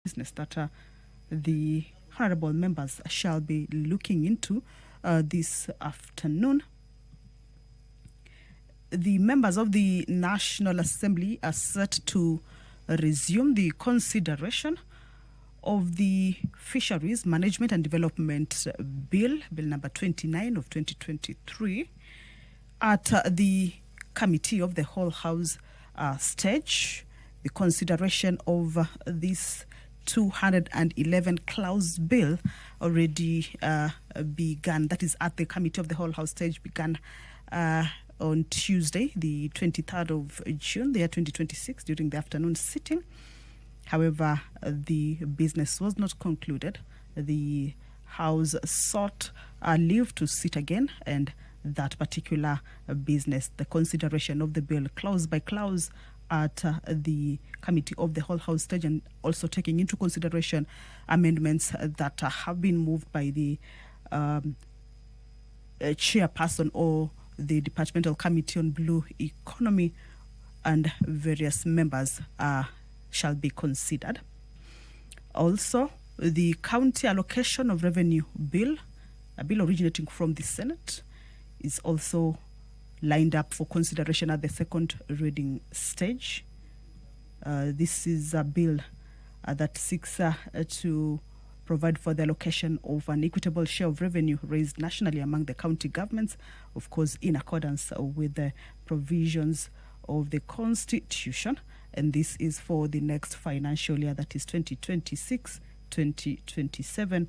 business that the honorable members shall be looking into this afternoon. The members of the National Assembly are set to resume the consideration of the Fisheries Management and Development Bill, Bill number 29 of 2023, at the Committee of the Whole House stage. The consideration of this 211 clause bill already began. That is at the Committee of the Whole House stage, began on Tuesday, the 23rd of June, the year 2026, during the afternoon sitting. However, the business was not concluded. The House sought leave to sit again, and that particular business, the consideration of the bill clause by clause at the Committee of the Whole House stage, and also taking into consideration amendments that have been moved by the chairperson or the Departmental Committee on Blue Economy, and various members shall be considered. Also, the County Allocation of Revenue Bill, a bill originating from the Senate, is also lined up for consideration at the second reading stage. This is a bill that seeks to provide for the allocation of an equitable share of revenue raised nationally among the county governments, of course, in accordance with the provisions of the Constitution. And this is for the next financial year, that is 2026-2027,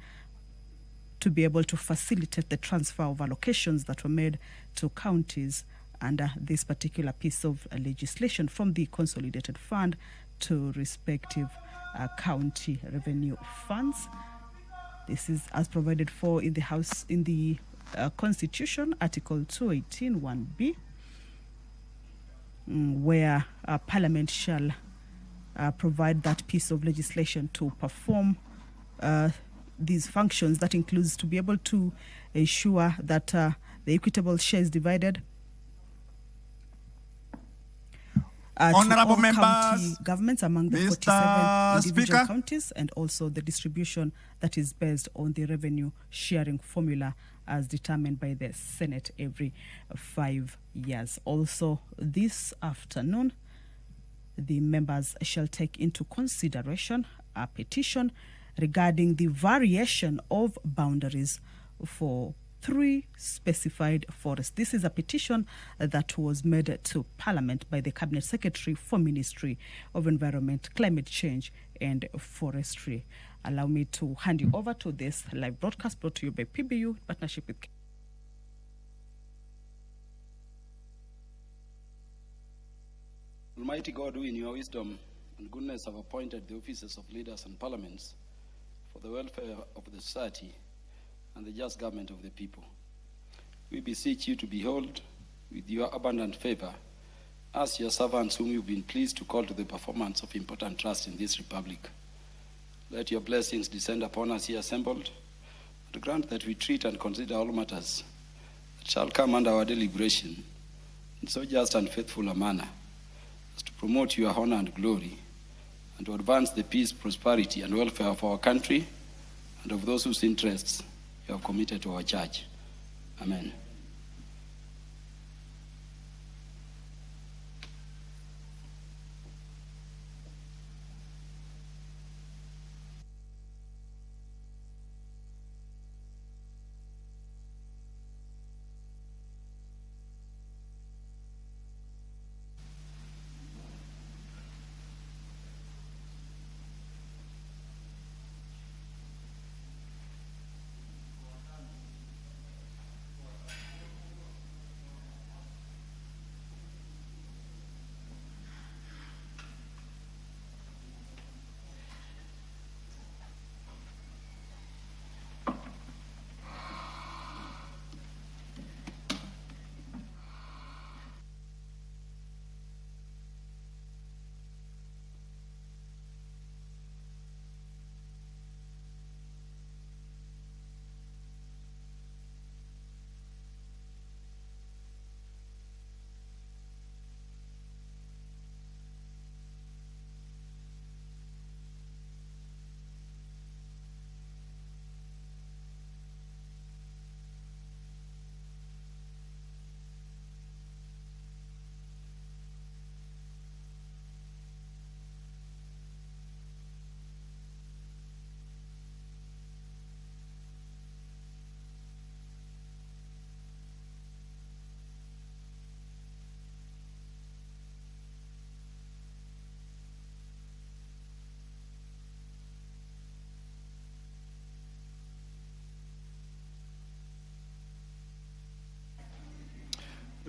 to be able to facilitate the transfer of allocations that were made to counties under this particular piece of legislation from the consolidated fund to respective county revenue funds. This is as provided for in the House, in the Constitution, Article 218(1)(b), where Parliament shall provide that piece of legislation to perform these functions. That includes to be able to ensure that the equitable share is divided Honorable to all members, county governments among the Mr. 47 individual Speaker. counties, and also the distribution that is based on the revenue sharing formula as determined by the Senate every 5 years. Also, this afternoon, the members shall take into consideration a petition regarding the variation of boundaries for 3 specified forests. This is a petition that was made to Parliament by the Cabinet Secretary for Ministry of Environment, Climate Change and Forestry. Allow me to hand you over to this live broadcast brought to you by PBU, partnership with Almighty God, who in your wisdom and goodness have appointed the offices of leaders and parliaments for the welfare of the society and the just government of the people, we beseech you to behold with your abundant favor us, your servants, whom you've been pleased to call to the performance of important trust in this republic. Let your blessings descend upon us here assembled, and grant that we treat and consider all matters that shall come under our deliberation in so just and faithful a manner as to promote your honor and glory, and to advance the peace, prosperity, and welfare of our country and of those whose interests you have committed to our church. Amen.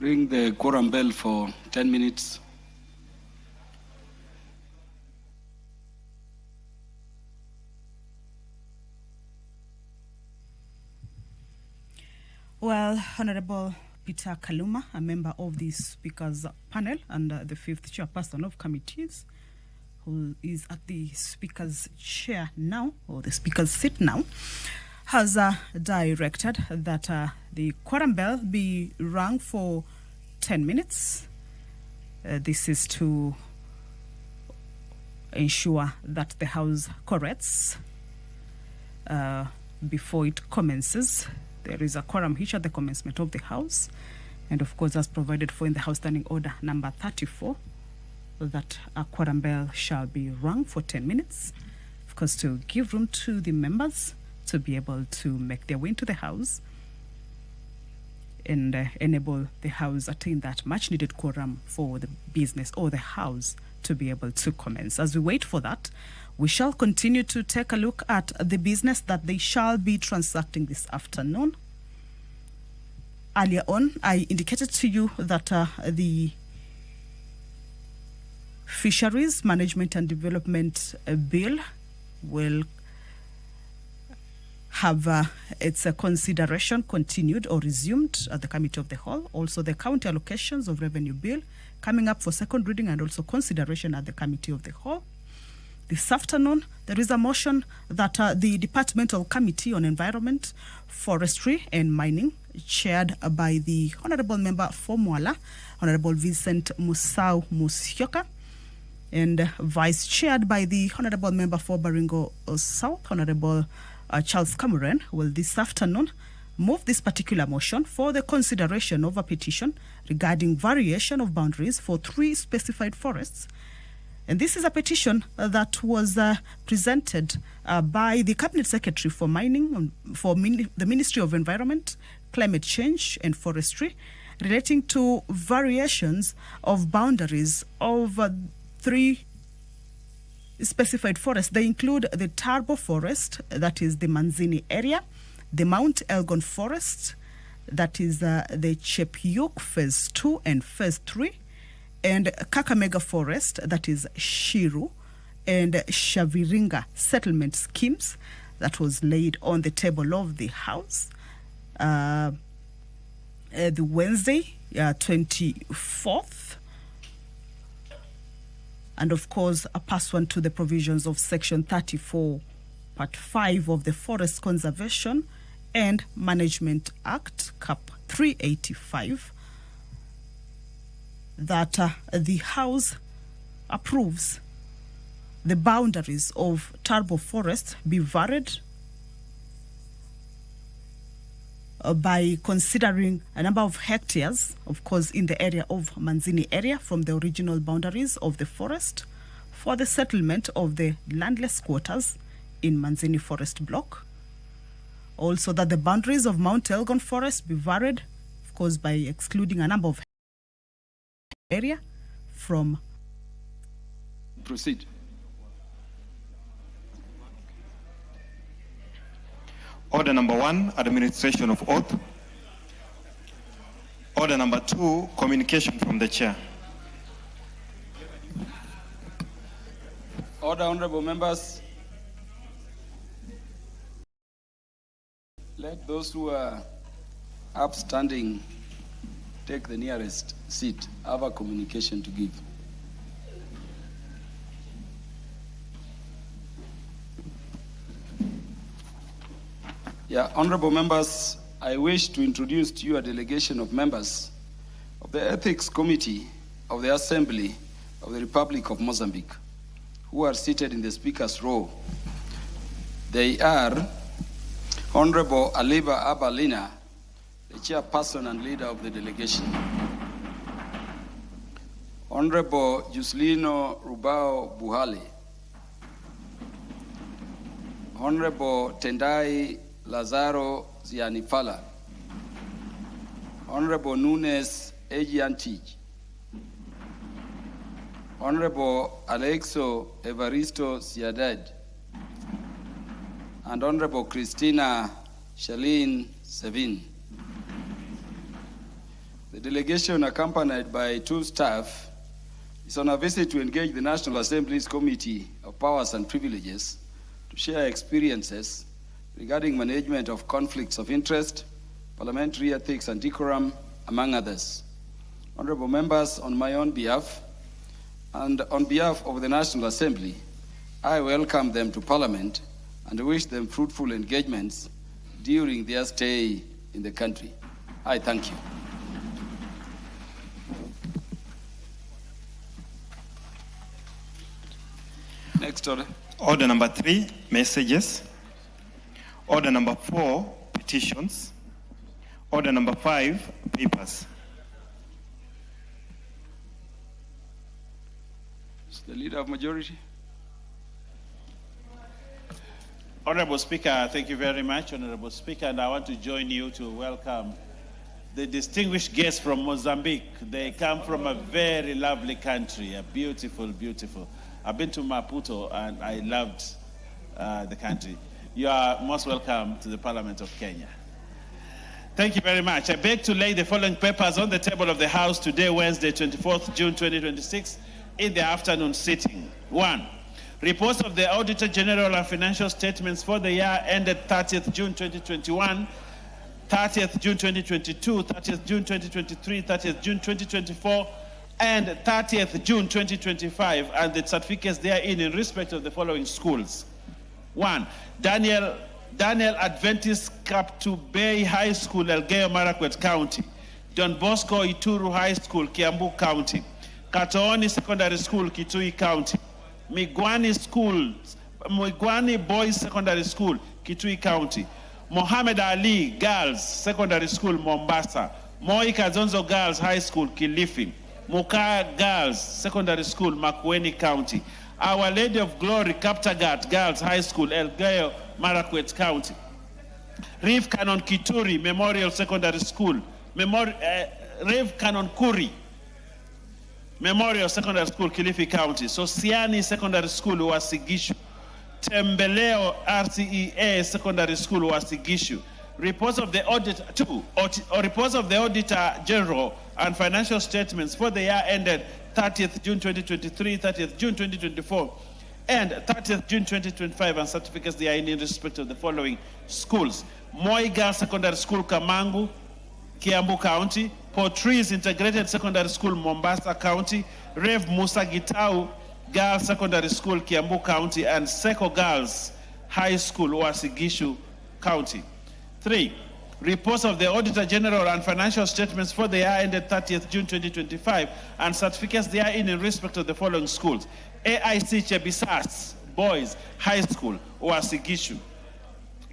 Ring the quorum bell for 10 minutes. Well, Honorable Peter Kaluma, a member of the Speaker's panel and the fifth chairperson of committees, who is at the Speaker's chair now, or the Speaker's seat now, has directed that the quorum bell be rung for 10 minutes. This is to ensure that the House corrects before it commences. There is a quorum hitch at the commencement of the House, and of course, as provided for in the House Standing Order number 34, that a quorum bell shall be rung for 10 minutes, of course, to give room to the members to be able to make their way into the House and enable the House attain that much-needed quorum for the business or the House to be able to commence. As we wait for that, we shall continue to take a look at the business that they shall be transacting this afternoon. Earlier on, I indicated to you that the Fisheries Management and Development Bill will have its consideration continued or resumed at the Committee of the Whole. Also, the County Allocations of Revenue Bill coming up for second reading and also consideration at the Committee of the Whole. This afternoon, there is a motion that the Departmental Committee on Environment, Forestry and Mining, chaired by the Honorable Member for Mwala, Honorable Vincent Musau Musyoka, and vice chaired by the Honorable Member for Baringo South, Honorable Charles Cameron, will this afternoon move this particular motion for the consideration of a petition regarding variation of boundaries for 3 specified forests. And this is a petition that was presented by the Cabinet Secretary for Mining, the Ministry of Environment, Climate Change and Forestry, relating to variations of boundaries of 3 specified forests. They include the Tarbo Forest, that is the Manzini area, the Mount Elgon Forest, that is the Chepyuk Phase 2 and Phase 3, and Kakamega Forest, that is Shiru, and Shaviringa settlement schemes that was laid on the table of the House the Wednesday, 24th. And of course, pursuant to the provisions of Section 34, Part 5 of the Forest Conservation and Management Act, Cap 385, that the House approves the boundaries of Tarbo Forest be varied by considering a number of hectares, of course, in the area of Manzini area from the original boundaries of the forest for the settlement of the landless quarters in Manzini Forest Block. Also, that the boundaries of Mount Elgon Forest be varied, of course, by excluding a number of area from. Proceed. Order number 1, administration of oath. Order number 2, communication from the chair. Order, honorable members. Let those who are upstanding take the nearest seat. I have a communication to give. Yeah, honorable members, I wish to introduce to you a delegation of members of the Ethics Committee of the Assembly of the Republic of Mozambique, who are seated in the Speaker's row. They are Honorable Aliba Abalina, the chairperson and leader of the delegation. Honorable Juslino Rubao Buhale. Honorable Tendai Lazaro Zianifala. Honorable Nunes Ejiantij. Honorable Alexo Evaristo Siadad. And Honorable Christina Shalin Sevin. The delegation, accompanied by two staff, is on a visit to engage the National Assembly's Committee of Powers and Privileges to share experiences regarding management of conflicts of interest, parliamentary ethics and decorum, among others. Honorable members, on my own behalf and on behalf of the National Assembly, I welcome them to Parliament and wish them fruitful engagements during their stay in the country. I thank you. Next order. Order number 3, messages. Order number 4, petitions. Order number 5, papers. Is the Leader of Majority? Honorable Speaker, thank you very much, Honorable Speaker, and I want to join you to welcome the distinguished guests from Mozambique. They come from a very lovely country, a beautiful, beautiful. I've been to Maputo and I loved the country. You are most welcome to the Parliament of Kenya. Thank you very much. I beg to lay the following papers on the table of the House today, Wednesday, 24th June 2026, in the afternoon sitting. 1. Reports of the Auditor General and financial statements for the year ended 30th June 2021, 30th June 2022, 30th June 2023, 30th June 2024, and 30th June 2025, and the certificates therein in respect of the following schools. 1. Daniel Adventist Kaptu Bay High School, Elgeyo Marakwet County. Don Bosco Ituru High School, Kiambu County. Katooni Secondary School, Kitui County. Migwani Boys Secondary School, Kitui County. Mohammed Ali Girls Secondary School, Mombasa. Moi Kazonzo Girls High School, Kilifi. Muka Girls Secondary School, Makueni County. Our Lady of Glory Kaptagat Girls High School, Elgeyo Marakwet County. Rev Canon Kituri Memorial Secondary School, Rev Canon Kuri Memorial Secondary School, Kilifi County. Sosiani Secondary School, Wasigishu. Tembeleo RCEA Secondary School, Wasigishu. Reports of the reports of the Auditor General and financial statements for the year ended 30th June 2023, 30th June 2024, and 30th June 2025, and certificates they are in respect of the following schools. Moi Girls Secondary School, Kamangu, Kiambu County. Portrees Integrated Secondary School, Mombasa County. Rev Musa Gitau Girls Secondary School, Kiambu County, and Seko Girls High School, Wasigishu County. 3. Reports of the Auditor General and financial statements for the year ended 30th June 2025, and certificates they are in respect of the following schools. AIC Chebisas Boys High School, Wasigishu.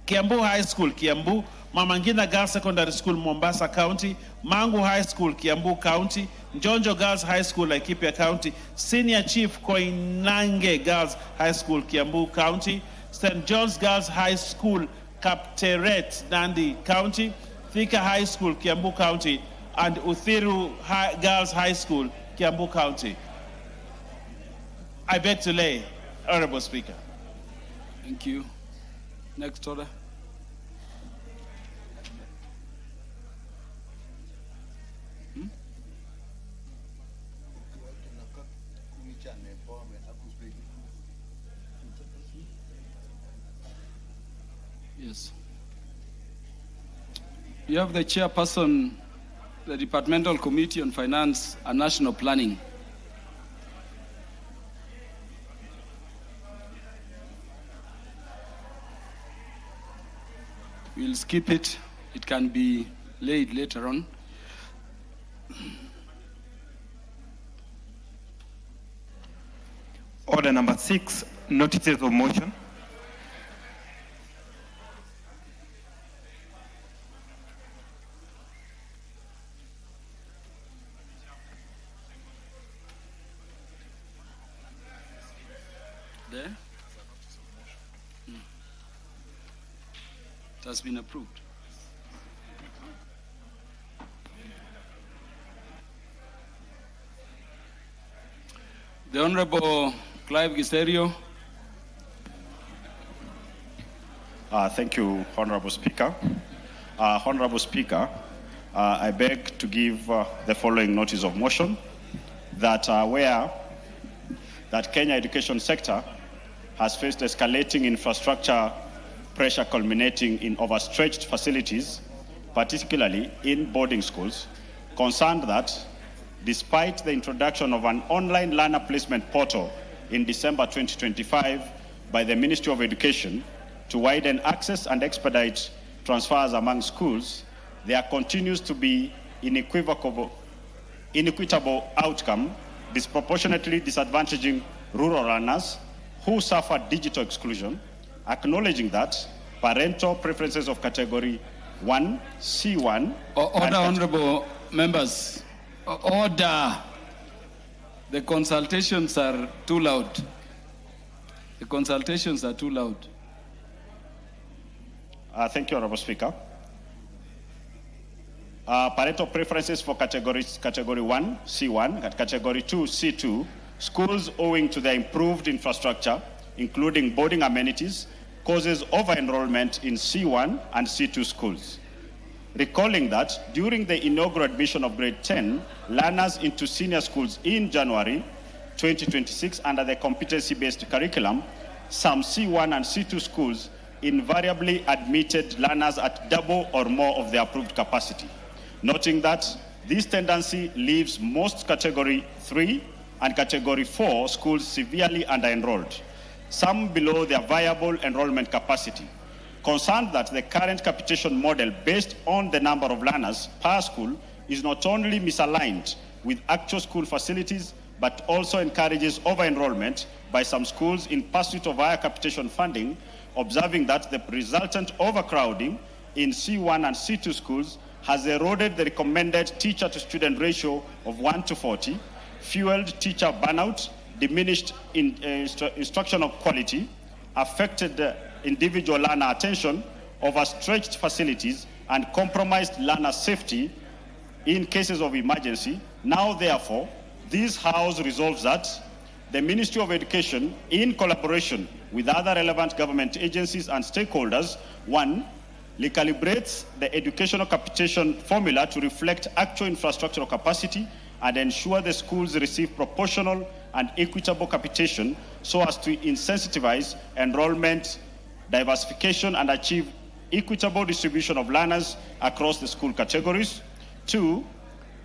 Kiambu High School, Kiambu. Mamangina Girls Secondary School, Mombasa County. Mangu High School, Kiambu County. Njonjo Girls High School, Laikipia County. Senior Chief Koinange Girls High School, Kiambu County. St. John's Girls High School, Kapteret, Nandi County. Thika High School, Kiambu County. And Uthiru Girls High School, Kiambu County. I beg to lay, Honorable Speaker. Thank you. Next order. Yes. You have the chairperson, the Departmental Committee on Finance and National Planning. We'll skip it. It can be laid later on. Order number 6, notices of motion. There? It has been approved. The Honorable Clive Giserio. Thank you, Honorable Speaker. Honorable Speaker, I beg to give the following notice of motion that where that Kenya education sector has faced escalating infrastructure pressure culminating in overstretched facilities, particularly in boarding schools, concerned that despite the introduction of an online learner placement portal in December 2025 by the Ministry of Education to widen access and expedite transfers among schools, there continues to be inequitable outcome disproportionately disadvantaging rural learners who suffer digital exclusion, acknowledging that parental preferences of category 1, C1... Order, honorable members. Order. The consultations are too loud. The consultations are too loud. Thank you, Honorable Speaker. Parental preferences for category 1, C1, category 2, C2, schools owing to their improved infrastructure, including boarding amenities, causes over-enrollment in C1 and C2 schools. Recalling that during the inaugural admission of grade 10 learners into senior schools in January 2026 under the competency-based curriculum, some C1 and C2 schools invariably admitted learners at double or more of the approved capacity, noting that this tendency leaves most category 3 and category 4 schools severely under-enrolled, some below their viable enrollment capacity. Concerned that the current capitation model based on the number of learners per school is not only misaligned with actual school facilities, but also encourages over-enrollment by some schools in pursuit of higher capitation funding, observing that the resultant overcrowding in C1 and C2 schools has eroded the recommended teacher-to-student ratio of 1:40, fueled teacher burnout, diminished instructional quality, affected individual learner attention, overstretched facilities, and compromised learner safety in cases of emergency. Now, therefore, this House resolves that the Ministry of Education, in collaboration with other relevant government agencies and stakeholders, 1, recalibrates the educational capitation formula to reflect actual infrastructural capacity and ensure the schools receive proportional and equitable capitation so as to insensitivize enrollment, diversification, and achieve equitable distribution of learners across the school categories. 2,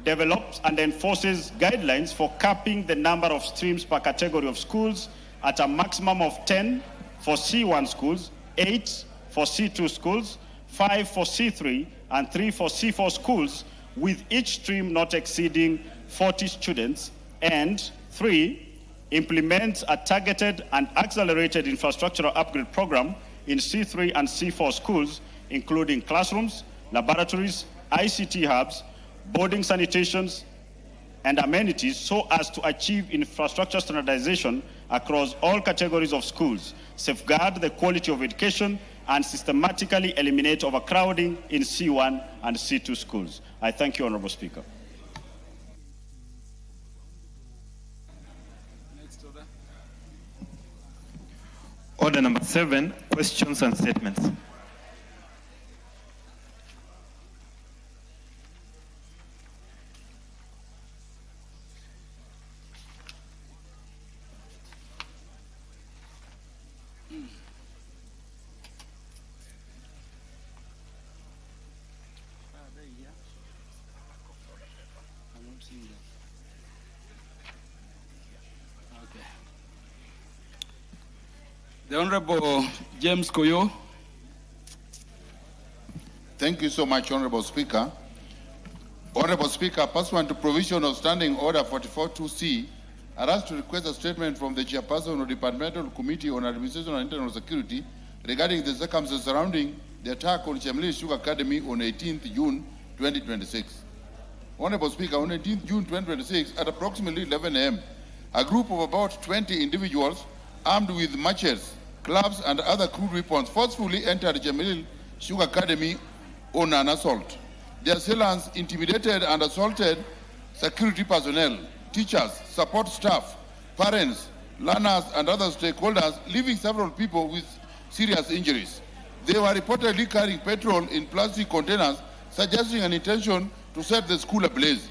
develops and enforces guidelines for capping the number of streams per category of schools at a maximum of 10 for C1 schools, 8 for C2 schools, 5 for C3, and 3 for C4 schools, with each stream not exceeding 40 students. And 3, implements a targeted and accelerated infrastructural upgrade program in C3 and C4 schools, including classrooms, laboratories, ICT hubs, boarding sanitations, and amenities, so as to achieve infrastructure standardization across all categories of schools, safeguard the quality of education, and systematically eliminate overcrowding in C1 and C2 schools. I thank you, Honorable Speaker. Order number 7, questions and statements. The Honorable James Koyo. Thank you so much, Honorable Speaker. Honorable Speaker, pursuant to provision of Standing Order 44-2C, I ask to request a statement from the Chairperson of the Departmental Committee on Administration and Internal Security regarding the circumstances surrounding the attack on Chemelil Sugar Academy on 18th June 2026. Honorable Speaker, on 18th June 2026, at approximately 11 a.m., a group of about 20 individuals armed with machetes, clubs, and other crude weapons forcefully entered Chemelil Sugar Academy on an assault. The assailants intimidated and assaulted security personnel, teachers, support staff, parents, learners, and other stakeholders, leaving several people with serious injuries. They were reportedly carrying petrol in plastic containers, suggesting an intention to set the school ablaze.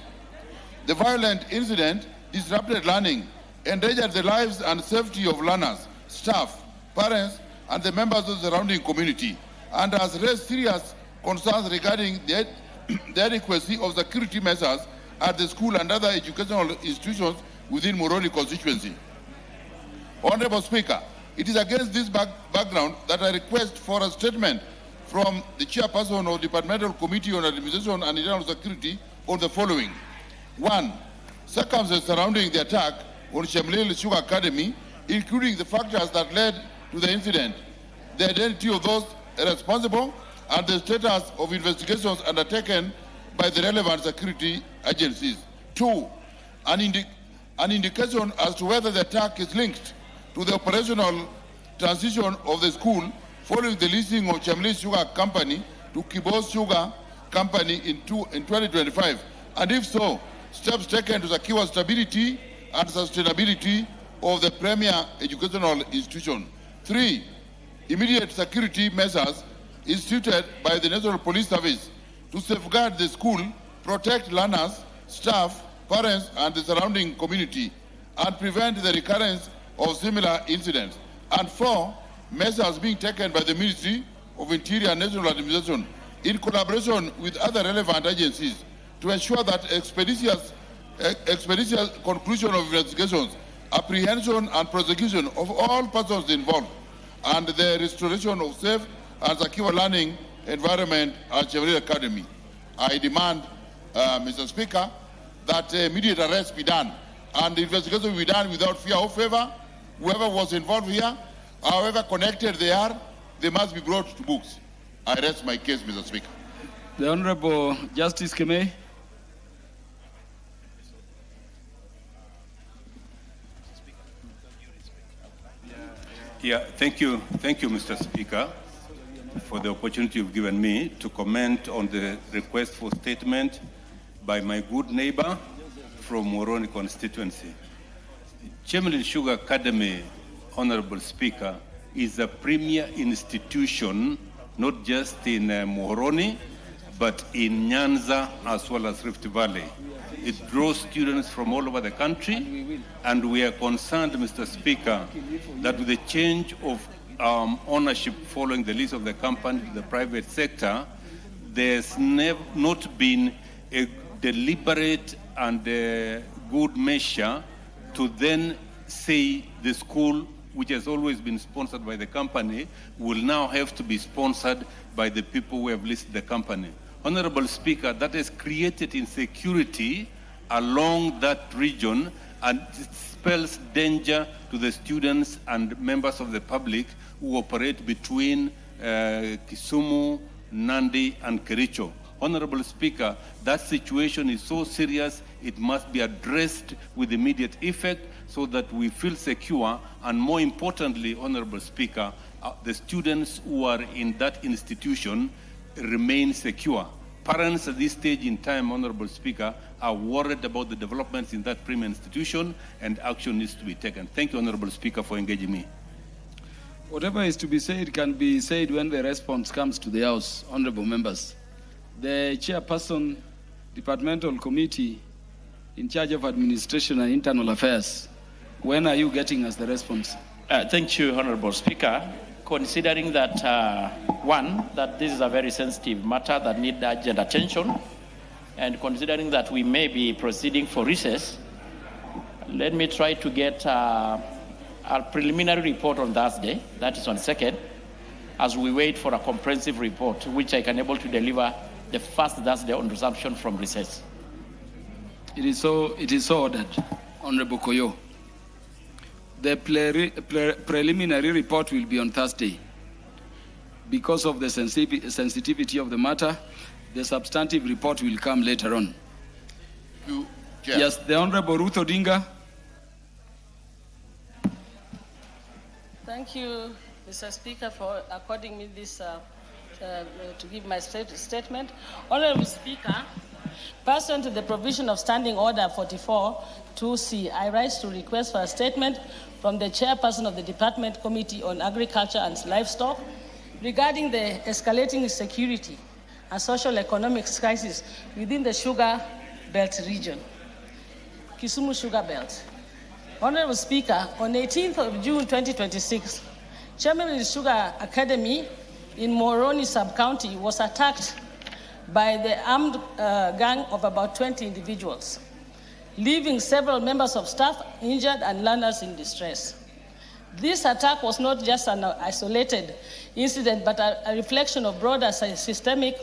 The violent incident disrupted learning, endangered the lives and safety of learners, staff, parents, and the members of the surrounding community, and has raised serious concerns regarding the adequacy of security measures at the school and other educational institutions within Moroni constituency. Honorable Speaker, it is against this background that I request for a statement from the chairperson of the Departmental Committee on Administration and Internal Security on the following. 1. Circumstances surrounding the attack on Shamlil Sugar Academy, including the factors that led to the incident, the identity of those responsible, and the status of investigations undertaken by the relevant security agencies. 2. An indication as to whether the attack is linked to the operational transition of the school following the leasing of Chamlis Sugar Company to Kibos Sugar Company in 2025, and if so, steps taken to secure stability and sustainability of the premier educational institution. 3. Immediate security measures instituted by the National Police Service to safeguard the school, protect learners, staff, parents, and the surrounding community, and prevent the recurrence of similar incidents. And 4, measures being taken by the Ministry of Interior and National Administration in collaboration with other relevant agencies to ensure that expeditious conclusion of investigations, apprehension and prosecution of all persons involved, and the restoration of safe and secure learning environment at Chevrolet Academy. I demand, Mr. Speaker, that immediate arrest be done and the investigation be done without fear or favor. Whoever was involved here, however connected they are, they must be brought to books. I rest my case, Mr. Speaker. The Honorable Justice Kemei. Yeah, thank you, Mr. Speaker, for the opportunity you've given me to comment on the request for statement by my good neighbor from Moroni constituency. Chemelil Sugar Academy, Honorable Speaker, is a premier institution, not just in Moroni, but in Nyanza as well as Rift Valley. It draws students from all over the country, and we are concerned, Mr. Speaker, that with the change of ownership following the lease of the company to the private sector, there's not been a deliberate and good measure to then say the school, which has always been sponsored by the company, will now have to be sponsored by the people who have listed the company. Honorable Speaker, that has created insecurity along that region, and it spells danger to the students and members of the public who operate between Kisumu, Nandi, and Kericho. Honorable Speaker, that situation is so serious, it must be addressed with immediate effect so that we feel secure, and more importantly, Honorable Speaker, the students who are in that institution remain secure. Parents at this stage in time, Honorable Speaker, are worried about the developments in that premier institution, and action needs to be taken. Thank you, Honorable Speaker, for engaging me. Whatever is to be said can be said when the response comes to the House, honorable members. The chairperson, departmental committee in charge of administration and internal affairs, when are you getting us the response? Thank you, Honorable Speaker. Considering that, one, that this is a very sensitive matter that needs urgent attention, and considering that we may be proceeding for recess, let me try to get a preliminary report on Thursday, that is on 2nd, as we wait for a comprehensive report, which I can able to deliver the first Thursday on resumption from recess. It is so ordered, Honorable Koyo. The preliminary report will be on Thursday. Because of the sensitivity of the matter, the substantive report will come later on. Yes, the Honorable Ruth Odinga. Thank you, Mr. Speaker, for according me this to give my statement. Honorable Speaker, pursuant to the provision of Standing Order 44-2C, I rise to request for a statement from the chairperson of the Department Committee on Agriculture and Livestock regarding the escalating security and social economic crisis within the Sugar Belt region. Kisumu Sugar Belt. Honorable Speaker, on 18th of June 2026, Chairman Sugar Academy in Moroni sub-county was attacked by the armed gang of about 20 individuals, leaving several members of staff injured and learners in distress. This attack was not just an isolated incident, but a reflection of broader systemic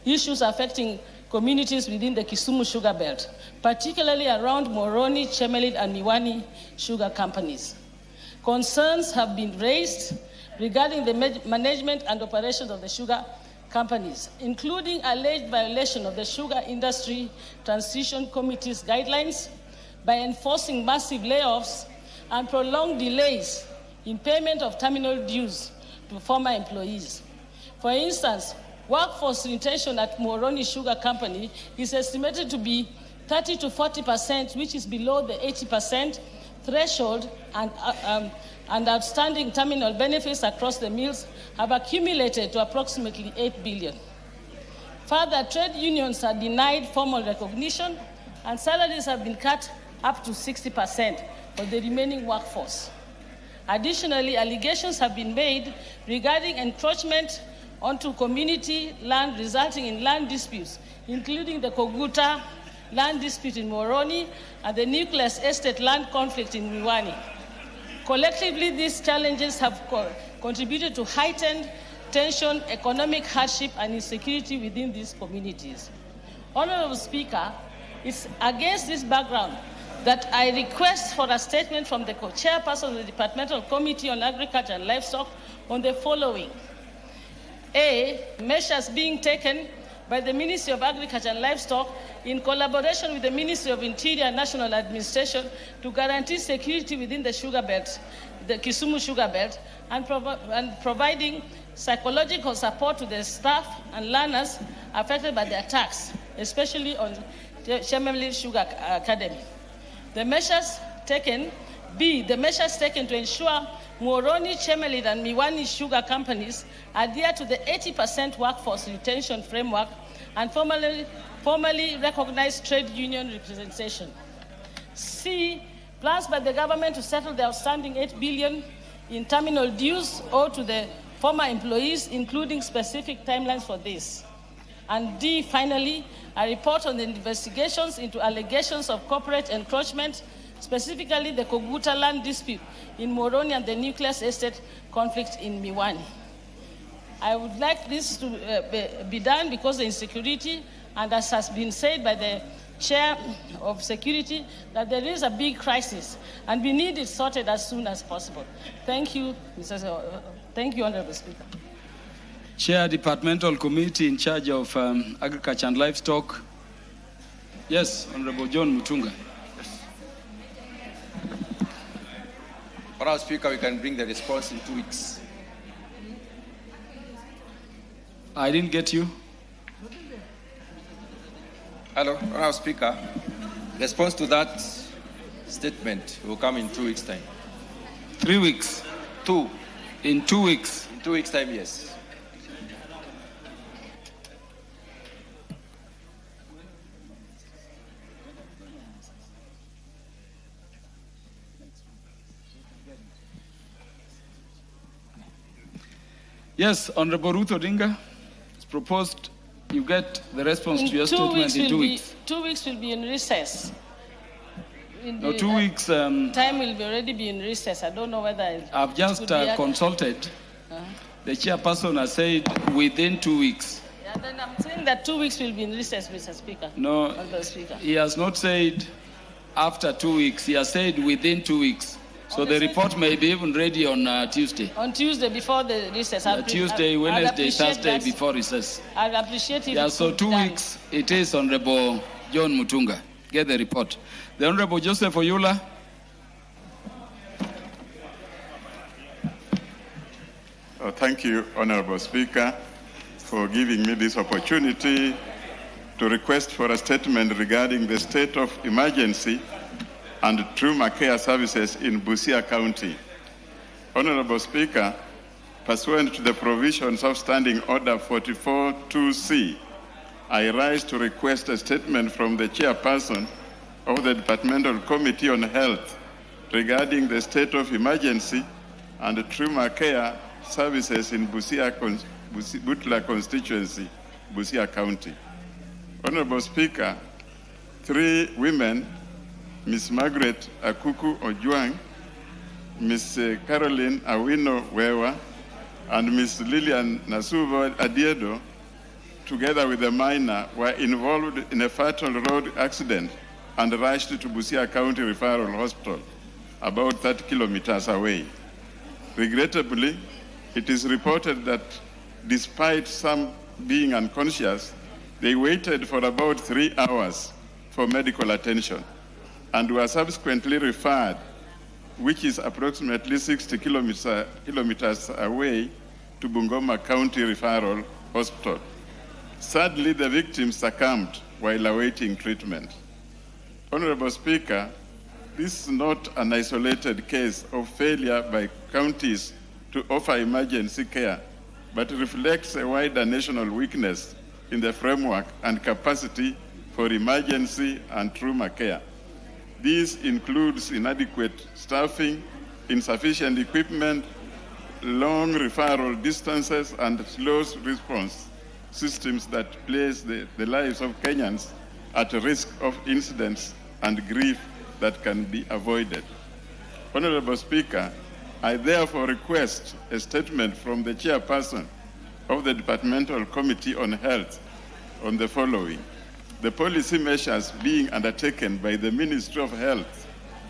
issues affecting communities within the Kisumu Sugar Belt, particularly around Moroni, Chemelil, and Miwani sugar companies. Concerns have been raised regarding the management and operations of the sugar companies, including alleged violation of the Sugar Industry Transition Committee's guidelines by enforcing massive layoffs and prolonged delays in payment of terminal dues to former employees. For instance, workforce retention at Moroni Sugar Company is estimated to be 30 to 40%, which is below the 80% threshold, and outstanding terminal benefits across the mills have accumulated to approximately 8 billion. Further, trade unions are denied formal recognition, and salaries have been cut up to 60% for the remaining workforce. Additionally, allegations have been made regarding encroachment onto community land, resulting in land disputes, including the Koguta land dispute in Moroni and the Nucleus Estate land conflict in Miwani. Collectively, these challenges have contributed to heightened tension, economic hardship, and insecurity within these communities. Honorable Speaker, it's against this background that I request for a statement from the chairperson of the Departmental Committee on Agriculture and Livestock on the following. A, measures being taken by the Ministry of Agriculture and Livestock in collaboration with the Ministry of Interior and National Administration to guarantee security within the sugar belt, the Kisumu Sugar Belt, and providing psychological support to the staff and learners affected by the attacks, especially on Chemelil Sugar Academy. The measures taken, B, the measures taken to ensure Moroni, Chemelil, and Miwani sugar companies adhere to the 80% workforce retention framework and formally recognized trade union representation. C, plans by the government to settle the outstanding 8 billion in terminal dues owed to the former employees, including specific timelines for this. And D, finally, a report on the investigations into allegations of corporate encroachment, specifically the Koguta land dispute in Moroni and the Nucleus Estate conflict in Miwani. I would like this to be done because of insecurity, and as has been said by the Chair of Security, that there is a big crisis, and we need it sorted as soon as possible. Thank you, Thank you, Honorable Speaker. Chair, Departmental Committee in charge of Agriculture and Livestock. Yes, Honorable John Mutunga. Honorable Speaker, we can bring the response in 2 weeks. I didn't get you. Hello, Honorable Speaker. Response to that statement will come in 2 weeks' time. 3 weeks? 2. In 2 weeks? In 2 weeks' time, yes. Yes, Honorable Ruth Odinga, it's proposed you get the response to your statement in 2 weeks. 2 weeks will be in recess. No, 2 weeks. Time will already be in recess. I don't know whether I've just consulted. The chairperson has said within 2 weeks. Yeah, then I'm saying that 2 weeks will be in recess, Mr. Speaker. No, Mr. Speaker. He has not said after 2 weeks. He has said within 2 weeks. So the report may be even ready on Tuesday. On Tuesday before the recess. Tuesday, Wednesday, Thursday before recess. I'd appreciate it. Yeah, so 2 weeks it is, Honorable John Mutunga. Get the report. The Honorable Joseph Oyula. Thank you, Honorable Speaker, for giving me this opportunity to request for a statement regarding the state of emergency and trauma care services in Busia County. Honorable Speaker, pursuant to the provisions of Standing Order 44-2C I rise to request a statement from the chairperson of the Departmental Committee on Health regarding the state of emergency and trauma care services in Butla constituency, Busia County. Honorable Speaker, 3 women, Ms. Margaret Akuku Ojuang, Ms. Caroline Awino Wewa, and Ms. Lillian Nasuvo Adiedo, together with a minor, were involved in a fatal road accident and rushed to Busia County Referral Hospital, about 30 kilometers away. Regrettably, it is reported that despite some being unconscious, they waited for about 3 hours for medical attention and were subsequently referred, which is approximately 60 kilometers away, to Bungoma County Referral Hospital. Sadly, the victims succumbed while awaiting treatment. Honorable Speaker, this is not an isolated case of failure by counties to offer emergency care, but reflects a wider national weakness in the framework and capacity for emergency and trauma care. This includes inadequate staffing, insufficient equipment, long referral distances, and slow response systems that place the lives of Kenyans at risk of incidents and grief that can be avoided. Honorable Speaker, I therefore request a statement from the chairperson of the Departmental Committee on Health on the following: the policy measures being undertaken by the Ministry of Health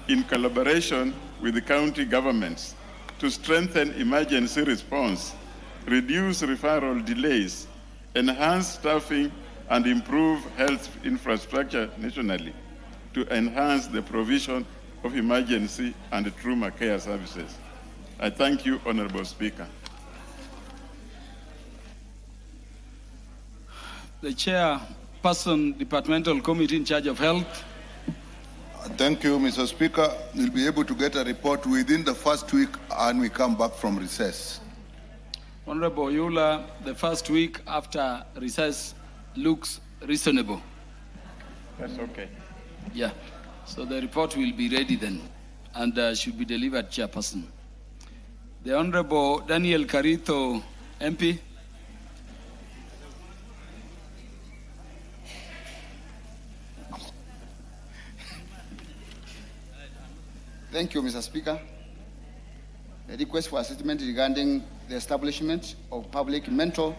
in collaboration with the county governments to strengthen emergency response, reduce referral delays, enhance staffing, and improve health infrastructure nationally to enhance the provision of emergency and trauma care services. I thank you, Honorable Speaker. The chairperson, Departmental Committee in charge of Health. Thank you, Mr. Speaker. We'll be able to get a report within the first week and we come back from recess. Honorable Yula, the first week after recess looks reasonable. That's okay. Yeah, so the report will be ready then and should be delivered, chairperson. The Honorable Daniel Carito, MP. Thank you, Mr. Speaker. A request for a statement regarding the establishment of public mental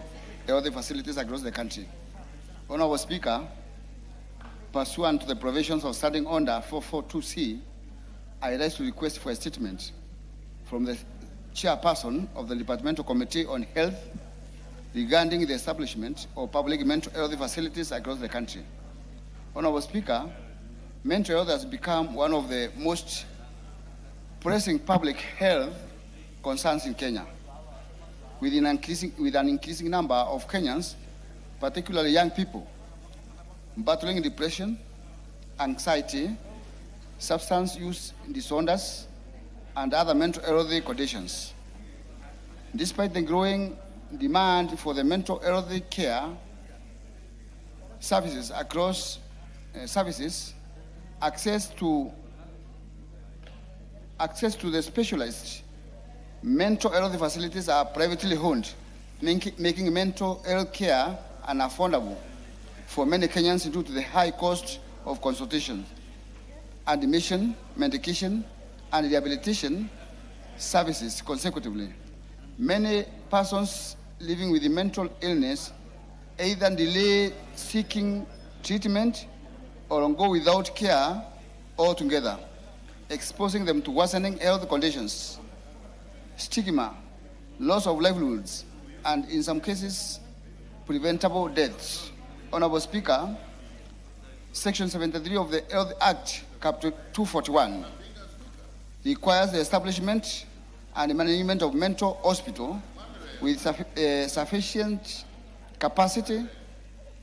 health facilities across the country. Honorable Speaker, pursuant to the provisions of Standing Order 442C, I rise to request for a statement from the chairperson of the Departmental Committee on Health regarding the establishment of public mental health facilities across the country. Honorable Speaker, mental health has become one of the most pressing public health concerns in Kenya, with an increasing number of Kenyans, particularly young people, battling depression, anxiety, substance use disorders, and other mental health conditions. Despite the growing demand for the mental health care services across access to the specialized mental health facilities are privately owned, making mental health care unaffordable for many Kenyans due to the high cost of consultation, admission, medication, and rehabilitation services consecutively. Many persons living with mental illness either delay seeking treatment or go without care altogether, exposing them to worsening health conditions, stigma, loss of livelihoods, and in some cases, preventable deaths. Honorable Speaker, Section 73 of the Health Act, Chapter 241, requires the establishment and management of mental hospital with sufficient capacity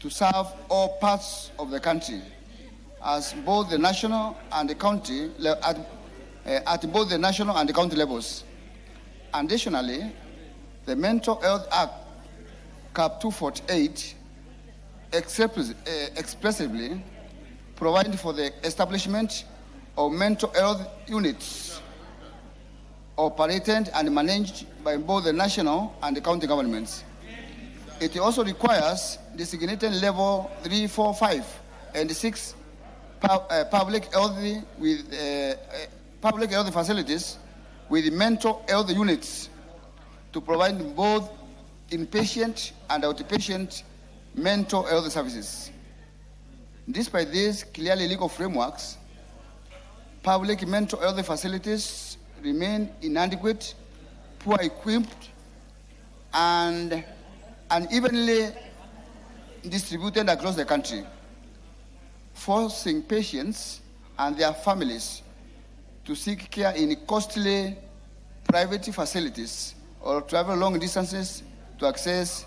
to serve all parts of the country, as both the national and the county at both the national and the county levels. Additionally, the Mental Health Act, Cap 248, expressively provide for the establishment of mental health units operated and managed by both the national and the county governments. It also requires designated level 3, 4, 5, and 6 public health facilities with mental health units to provide both inpatient and outpatient mental health services. Despite these clearly legal frameworks, public mental health facilities remain inadequate, poor equipped, and unevenly distributed across the country, forcing patients and their families to seek care in costly private facilities or travel long distances to access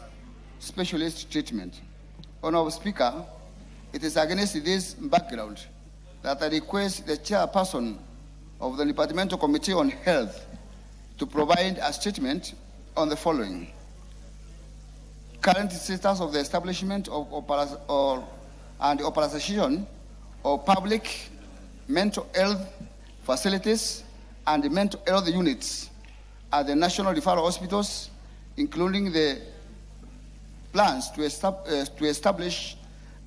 specialist treatment. Honorable Speaker, it is against this background that I request the chairperson of the Departmental Committee on Health to provide a statement on the following: current status of the establishment of and operation of public mental health facilities and mental health units at the national referral hospitals, including the plans to establish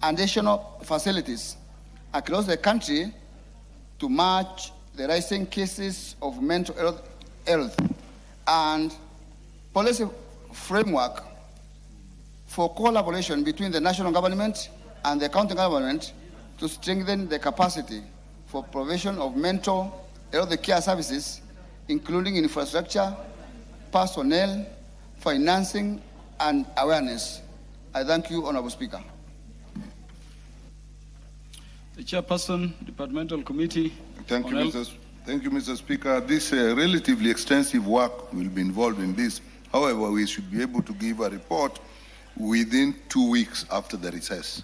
additional facilities across the country to match the rising cases of mental health, and policy framework for collaboration between the national government and the county government to strengthen the capacity for provision of mental health care services, including infrastructure, personnel, financing, and awareness. I thank you, Honorable Speaker. The Chairperson, Departmental Committee. Thank you, Mr. Speaker. This relatively extensive work will be involved in this. However, we should be able to give a report within 2 weeks after the recess.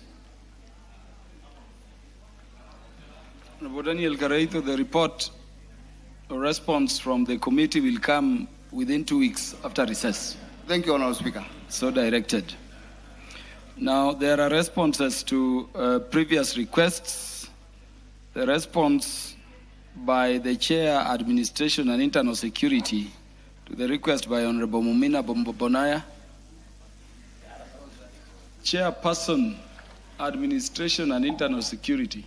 Honorable Daniel Gareito, the report or response from the committee will come within 2 weeks after recess. Thank you, Honorable Speaker. So directed. Now, there are responses to previous requests. The response by the Chair, Administration and Internal Security to the request by Honorable Mumina Bonaya. Chairperson, Administration and Internal Security.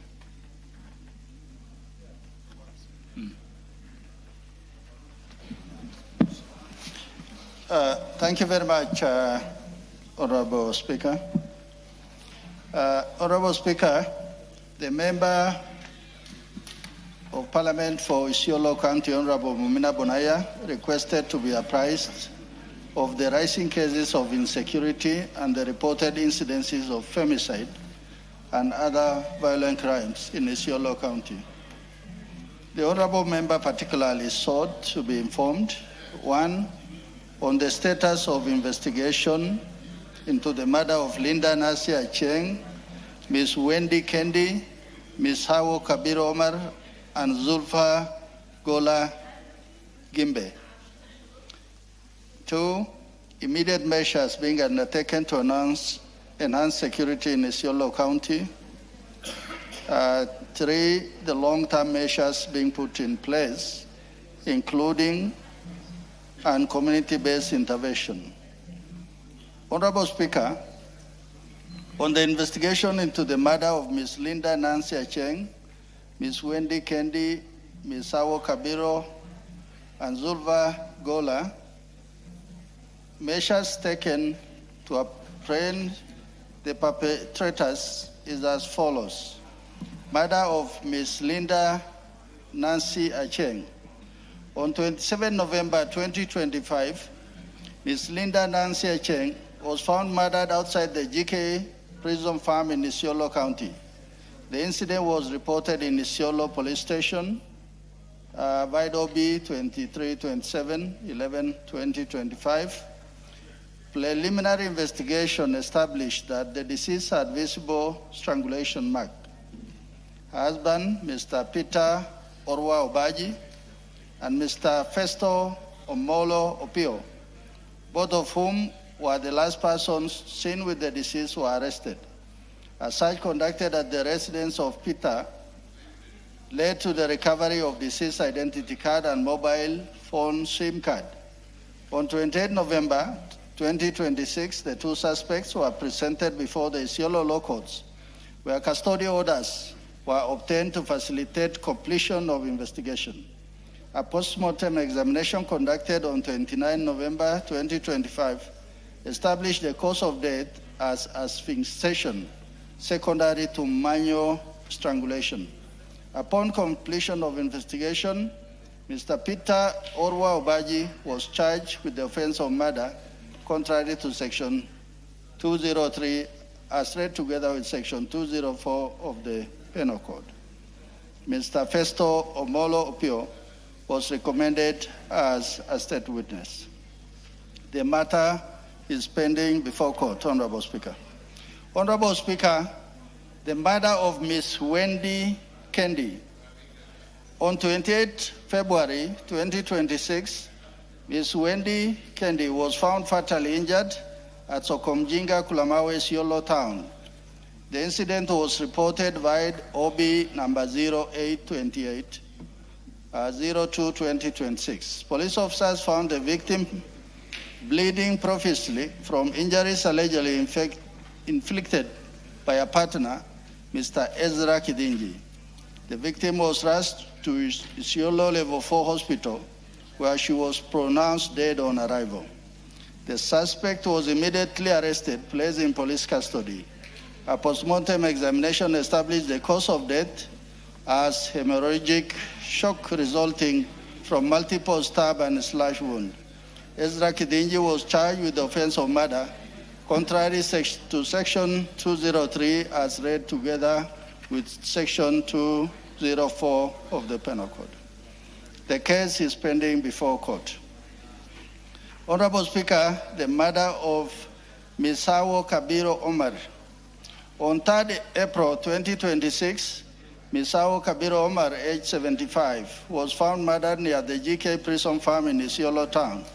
Thank you very much, Honorable Speaker. Honorable Speaker, the Member of Parliament for Isiolo County, Honorable Mumina Bonaya, requested to be apprised of the rising cases of insecurity and the reported incidences of femicide and other violent crimes in Isiolo County. The Honorable Member particularly sought to be informed, 1, on the status of investigation into the murder of Linda Nasi Acheng, Ms. Wendy Kendi, Ms. Hawo Kabir Omar, and Zulfa Gola Gimbe. 2, immediate measures being undertaken to enhance security in Isiolo County. 3, the long-term measures being put in place, including and community-based intervention. Honorable Speaker, on the investigation into the murder of Ms. Linda Nancy Acheng, Ms. Wendy Kendi, Ms. Hawo Kabiro, and Zulfa Gola, measures taken to apprehend the perpetrators is as follows. Murder of Ms. Linda Nancy Acheng. On 27 November 2025, Ms. Linda Nancy Acheng was found murdered outside the GK prison farm in Isiolo County. The incident was reported in Isiolo Police Station, Vido B 2327-11-2025. Preliminary investigation established that the deceased had visible strangulation mark. Her husband, Mr. Peter Orwa Obaji, and Mr. Festo Omolo Opio, both of whom were the last persons seen with the deceased, were arrested. A search conducted at the residence of Peter led to the recovery of deceased identity card and mobile phone SIM card. On 28 November 2026, the two suspects were presented before the Isiolo law courts, where custodial orders were obtained to facilitate completion of investigation. A post-mortem examination conducted on 29 November 2025 established the cause of death as asphyxiation, secondary to manual strangulation. Upon completion of investigation, Mr. Peter Orwa Obaji was charged with the offense of murder, contrary to Section 203, as read together with Section 204 of the Penal Code. Mr. Festo Omolo Opio was recommended as a state witness. The matter is pending before court, Honorable Speaker. Honorable Speaker, the murder of Ms. Wendy Kendi. On 28 February 2026, Ms. Wendy Kendi was found fatally injured at Sokomjinga, Kulamawe, Isiolo town. The incident was reported via OB number 0828, 02-2026. Police officers found the victim bleeding profusely from injuries allegedly inflicted by a partner, Mr. Ezra Kidinji. The victim was rushed to Isiolo Level 4 Hospital, where she was pronounced dead on arrival. The suspect was immediately arrested, placed in police custody. A postmortem examination established the cause of death as hemorrhagic shock resulting from multiple stab and slash wound. Ezra Kidinji was charged with the offense of murder, contrary to Section 203 as read together with Section 204 of the Penal Code. The case is pending before court. Honorable Speaker, the murder of Misawo Kabiro Omar. On 3rd April 2026, Misawo Kabiro Omar, age 75, was found murdered near the GK Prison Farm in Isiolo town.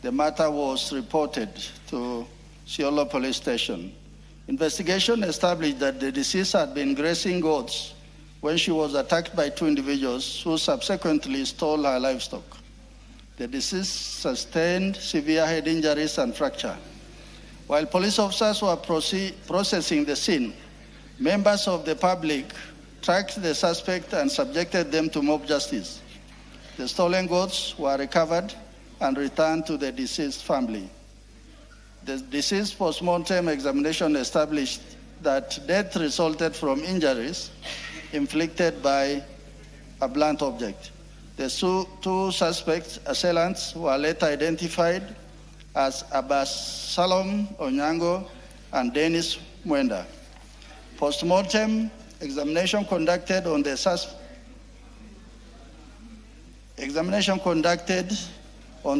The matter was reported to Isiolo Police Station. Investigation established that the deceased had been grazing goats when she was attacked by two individuals who subsequently stole her livestock. The deceased sustained severe head injuries and fracture. While police officers were processing the scene, members of the public tracked the suspect and subjected them to mob justice. The stolen goats were recovered and returned to the deceased family. The deceased postmortem examination established that death resulted from injuries inflicted by a blunt object. The two suspects, assailants, were later identified as Abbas Salom Onyango and Dennis Mwenda. Postmortem examination conducted on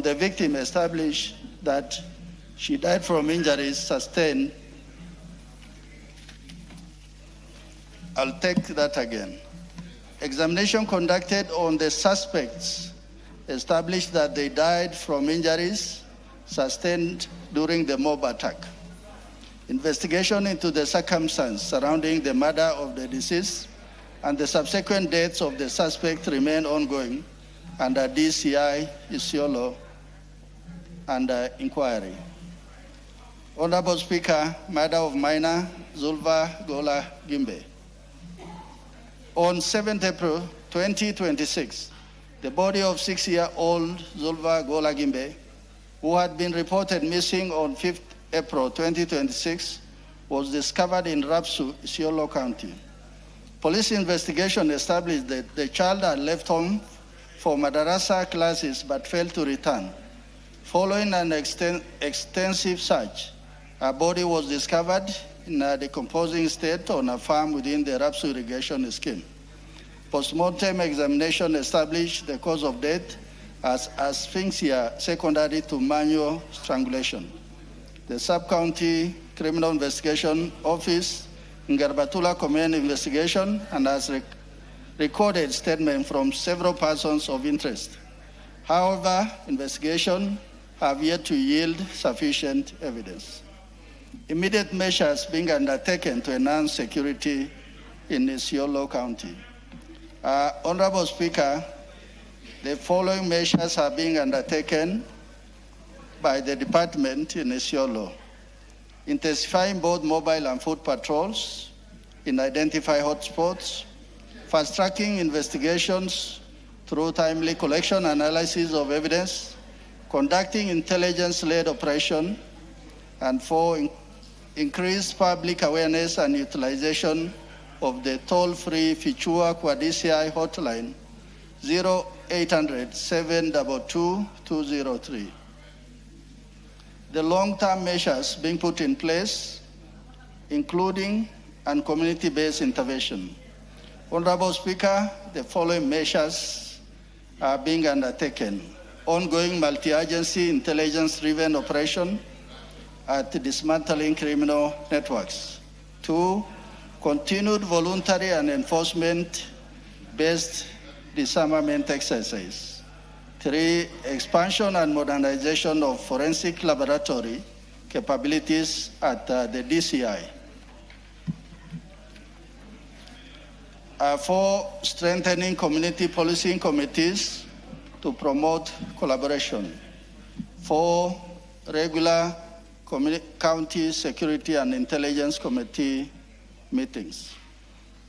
the victim established that she died from injuries sustained. I'll take that again. Examination conducted on the suspects established that they died from injuries sustained during the mob attack. Investigation into the circumstances surrounding the murder of the deceased and the subsequent deaths of the suspect remain ongoing under DCI Isiolo under inquiry. Honorable Speaker, murder of minor Zulva Gola Gimbe. On 7th April 2026, the body of 6-year-old Zulva Gola Gimbe, who had been reported missing on 5th April 2026, was discovered in Rapsu, Isiolo County. Police investigation established that the child had left home for madrasa classes but failed to return. Following an extensive search, her body was discovered in a decomposing state on a farm within the Rapsu irrigation scheme. Postmortem examination established the cause of death as asphyxia secondary to manual strangulation. The Sub-County Criminal Investigation Office in Garbatula commenced investigation and has recorded statements from several persons of interest. However, investigations have yet to yield sufficient evidence. immediate measures being undertaken to enhance security in Isiolo County. Honorable Speaker, the following measures are being undertaken by the department in Isiolo: intensifying both mobile and foot patrols in identified hotspots, fast-tracking investigations through timely collection and analysis of evidence, conducting intelligence-led operation, and 4, increased public awareness and utilization of the toll-free Fichua Kwadisi hotline 0800 722 203. The long-term measures being put in place, including and community-based intervention. Honorable Speaker, the following measures are being undertaken: ongoing multi-agency intelligence-driven operation at dismantling criminal networks. 2, continued voluntary and enforcement-based disarmament exercise. 3, expansion and modernization of forensic laboratory capabilities at the DCI. 4, strengthening community policing committees to promote collaboration. 4, regular county security and intelligence committee meetings.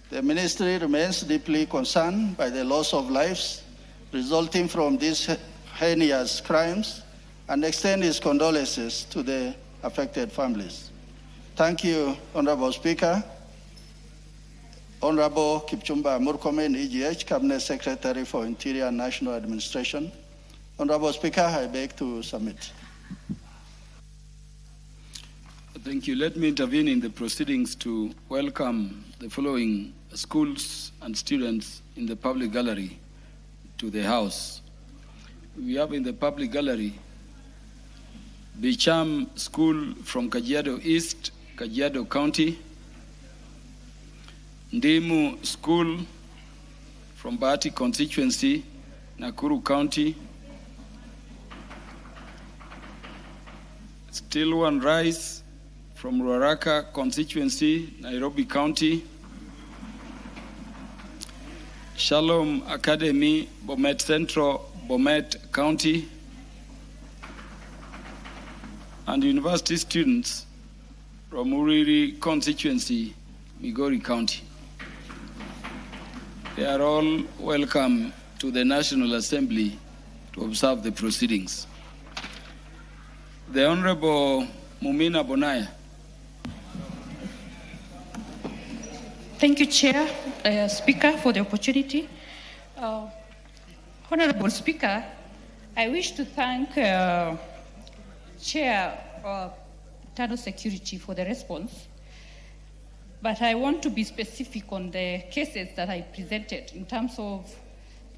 The ministry remains deeply concerned by the loss of lives resulting from these heinous crimes and extend its condolences to the affected families. Thank you, Honorable Speaker. Honorable Kipchumba Murkomen, EGH, Cabinet Secretary for Interior and National Administration. Honorable Speaker, I beg to submit. Thank you. Let me intervene in the proceedings to welcome the following schools and students in the public gallery to the House. We have in the public gallery Bicham School from Kajiado East, Kajiado County, Ndimu School from Bahati constituency, Nakuru County, Still One Rice from Ruaraka constituency, Nairobi County, Shalom Academy, Bomet Central, Bomet County, and university students from Uriri constituency, Migori County. They are all welcome to the National Assembly to observe the proceedings. The Honorable Mumina Bonaya. Thank you, Chair, Speaker, for the opportunity. Honorable Speaker, I wish to thank Chair Internal Security for the response, but I want to be specific on the cases that I presented in terms of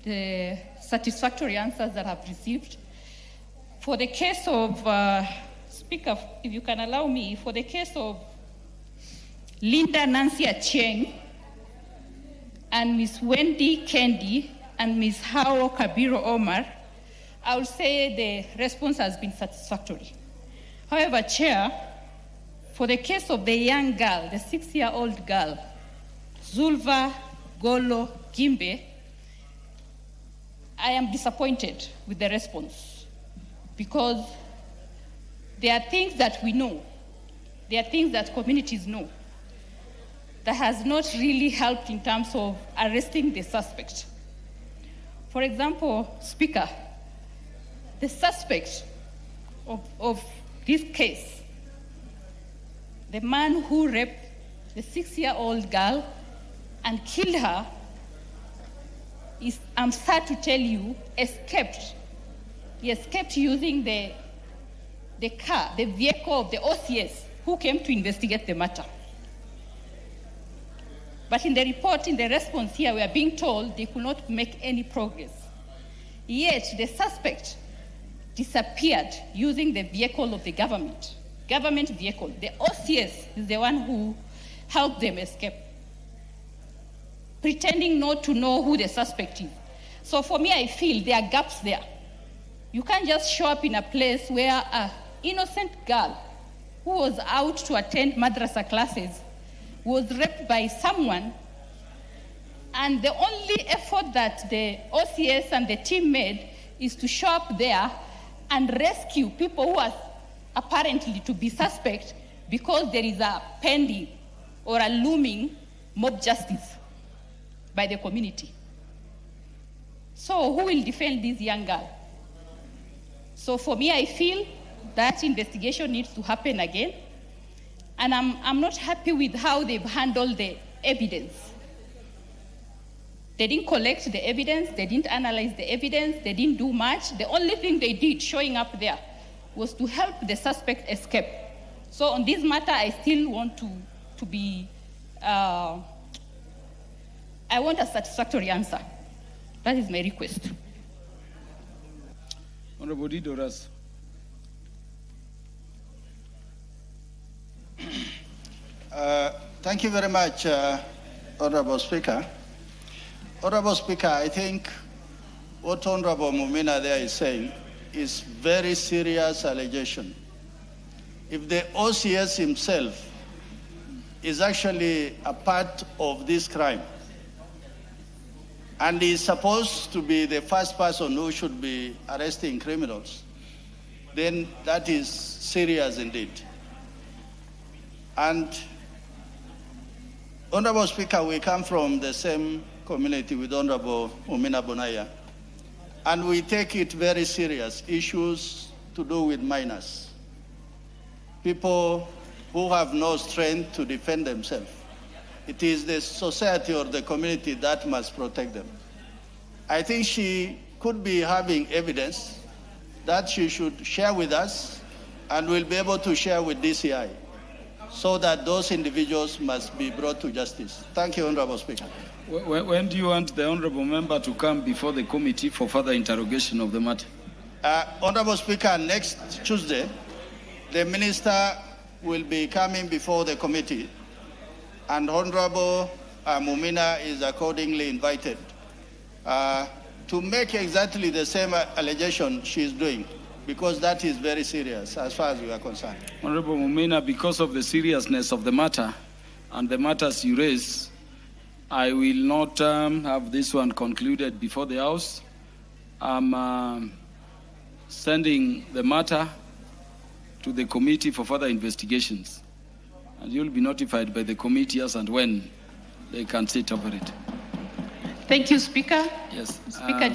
the satisfactory answers that I've received. For the case of, Speaker, if you can allow me, for the case of Linda Nancy Acheng and Ms. Wendy Kendi and Ms. Hao Kabiro Omar, I would say the response has been satisfactory. However, Chair, for the case of the young girl, the 6-year-old girl, Zulva Golo Gimbe, I am disappointed with the response because there are things that we know, there are things that communities know that has not really helped in terms of arresting the suspect. For example, Speaker, the suspect of this case, the man who raped the 6-year-old girl and killed her, is, I'm sad to tell you, escaped. He escaped using the car, the vehicle of the OCS who came to investigate the matter. But in the report, in the response here, we are being told they could not make any progress. Yet the suspect disappeared using the vehicle of the government vehicle. The OCS is the one who helped them escape, pretending not to know who the suspect is. So for me, I feel there are gaps there. You can't just show up in a place where an innocent girl who was out to attend madrasa classes was raped by someone, and the only effort that the OCS and the team made is to show up there and rescue people who are apparently to be suspect because there is a pending or a looming mob justice by the community. So who will defend this young girl? So for me, I feel that investigation needs to happen again. And I'm not happy with how they've handled the evidence. They didn't collect the evidence, they didn't analyze the evidence, they didn't do much. The only thing they did showing up there was to help the suspect escape. So on this matter, I still want to be, I want a satisfactory answer. That is my request. Honorable Didoras. Thank you very much, Honorable Speaker. Honorable Speaker, I think what Honorable Mumina there is saying is very serious allegation. If the OCS himself is actually a part of this crime, and is supposed to be the first person who should be arresting criminals, then that is serious indeed. And Honorable Speaker, we come from the same community with Honorable Mumina Bonaya, and we take it very serious, issues to do with minors, people who have no strength to defend themselves. It is the society or the community that must protect them. I think she could be having evidence that she should share with us and will be able to share with DCI so that those individuals must be brought to justice. Thank you, Honorable Speaker. When do you want the Honorable Member to come before the committee for further interrogation of the matter? Honorable Speaker, next Tuesday, the Minister will be coming before the committee, and Honorable Mumina is accordingly invited to make exactly the same allegation she is doing, because that is very serious as far as we are concerned. Honorable Mumina, because of the seriousness of the matter and the matters you raise, I will not have this one concluded before the House. I'm sending the matter to the committee for further investigations, and you'll be notified by the committee as and when they can sit over it. Thank you, Speaker. Yes. Speaker,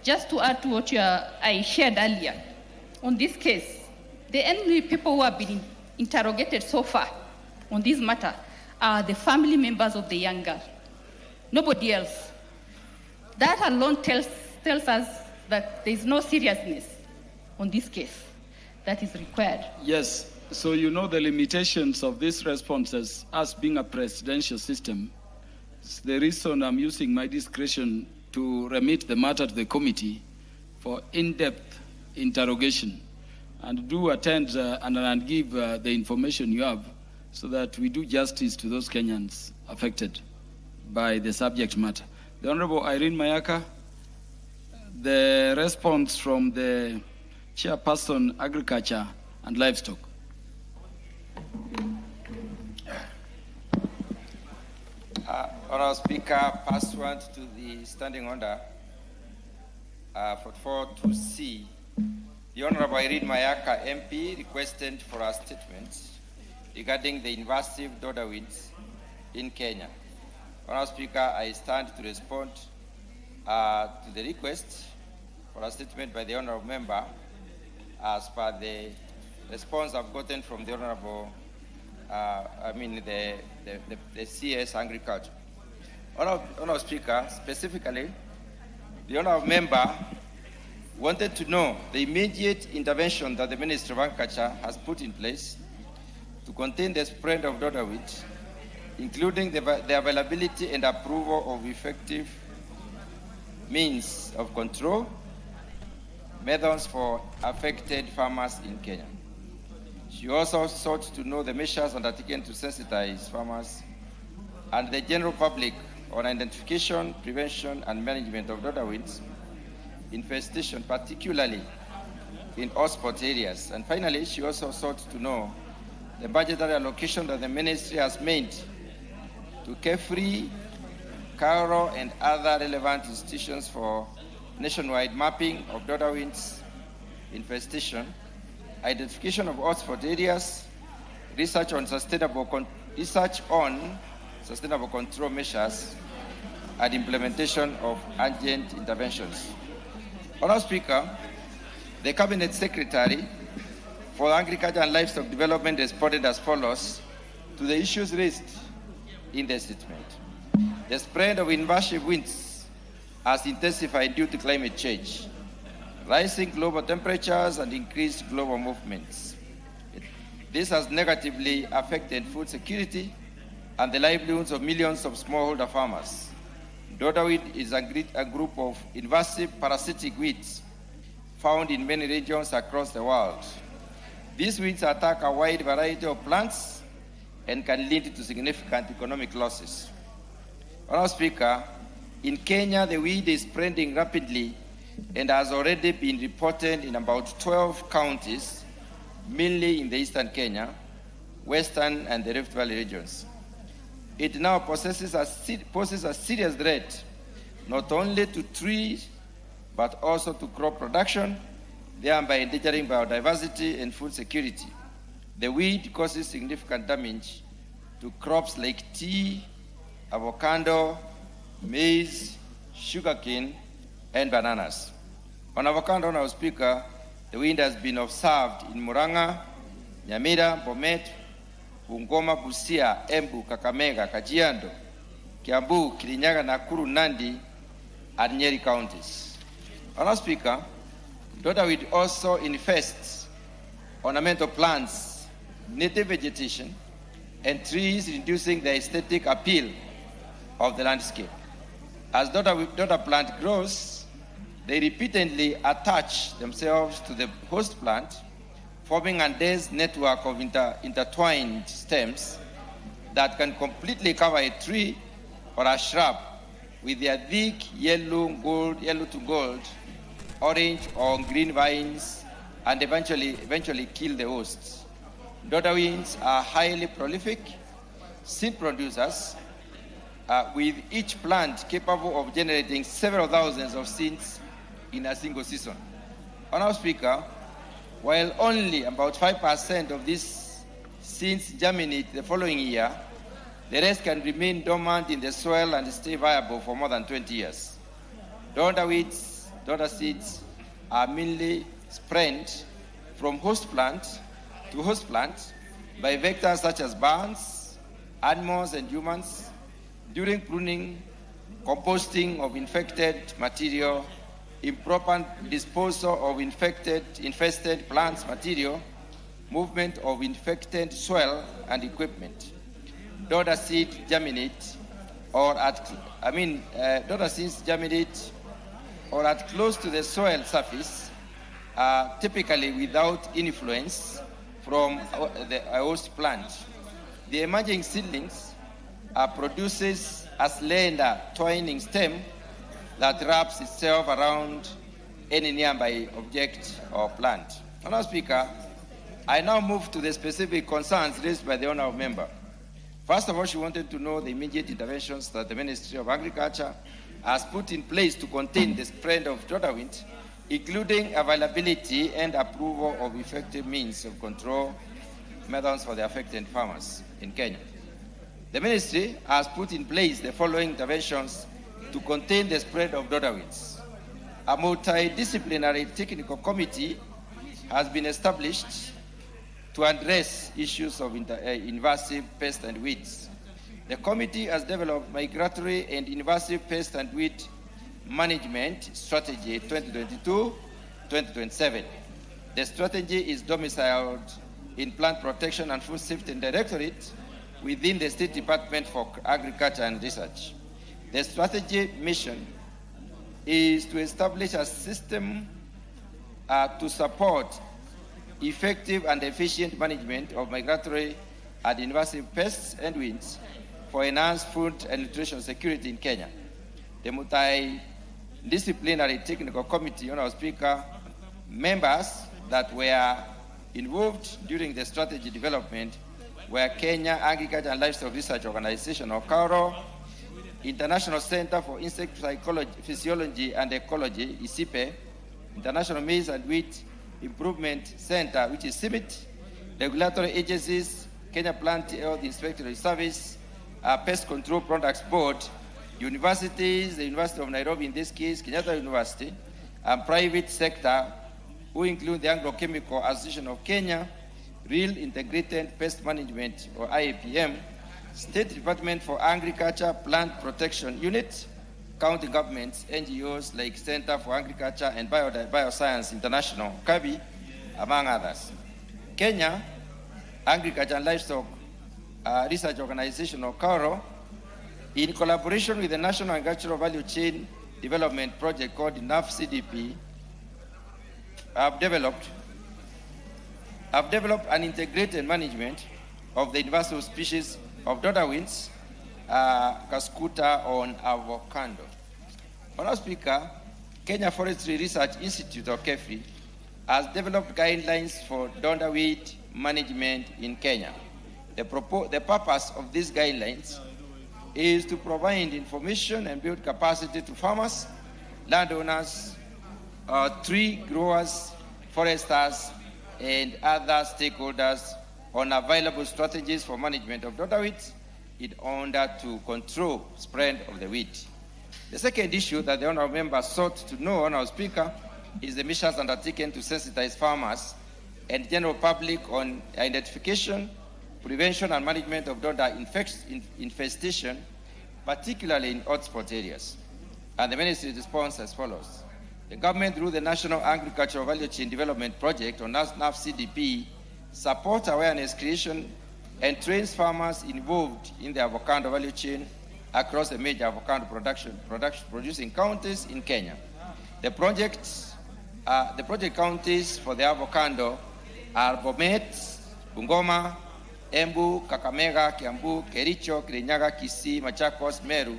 just to add to what I shared earlier, on this case, the only people who have been interrogated so far on this matter are the family members of the young girl. Nobody else. That alone tells us that there is no seriousness on this case that is required. Yes. So you know the limitations of these responses as being a presidential system. It's the reason I'm using my discretion to remit the matter to the committee for in-depth interrogation, and do attend and give the information you have so that we do justice to those Kenyans affected by the subject matter. The Honorable Irene Mayaka, the response from the Chairperson, Agriculture and Livestock. Honourable Speaker, pursuant to the standing order 44.2c, the Honourable Irene Mayaka MP requested for a statement regarding the invasive dodder weeds in Kenya. Honourable Speaker, I stand to respond to the request for a statement by the Honourable Member as per the response I've gotten from the Honourable, the CS Agriculture. Honourable Speaker, specifically, the Honourable Member wanted to know the immediate intervention that the Ministry of Agriculture has put in place to contain the spread of dodder weed, including the availability and approval of effective means of control, methods for affected farmers in Kenya. She also sought to know the measures undertaken to sensitize farmers and the general public on identification, prevention, and management of dodder weeds infestation, particularly in hotspot areas. And finally, she also sought to know the budgetary allocation that the ministry has made to Carefree, Cairo, and other relevant institutions for nationwide mapping of dodder winds infestation, identification of hotspot areas, research on sustainable control measures, and implementation of urgent interventions. Honourable Speaker, the Cabinet Secretary for Agriculture and Livestock Development responded as follows to the issues raised in the statement. The spread of invasive winds has intensified due to climate change, rising global temperatures, and increased global movements. This has negatively affected food security and the livelihoods of millions of smallholder farmers. Dodder weed is a group of invasive parasitic weeds found in many regions across the world. These weeds attack a wide variety of plants and can lead to significant economic losses. Honourable Speaker, in Kenya, the weed is spreading rapidly and has already been reported in about 12 counties, mainly in the eastern Kenya, western and the Rift Valley regions. It now poses a serious threat not only to trees but also to crop production, thereby endangering biodiversity and food security. The weed causes significant damage to crops like tea, avocado, maize, sugarcane, and bananas. On avocado, Honourable Speaker, the wind has been observed in Murang'a, Nyamira, Bomet, Bungoma, Busia, Embu, Kakamega, Kajiado, Kiambu, Kirinyaga, Nakuru, Nandi, and Nyeri counties. Honourable Speaker, dodder weed also infests ornamental plants, native vegetation, and trees, reducing the aesthetic appeal of the landscape. As dodder plant grows, they repeatedly attach themselves to the host plant, forming a dense network of intertwined stems that can completely cover a tree or a shrub with their thick yellow to gold, orange or green vines, and eventually kill the hosts. Dodder weeds are highly prolific seed producers, with each plant capable of generating several thousands of seeds in a single season. Honourable Speaker, while only about 5% of these seeds germinate the following year, the rest can remain dormant in the soil and stay viable for more than 20 years. Dodder seeds are mainly spread from host plant to host plant by vectors such as birds, animals, and humans during pruning, composting of infected material, improper disposal of infested plants material, movement of infected soil and equipment. Dodder seeds germinate or at close to the soil surface, typically without influence from the host plant. The emerging seedlings produces a slender twining stem that wraps itself around any nearby object or plant. Honourable Speaker, I now move to the specific concerns raised by the honourable member. First of all, she wanted to know the immediate interventions that the Ministry of Agriculture has put in place to contain the spread of dodder weed, including availability and approval of effective means of control methods for the affected farmers in Kenya. The ministry has put in place the following interventions to contain the spread of dodder weeds. A multidisciplinary technical committee has been established to address issues of invasive pests and weeds. The committee has developed migratory and invasive pest and weed management strategy 2022-2027. The strategy is domiciled in Plant Protection and Food Safety Directorate within the State Department for Agriculture and Research. The strategy mission is to establish a system to support effective and efficient management of migratory and invasive pests and weeds for enhanced food and nutrition security in Kenya. The multidisciplinary technical committee, Honourable Speaker, members that were involved during the strategy development where Kenya Agriculture and Livestock Research Organization, or KAURO, International Center for Insect Physiology and Ecology, ICIPE, International Maize and Wheat Improvement Center, which is CIMIT, regulatory agencies, Kenya Plant Health Inspectorate Service, Pest Control Products Board, universities, the University of Nairobi in this case, Kenyatta University, and private sector, who include the Agrochemical Association of Kenya, Real Integrated Pest Management, or IAPM, State Department for Agriculture Plant Protection Unit, county governments, NGOs like Center for Agriculture and Bioscience International, KBC, among others. Kenya Agriculture and Livestock Research Organization, or KAURO, in collaboration with the National Agricultural Value Chain Development Project called NAFCDP, have developed an integrated management of the invasive species of dodderwings, Cascuta on avocado. Honourable Speaker, Kenya Forestry Research Institute, or KEFI, has developed guidelines for dodderweed management in Kenya. The purpose of these guidelines is to provide information and build capacity to farmers, landowners, tree growers, foresters, and other stakeholders on available strategies for management of dodderweeds in order to control spread of the weed. The second issue that the honourable member sought to know, Honourable Speaker, is the measures undertaken to sensitize farmers and general public on identification, prevention, and management of dodder infestation, particularly in hotspot areas. And the ministry responds as follows. The government, through the National Agricultural Value Chain Development Project, or NAFCDP, supports awareness creation and trains farmers involved in the avocado value chain across the major avocado producing counties in Kenya. The project counties for the avocado are Bomet, Bungoma, Embu, Kakamega, Kiambu, Kericho, Kirinyaga, Kisii, Machakos, Meru,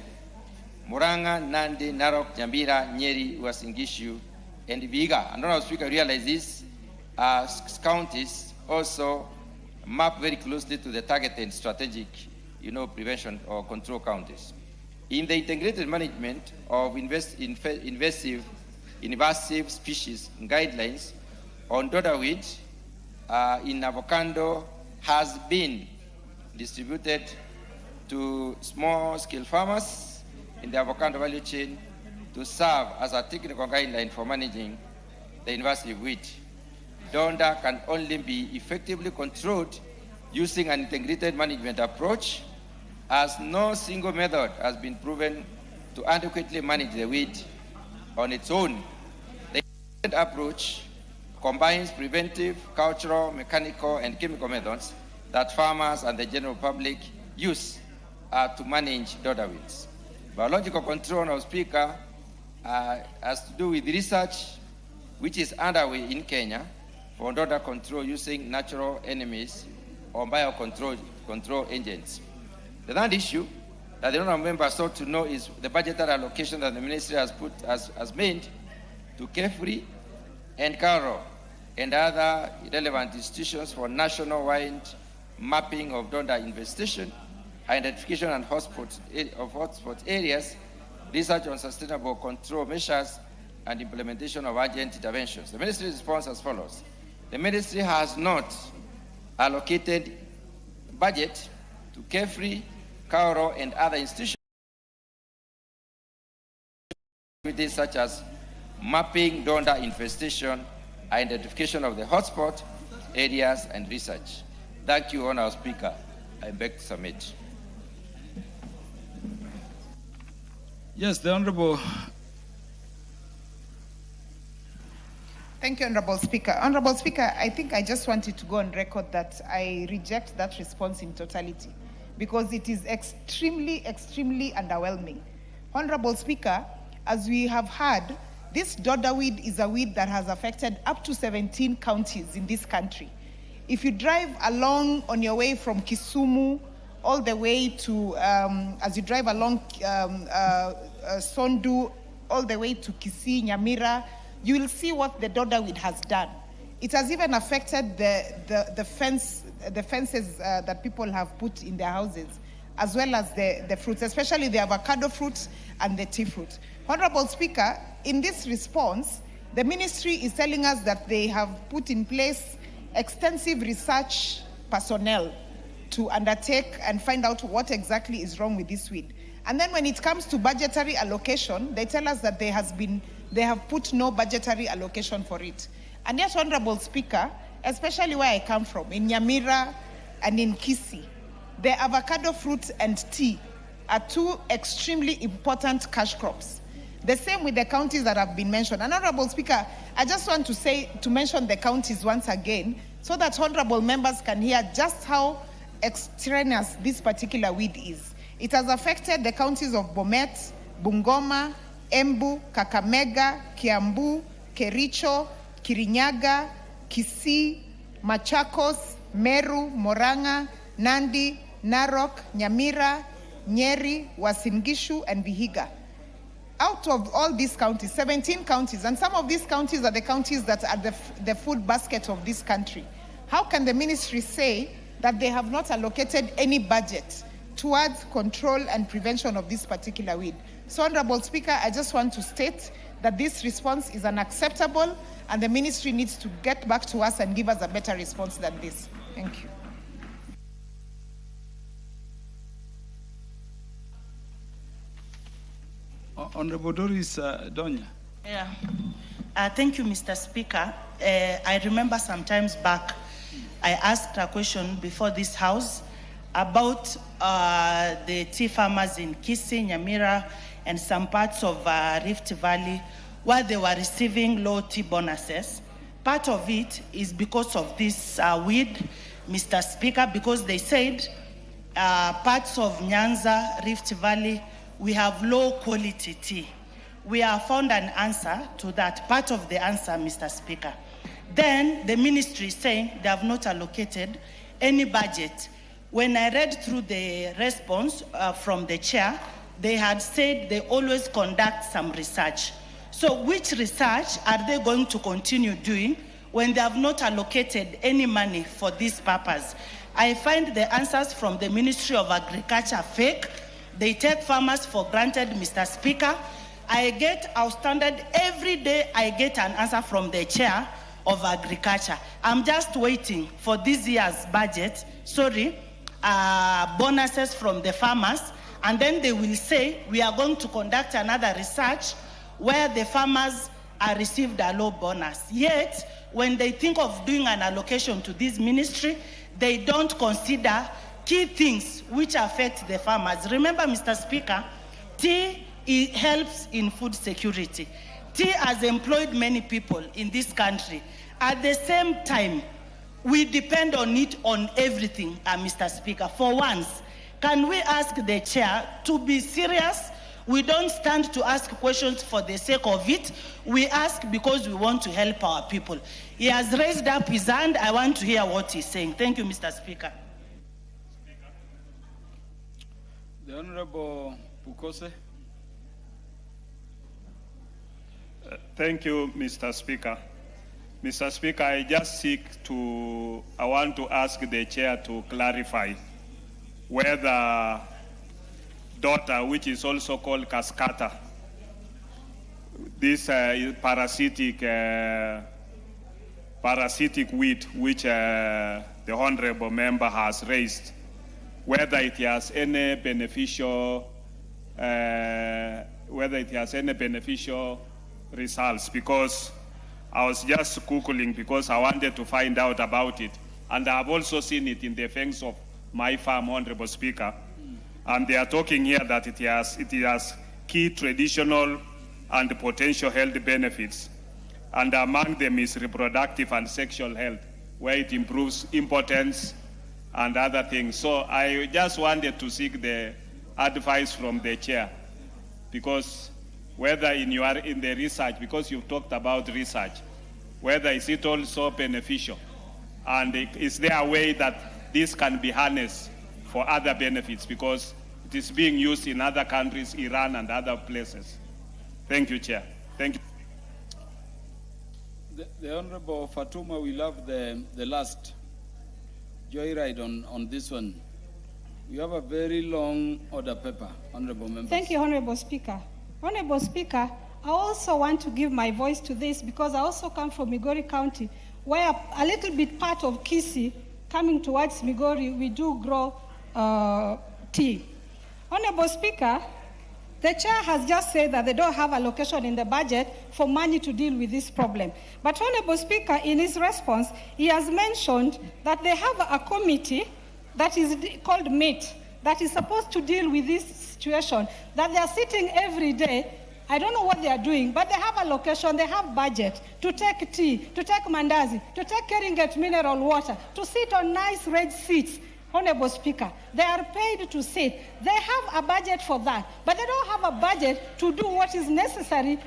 Murang'a, Nandi, Narok, Nyamira, Nyeri, Uasin Gishu, and Vihiga. And Honourable Speaker, realize these counties also map very closely to the targeted strategic, prevention or control counties. In the integrated management of invasive species guidelines on dodderweed in avocado has been distributed to small-scale farmers in the avocado value chain to serve as a technical guideline for managing the invasive weed. Dodder can only be effectively controlled using an integrated management approach, as no single method has been proven to adequately manage the weed on its own. The integrated approach combines preventive, cultural, mechanical, and chemical methods that farmers and the general public use to manage dodder weeds. Biological control, Honourable Speaker, has to do with research which is underway in Kenya for dodder control using natural enemies or biocontrol agents. The third issue that the honourable member sought to know is the budgetary allocation that the ministry has made to KEFRI and KAURO and other relevant institutions for national-wide mapping of dodder infestation, identification and hotspot areas, research on sustainable control measures, and implementation of urgent interventions. The ministry responds as follows. The ministry has not allocated budget to KEFRI, KAURO, and other institutions such as mapping dodder infestation, identification of the hotspot areas, and research. Thank you, Honourable Speaker. I beg to submit. Yes, the Honourable. Thank you, Honourable Speaker. Honourable Speaker, I think I just wanted to go on record that I reject that response in totality because it is extremely underwhelming. Honourable Speaker, as we have heard, this dodder weed is a weed that has affected up to 17 counties in this country. If you drive along on your way from Kisumu all the way to, as you drive along Sondu, all the way to Kisii, Nyamira, you will see what the dodder weed has done. It has even affected the fence the fences that people have put in their houses, as well as the fruits, especially the avocado fruit and the tea fruit. Honorable Speaker, in this response, the ministry is telling us that they have put in place extensive research personnel to undertake and find out what exactly is wrong with this weed. And then when it comes to budgetary allocation, they tell us that they have put no budgetary allocation for it. And yet, Honorable Speaker, especially where I come from, in Nyamira and in Kisii, the avocado fruit and tea are two extremely important cash crops. The same with the counties that have been mentioned. And Honorable Speaker, I just want to mention the counties once again so that honorable members can hear just how extraneous this particular weed is. It has affected the counties of Bomet, Bungoma, Embu, Kakamega, Kiambu, Kericho, Kirinyaga, Kisii, Machakos, Meru, Murang'a, Nandi, Narok, Nyamira, Nyeri, Uasin Gishu, and Vihiga. Out of all these counties, 17 counties, and some of these counties are the counties that are the food basket of this country. How can the ministry say that they have not allocated any budget towards control and prevention of this particular weed? So, Honorable Speaker, I just want to state that this response is unacceptable and the ministry needs to get back to us and give us a better response than this. Thank you. Honorable Doris Donya. Yeah. Thank you, Mr. Speaker. I remember some times back, I asked a question before this House about the tea farmers in Kisii, Nyamira, and some parts of Rift Valley where they were receiving low tea bonuses. Part of it is because of this weed, Mr. Speaker, because they said parts of Nyanza, Rift Valley, we have low quality tea. We have found an answer to that, part of the answer, Mr. Speaker. Then the ministry is saying they have not allocated any budget. When I read through the response from the chair, they had said they always conduct some research. So which research are they going to continue doing when they have not allocated any money for this purpose? I find the answers from the Ministry of Agriculture fake. They take farmers for granted, Mr. Speaker. I get outstanded every day. I get an answer from the chair of agriculture. I'm just waiting for this year's budget, bonuses from the farmers, and then they will say we are going to conduct another research where the farmers are received a low bonus. Yet, when they think of doing an allocation to this ministry, they don't consider key things which affect the farmers. Remember, Mr. Speaker, tea helps in food security. Tea has employed many people in this country. At the same time, we depend on it on everything, Mr. Speaker. For once, can we ask the chair to be serious? We don't stand to ask questions for the sake of it. We ask because we want to help our people. He has raised up his hand. I want to hear what he's saying. Thank you, Mr. Speaker. The Honorable Pukose. Thank you, Mr. Speaker. Mr. Speaker, I want to ask the chair to clarify whether daughter, which is also called cascata, this parasitic weed which the honorable member has raised, whether it has any beneficial results, because I was just Googling because I wanted to find out about it. And I've also seen it in the fence of my farm, Honorable Speaker. And they are talking here that it has key traditional and potential health benefits. And among them is reproductive and sexual health, where it improves impotence and other things. So I just wanted to seek the advice from the chair, because whether in the research, because you've talked about research, whether is it also beneficial, and is there a way that this can be harnessed for other benefits, because it is being used in other countries, Iran and other places. Thank you, Chair. Thank you. The Honorable Fatuma will have the last. joyride on this one. We have a very long order paper, honorable members. Thank you, Honorable Speaker. Honorable Speaker, I also want to give my voice to this because I also come from Migori County, where a little bit part of Kisii, coming towards Migori, we do grow tea. Honorable Speaker, the chair has just said that they don't have allocation in the budget for money to deal with this problem. But Honorable Speaker, in his response, he has mentioned that they have a committee that is called MIT that is supposed to deal with this situation, that they are sitting every day. I don't know what they are doing, but they have allocation, they have budget to take tea, to take mandazi, to take Keringet mineral water, to sit on nice red seats. Honorable Speaker, they are paid to sit. They have a budget for that, but they don't have a budget to do what is necessary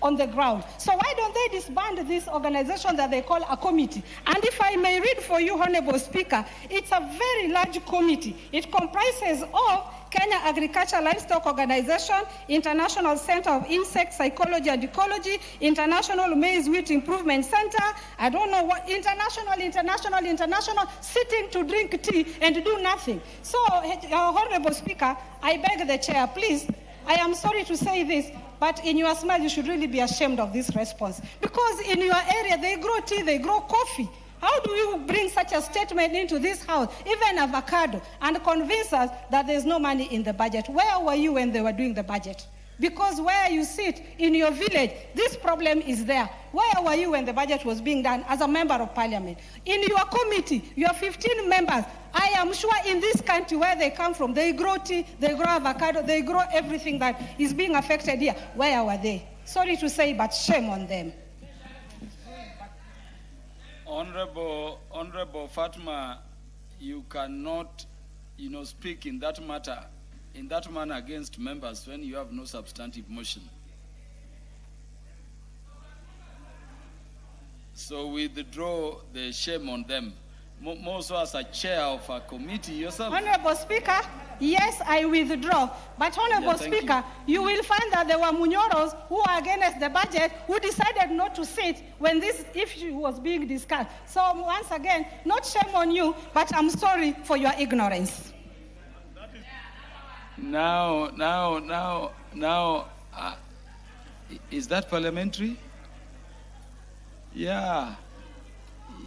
on the ground. So why don't they disband this organization that they call a committee? And if I may read for you, Honorable Speaker, it's a very large committee. It comprises of Kenya Agriculture Livestock Organization, International Center of Insect Psychology and Ecology, International Maize Wheat Improvement Center, I don't know what, international, sitting to drink tea and do nothing. So, Honorable Speaker, I beg the chair, please, I am sorry to say this, but in your smile, you should really be ashamed of this response. Because in your area, they grow tea, they grow coffee. How do you bring such a statement into this house, even avocado, and convince us that there's no money in the budget? Where were you when they were doing the budget? Because where you sit in your village, this problem is there. Where were you when the budget was being done as a member of parliament? In your committee, you have 15 members. I am sure in this country where they come from, they grow tea, they grow avocado, they grow everything that is being affected here. Where were they? Sorry to say, but shame on them. Honorable Fatma, you cannot, speak in that manner against members when you have no substantive motion. So we withdraw the shame on them. More so as a chair of a committee yourself. Honorable Speaker, yes, I withdraw. But Honorable Speaker, you will find that there were Munyoros who are against the budget who decided not to sit when this issue was being discussed. So once again, not shame on you, but I'm sorry for your ignorance. Now, is that parliamentary? Yeah,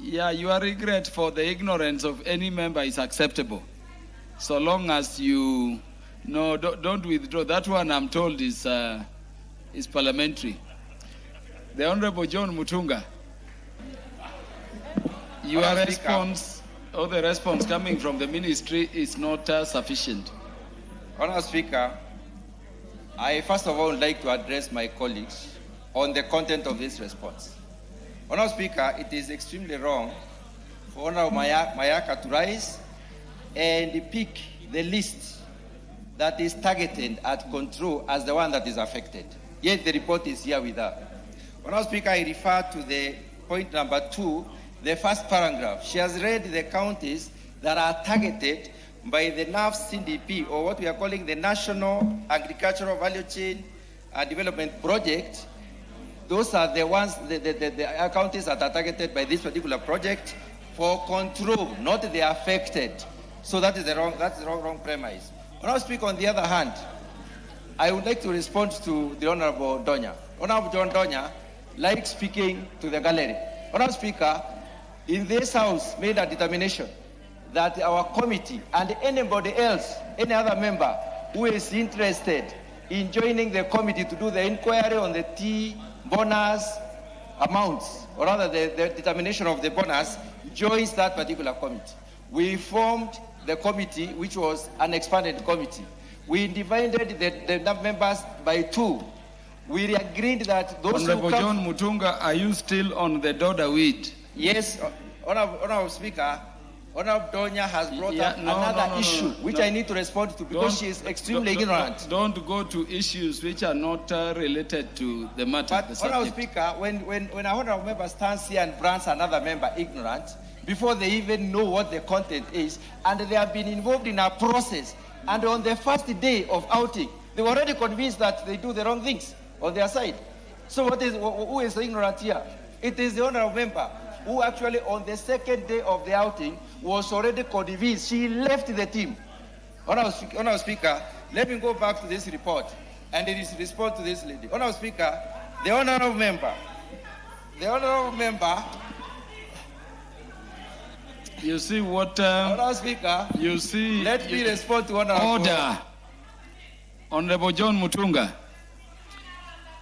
your regret for the ignorance of any member is acceptable. So long as you, don't withdraw. That one I'm told is parliamentary. The Honorable John Mutunga, your response, or the response coming from the ministry is not sufficient. Honourable Speaker, I first of all would like to address my colleagues on the content of this response. Honourable Speaker, it is extremely wrong for Honourable Mayaka to rise and pick the list that is targeted at control as the one that is affected. Yet the report is here with her. Honourable Speaker, I refer to the point number 2, the first paragraph. She has read the counties that are targeted by the NAFS CDP, or what we are calling the National Agricultural Value Chain Development Project. Those are the ones, the counties that are targeted by this particular project for control, not the affected. So that is the wrong premise. Honourable Speaker, on the other hand, I would like to respond to the Honourable Donya. Honourable John Donya likes speaking to the gallery. Honourable Speaker, in this House made a determination that our committee and anybody else, any other member who is interested in joining the committee to do the inquiry on the tea bonus amounts, or rather the determination of the bonus, joins that particular committee. We formed the committee, which was an expanded committee. We divided the members by 2. We agreed that those Honorable who come... John Mutunga, are you still on the Doda weed? Yes, Honorable Speaker. Honorable Donya has brought up another issue, which I need to respond to because she is extremely ignorant. Don't go to issues which are not related to the matter. But, Honorable Speaker, when a honorable member stands here and brands another member ignorant, before they even know what the content is, and they have been involved in a process, and on the first day of outing, they were already convinced that they do the wrong things on their side. So who is ignorant here? It is the honorable member. who actually on the second day of the outing was already convinced. She left the team. Honorable Speaker, let me go back to this report and it is respond to this lady. Honorable Speaker, the honorable member, you see what, Honorable Speaker, you see, let me respond to honorable. Order. Honorable John Mutunga,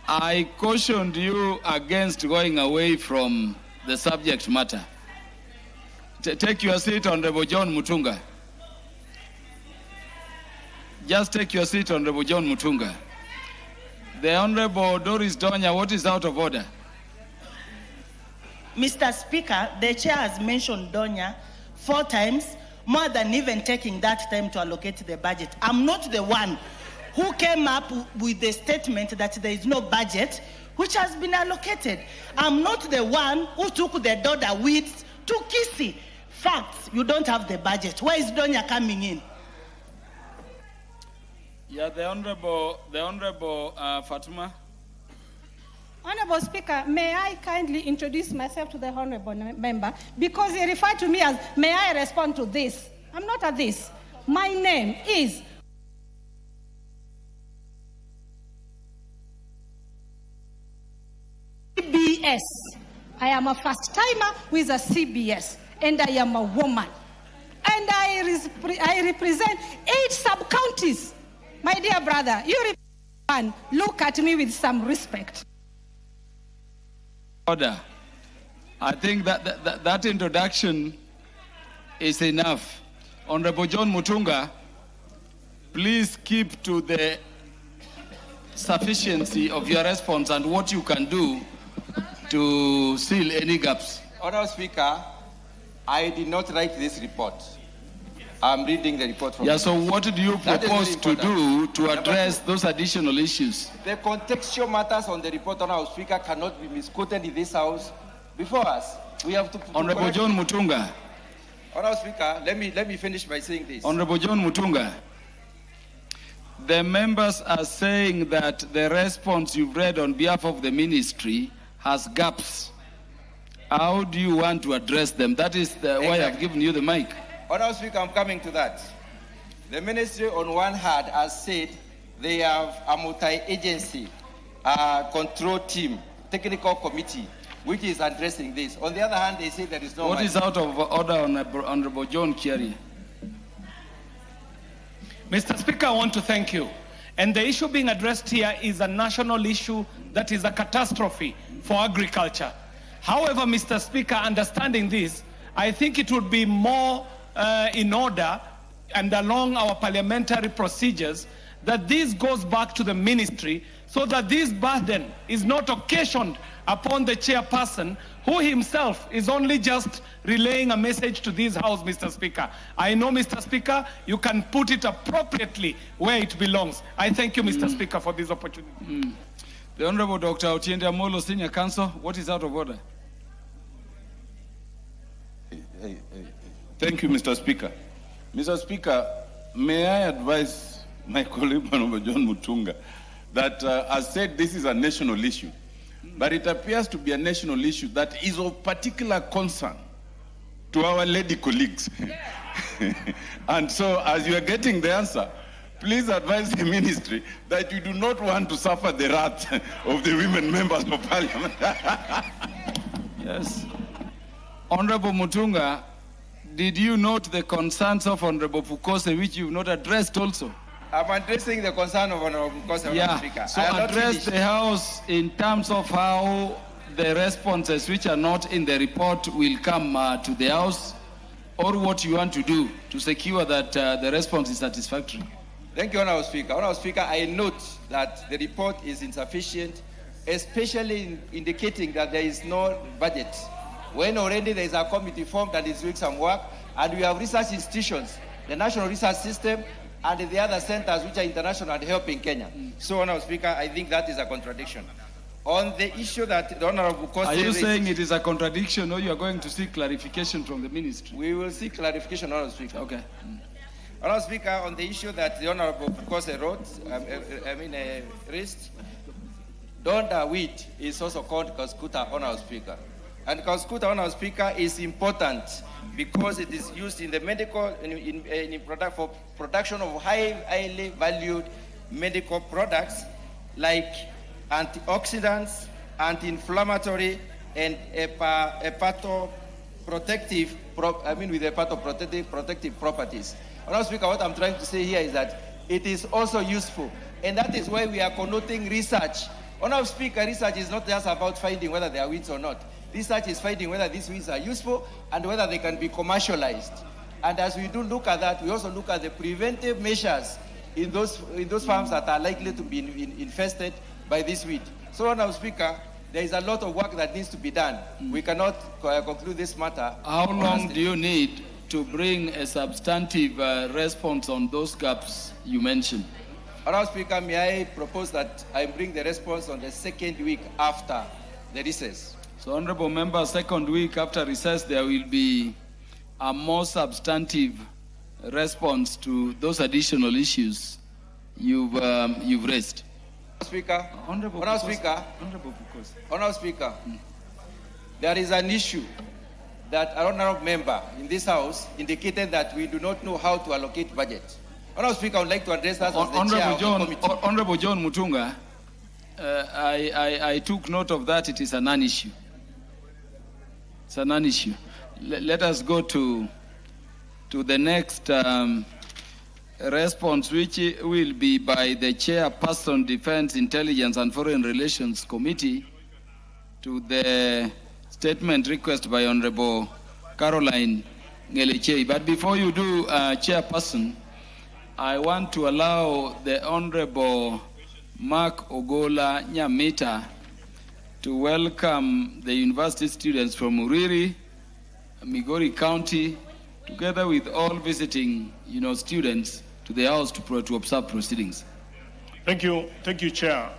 I cautioned you against going away from the subject matter. Take your seat, Honorable John Mutunga. Just take your seat, Honorable John Mutunga. The Honorable Doris Donya, what is out of order? Mr. Speaker, the chair has mentioned Donya 4 times, more than even taking that time to allocate the budget. I'm not the one who came up with the statement that there is no budget which has been allocated. I'm not the one who took the Doda weeds to Kisii. Facts, you don't have the budget. Where is Donya coming in? Yeah, the Honorable Fatuma. Honorable Speaker, may I kindly introduce myself to the honorable member because he referred to me as, may I respond to this? I'm not a this. My name is CBS. I am a first timer with a CBS and I am a woman. And I represent 8 sub-counties. My dear brother, you represent, look at me with some respect. Order. I think that introduction is enough. Honorable John Mutunga, please keep to the sufficiency of your response and what you can do to seal any gaps. Honorable Speaker, I did not write this report. I'm reading the report from. Yeah, so what do you propose to do to address those additional issues? The contextual matters on the report, Honorable Speaker, cannot be misquoted in this House before us. We have to. Honorable John Mutunga. Honorable Speaker, let me finish by saying this. Honorable John Mutunga. The members are saying that the response you've read on behalf of the ministry has gaps. How do you want to address them? That is why I've given you the mic. Honorable Speaker, I'm coming to that. The ministry on one hand has said they have a multi-agency control team, technical committee, which is addressing this. On the other hand, they say there is no. What is out of order, Honorable John Kiari? Mr. Speaker, I want to thank you. And the issue being addressed here is a national issue that is a catastrophe for agriculture. However, Mr. Speaker, understanding this, I think it would be more in order and along our parliamentary procedures that this goes back to the ministry so that this burden is not occasioned upon the chairperson who himself is only just relaying a message to this House, Mr. Speaker. I know, Mr. Speaker, you can put it appropriately where it belongs. I thank you, Mr. Speaker, for this opportunity. The Honorable Dr. Otiende Amolo, Senior Counsel, what is out of order? Thank you, Mr. Speaker. Mr. Speaker, may I advise my colleague, Honorable John Mutunga, that as said, this is a national issue, but it appears to be a national issue that is of particular concern to our lady colleagues. And so, as you are getting the answer, please advise the ministry that you do not want to suffer the wrath of the women members of parliament. Yes. Honorable Mutunga, did you note the concerns of Honorable Pukose, which you've not addressed also? I'm addressing the concern of Honorable Pukose, yeah. Speaker. So address the House in terms of how the responses which are not in the report will come to the House, or what you want to do to secure that the response is satisfactory. Thank you, Honorable Speaker. Honorable Speaker, I note that the report is insufficient, especially in indicating that there is no budget. When already there is a committee formed that is doing some work, and we have research institutions, the National Research System, and the other centers which are international and helping Kenya. So, Honorable Speaker, I think that is a contradiction. On the issue that the Honorable Kosse Are you raised, saying it is a contradiction, or you are going to seek clarification from the ministry? we will seek clarification, Honorable Speaker. Okay. Honorable Speaker, on the issue that the Honorable Kosse raised, Donda wheat is also called Kaskuta, Honorable Speaker. And Kauskuta, Honorable Speaker, is important because it is used in the medical, for production of highly valued medical products like antioxidants, anti-inflammatory, and hepatoprotective, with hepatoprotective properties. Honorable Speaker, what I'm trying to say here is that it is also useful, and that is why we are conducting research. Honorable Speaker, research is not just about finding whether they are weeds or not. Research is finding whether these weeds are useful and whether they can be commercialized. And as we do look at that, we also look at the preventive measures in those farms that are likely to be infested by this weed. So, Honorable Speaker, there is a lot of work that needs to be done. We cannot conclude this matter. How long do you need to bring a substantive response on those gaps you mentioned? Honorable Speaker, may I propose that I bring the response on the second week after the recess? So, Honorable Member, second week after recess, there will be a more substantive response to those additional issues you've raised. Speaker, Honorable Speaker, there is an issue that an honorable member in this House indicated that we do not know how to allocate budget. Honorable Speaker, I would like to address that as the chair of the committee. Honorable John Mutunga, I took note of that. It is a non-issue. It's a non-issue. Let us go to the next response, which will be by the Chairperson, Defense, Intelligence and Foreign Relations Committee, to the statement request by Honorable Caroline Ngelechei. But before you do, Chairperson, I want to allow the Honorable Mark Ogola Nyamita to welcome the university students from Uriri, Migori County, together with all visiting students to the House to observe proceedings. Thank you, Chair.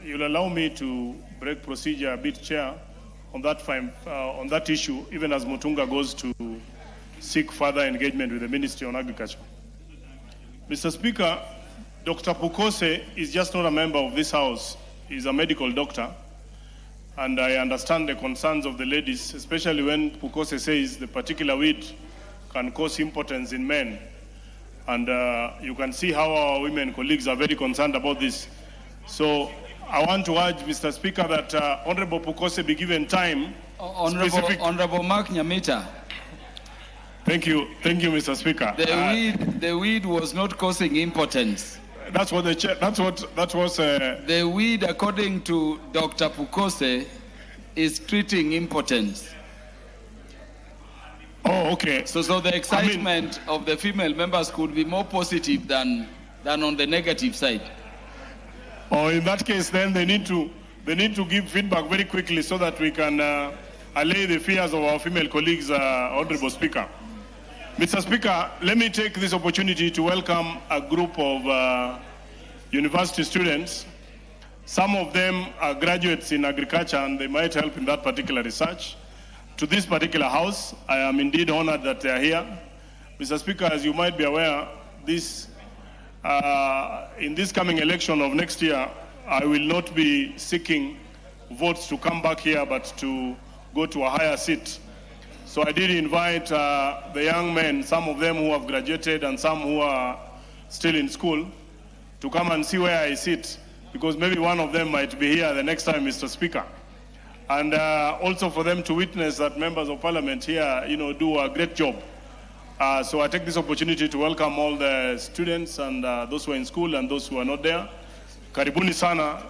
You'll allow me to break procedure a bit, Chair, on that issue, even as Mutunga goes to seek further engagement with the Ministry on Agriculture. Mr. Speaker, Dr. Pukose is just not a member of this House. He's a medical doctor. And I understand the concerns of the ladies, especially when Pukose says the particular weed can cause impotence in men. And you can see how our women colleagues are very concerned about this. So I want to urge, Mr. Speaker, that Honorable Pukose be given time. Honorable Mark Nyamita. Thank you, Mr. Speaker. The weed was not causing impotence. That was. The weed, according to Dr. Pukose, is treating impotence. Oh, okay. So the excitement of the female members could be more positive than on the negative side. Oh, in that case, then they need to give feedback very quickly so that we can allay the fears of our female colleagues, Honorable Speaker. Mr. Speaker, let me take this opportunity to welcome a group of university students. Some of them are graduates in agriculture and they might help in that particular research. To this particular House, I am indeed honored that they are here. Mr. Speaker, as you might be aware, in this coming election of next year, I will not be seeking votes to come back here, but to go to a higher seat. So I did invite the young men, some of them who have graduated and some who are still in school, to come and see where I sit, because maybe one of them might be here the next time, Mr. Speaker. And also for them to witness that members of parliament here, do a great job. So I take this opportunity to welcome all the students and those who are in school and those who are not there. Karibuni sana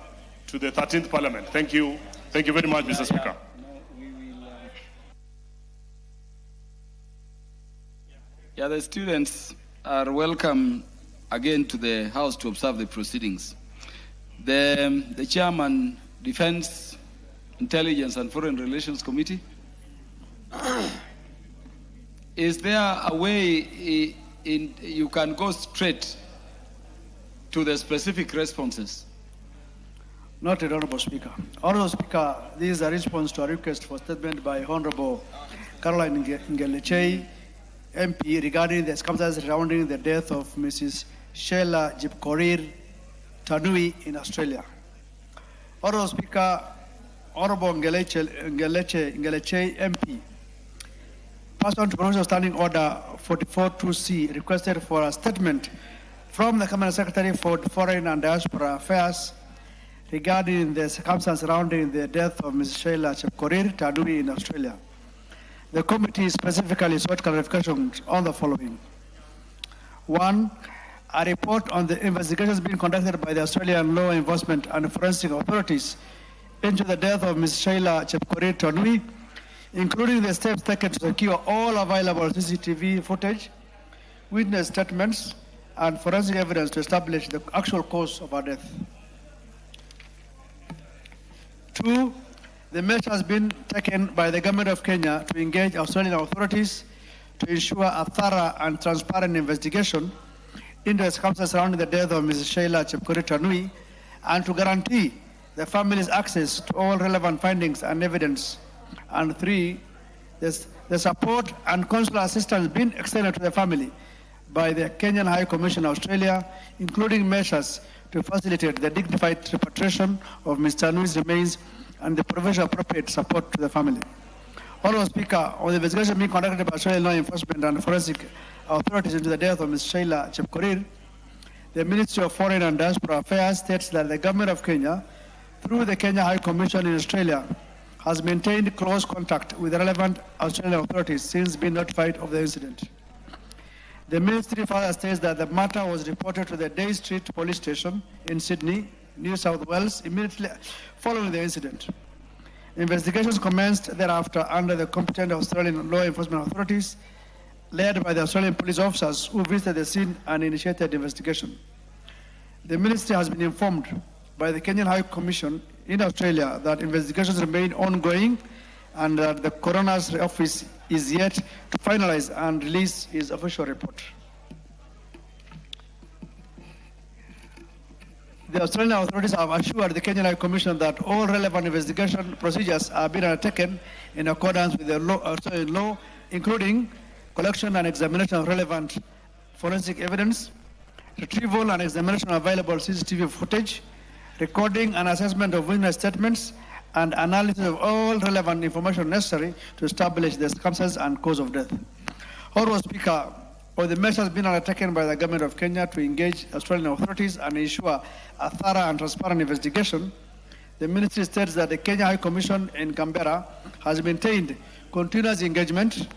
to the 13th parliament. Thank you. Thank you very much, Mr. Speaker. The students are welcome again to the House to observe the proceedings. The Chairman, Defense, Intelligence and Foreign Relations Committee. Is there a way you can go straight to the specific responses? Noted, Honorable Speaker. Honorable Speaker, this is a response to a request for statement by Honorable Caroline Ngelechei, MP, regarding the circumstances surrounding the death of Mrs. Sheila Jipkorir Tanui in Australia. Honorable Speaker, Honorable Ngeleche MP, pursuant to Provisional Standing Order 44-2C, requested for a statement from the Cabinet Secretary for Foreign and Diaspora Affairs regarding the circumstances surrounding the death of Ms. Sheila Chepkorir Tanui in Australia. The committee specifically sought clarifications on the following. 1. A report on the investigations being conducted by the Australian law enforcement and forensic authorities into the death of Ms. Sheila Chepkorir Tanui, including the steps taken to secure all available CCTV footage, witness statements, and forensic evidence to establish the actual cause of her death. 2. The measure has been taken by the Government of Kenya to engage Australian authorities to ensure a thorough and transparent investigation into the circumstances surrounding the death of Ms. Sheila Chepkorir Tanui and to guarantee the family's access to all relevant findings and evidence. And 3, the support and consular assistance being extended to the family by the Kenyan High Commission Australia, including measures to facilitate the dignified repatriation of Ms. Tanui's remains and the provision of appropriate support to the family. Honourable Speaker, on the investigation being conducted by Australian law enforcement and forensic authorities into the death of Ms. Sheila Chepkorir, the Ministry of Foreign and Diaspora Affairs states that the Government of Kenya, through the Kenya High Commission in Australia, has maintained close contact with the relevant Australian authorities since being notified of the incident. The Ministry further states that the matter was reported to the Day Street Police Station in Sydney, New South Wales, immediately following the incident. Investigations commenced thereafter under the competent Australian law enforcement authorities, led by the Australian police officers who visited the scene and initiated the investigation. The Ministry has been informed by the Kenyan High Commission in Australia that investigations remain ongoing and that the Coroner's Office is yet to finalize and release his official report. The Australian authorities have assured the Kenyan High Commission that all relevant investigation procedures are being undertaken in accordance with the Australian law, including collection and examination of relevant forensic evidence, retrieval and examination of available CCTV footage, recording and assessment of witness statements, and analysis of all relevant information necessary to establish the circumstances and cause of death. Honourable Speaker, all the measures being undertaken by the Government of Kenya to engage Australian authorities and ensure a thorough and transparent investigation, the Ministry states that the Kenya High Commission in Canberra has maintained continuous engagement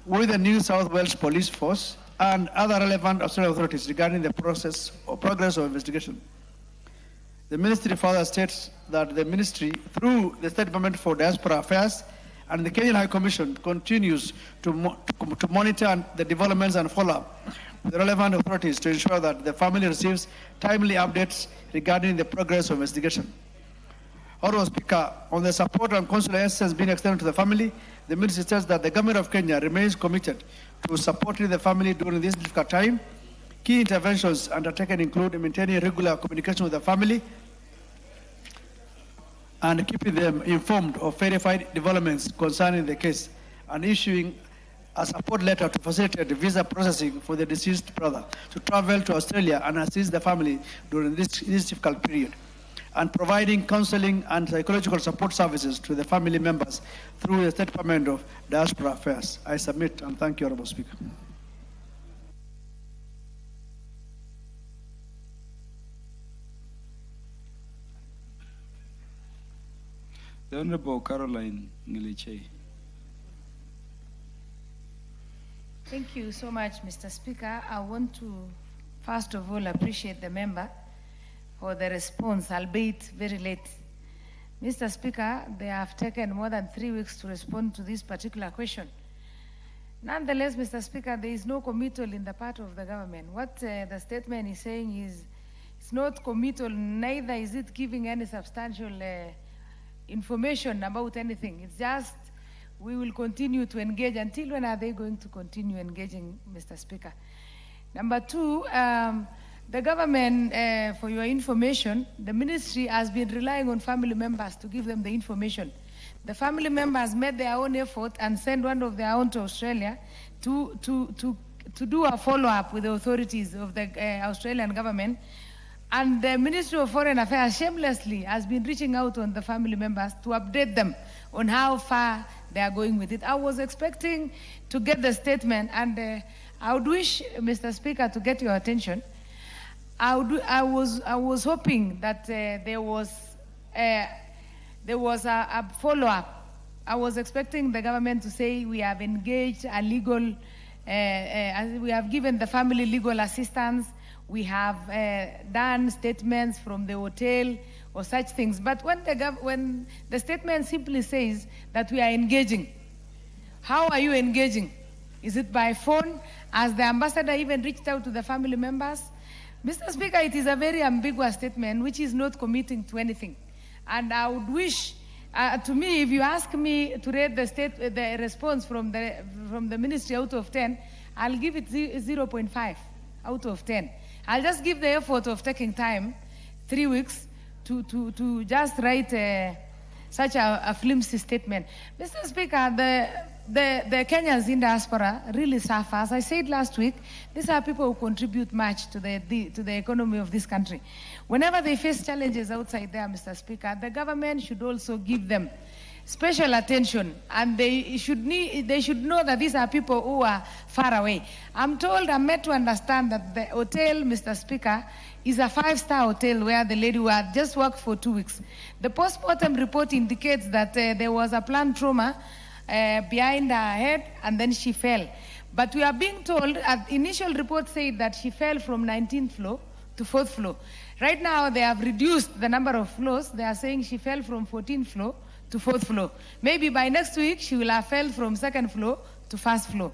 with the New South Wales Police Force and other relevant Australian authorities regarding the progress of investigation. The Ministry further states that the Ministry, through the State Department for Diaspora Affairs and the Kenyan High Commission, continues to monitor the developments and follow up with the relevant authorities to ensure that the family receives timely updates regarding the progress of investigation. Honourable Speaker, on the support and consular assistance being extended to the family, the Ministry says that the Government of Kenya remains committed to supporting the family during this difficult time. Key interventions undertaken include maintaining regular communication with the family and keeping them informed of verified developments concerning the case and issuing a support letter to facilitate the visa processing for the deceased brother to travel to Australia and assist the family during this difficult period, and providing counseling and psychological support services to the family members through the State Department of Diaspora Affairs. I submit and thank you, Honourable Speaker. The Honourable Caroline Ngeleche. Thank you so much, Mr. Speaker. I want to, first of all, appreciate the member for the response, albeit very late. Mr. Speaker, they have taken more than 3 weeks to respond to this particular question. Nonetheless, Mr. Speaker, there is no committal in the part of the government. What the statement is saying is it's not committal, neither is it giving any substantial information about anything. It's just we will continue to engage. Until when are they going to continue engaging, Mr. Speaker? Number two, the government, for your information, the ministry has been relying on family members to give them the information. The family members made their own effort and sent one of their own to Australia to do a follow-up with the authorities of the Australian government. And the Ministry of Foreign Affairs shamelessly has been reaching out on the family members to update them on how far they are going with it. I was expecting to get the statement, and I would wish, Mr. Speaker, to get your attention. I was hoping that there was a follow-up. I was expecting the government to say we have engaged a legal, we have given the family legal assistance, we have done statements from the hotel or such things. But when the statement simply says that we are engaging, how are you engaging? Is it by phone? Has the ambassador even reached out to the family members? Mr. Speaker, it is a very ambiguous statement which is not committing to anything. And I would wish, to me, if you ask me to rate the response from the ministry out of 10, I'll give it 0.5 out of 10. I'll just give the effort of taking time, 3 weeks, to just write such a flimsy statement. Mr. Speaker, the Kenyans in diaspora really suffer. As I said last week, these are people who contribute much to the economy of this country. Whenever they face challenges outside there, Mr. Speaker, the government should also give them special attention, and they should know that these are people who are far away. I'm made to understand that the hotel, Mr. Speaker, is a 5-star hotel where the lady who had just worked for 2 weeks. The postmortem report indicates that there was a planned trauma behind her head, and then she fell. But we are being told, initial report said that she fell from 19th floor to 4th floor. Right now, they have reduced the number of floors. They are saying she fell from 14th floor to 4th floor. Maybe by next week, she will have fell from 2nd floor to 1st floor.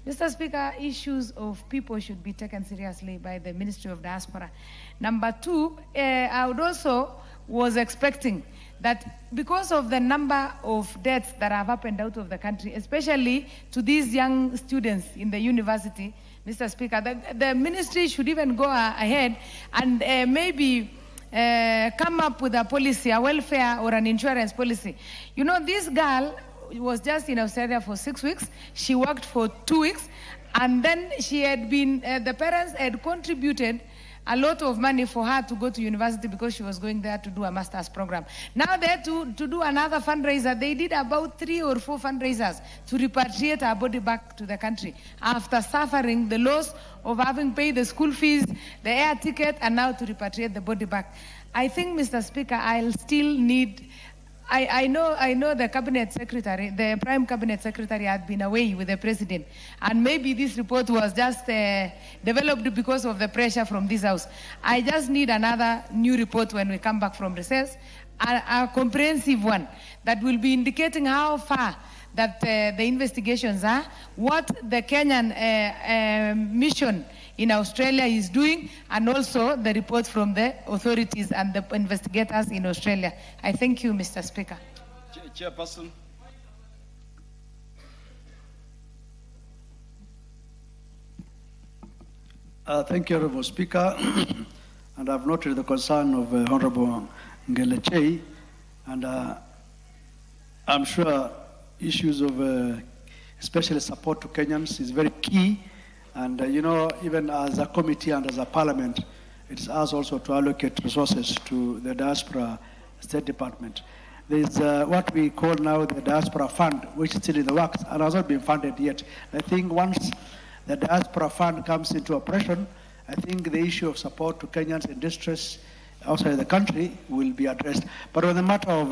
Mr. Speaker, issues of people should be taken seriously by the Ministry of Diaspora. Number 2, I would also was expecting that because of the number of deaths that have happened out of the country, especially to these young students in the university, Mr. Speaker, the ministry should even go ahead and maybe come up with a policy, a welfare or an insurance policy. You know, this girl was just in Australia for 6 weeks. She worked for 2 weeks, and then she had been, the parents had contributed a lot of money for her to go to university because she was going there to do a master's program. Now they had to do another fundraiser. They did about 3 or 4 fundraisers to repatriate her body back to the country after suffering the loss of having paid the school fees, the air ticket, and now to repatriate the body back. I think, Mr. Speaker, I'll still need, I know the cabinet secretary, the prime cabinet secretary had been away with the president, and maybe this report was just developed because of the pressure from this house. I just need another new report when we come back from recess, a comprehensive one that will be indicating how far that the investigations are, what the Kenyan mission in Australia is doing, and also the reports from the authorities and the investigators in Australia. I thank you, Mr. Speaker. Chairperson. Thank you, Honorable Speaker. And I've noted the concern of Honorable Ngelechei, and I'm sure issues of especially support to Kenyans is very key. And you know, even as a committee and as a parliament, it's us also to allocate resources to the Diaspora State Department. There's what we call now the Diaspora Fund, which is still in the works and has not been funded yet. I think once the Diaspora Fund comes into operation, I think the issue of support to Kenyans in distress outside the country will be addressed. But on the matter of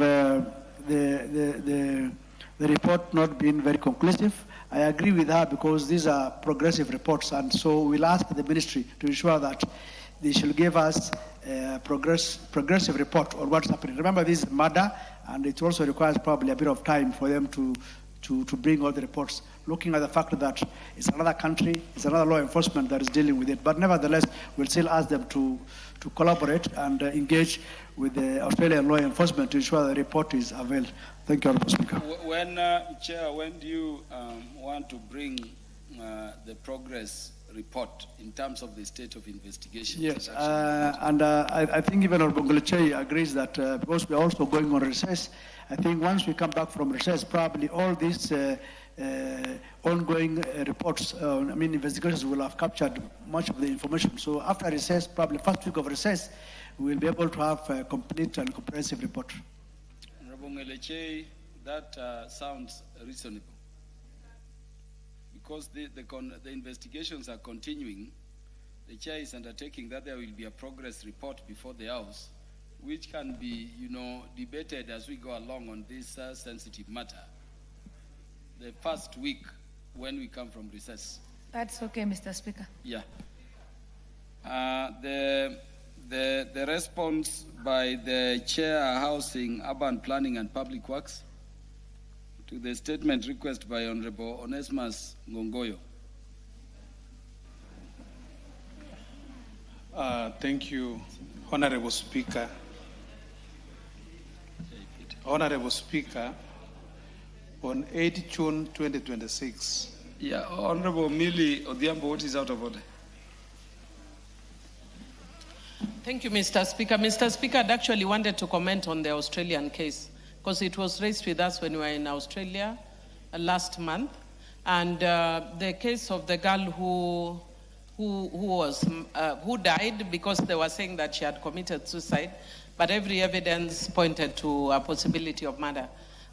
the report not being very conclusive, I agree with her because these are progressive reports, and so we'll ask the ministry to ensure that they should give us a progressive report on what's happening. Remember, this is murder, and it also requires probably a bit of time for them to bring all the reports, looking at the fact that it's another country, it's another law enforcement that is dealing with it. But nevertheless, we'll still ask them to collaborate and engage with the Australian law enforcement to ensure the report is availed. Thank you, Honourable Speaker. Chair, when do you want to bring the progress report in terms of the state of investigation. Yes, and I think even Honorable Ngeleche agrees that because we are also going on recess, I think once we come back from recess, probably all these ongoing reports, investigations will have captured much of the information. So after recess, probably first week of recess, we will be able to have a complete and comprehensive report. Honorable Ngeleche, that sounds reasonable. Because the investigations are continuing, the chair is undertaking that there will be a progress report before the House, which can be, debated as we go along on this sensitive matter. The first week when we come from recess. That's okay, Mr. Speaker. Yeah. The response by the Chair Housing, Urban Planning and Public Works to the statement request by Honorable Onesmus Ngongoyo. Thank you, Honorable Speaker. Honorable Speaker, on 8 June 2026. Yeah, Honorable Millie Odhiambo, what is out of order? Thank you, Mr. Speaker. Mr. Speaker, I'd actually wanted to comment on the Australian case because it was raised with us when we were in Australia last month. And the case of the girl who died because they were saying that she had committed suicide, but every evidence pointed to a possibility of murder.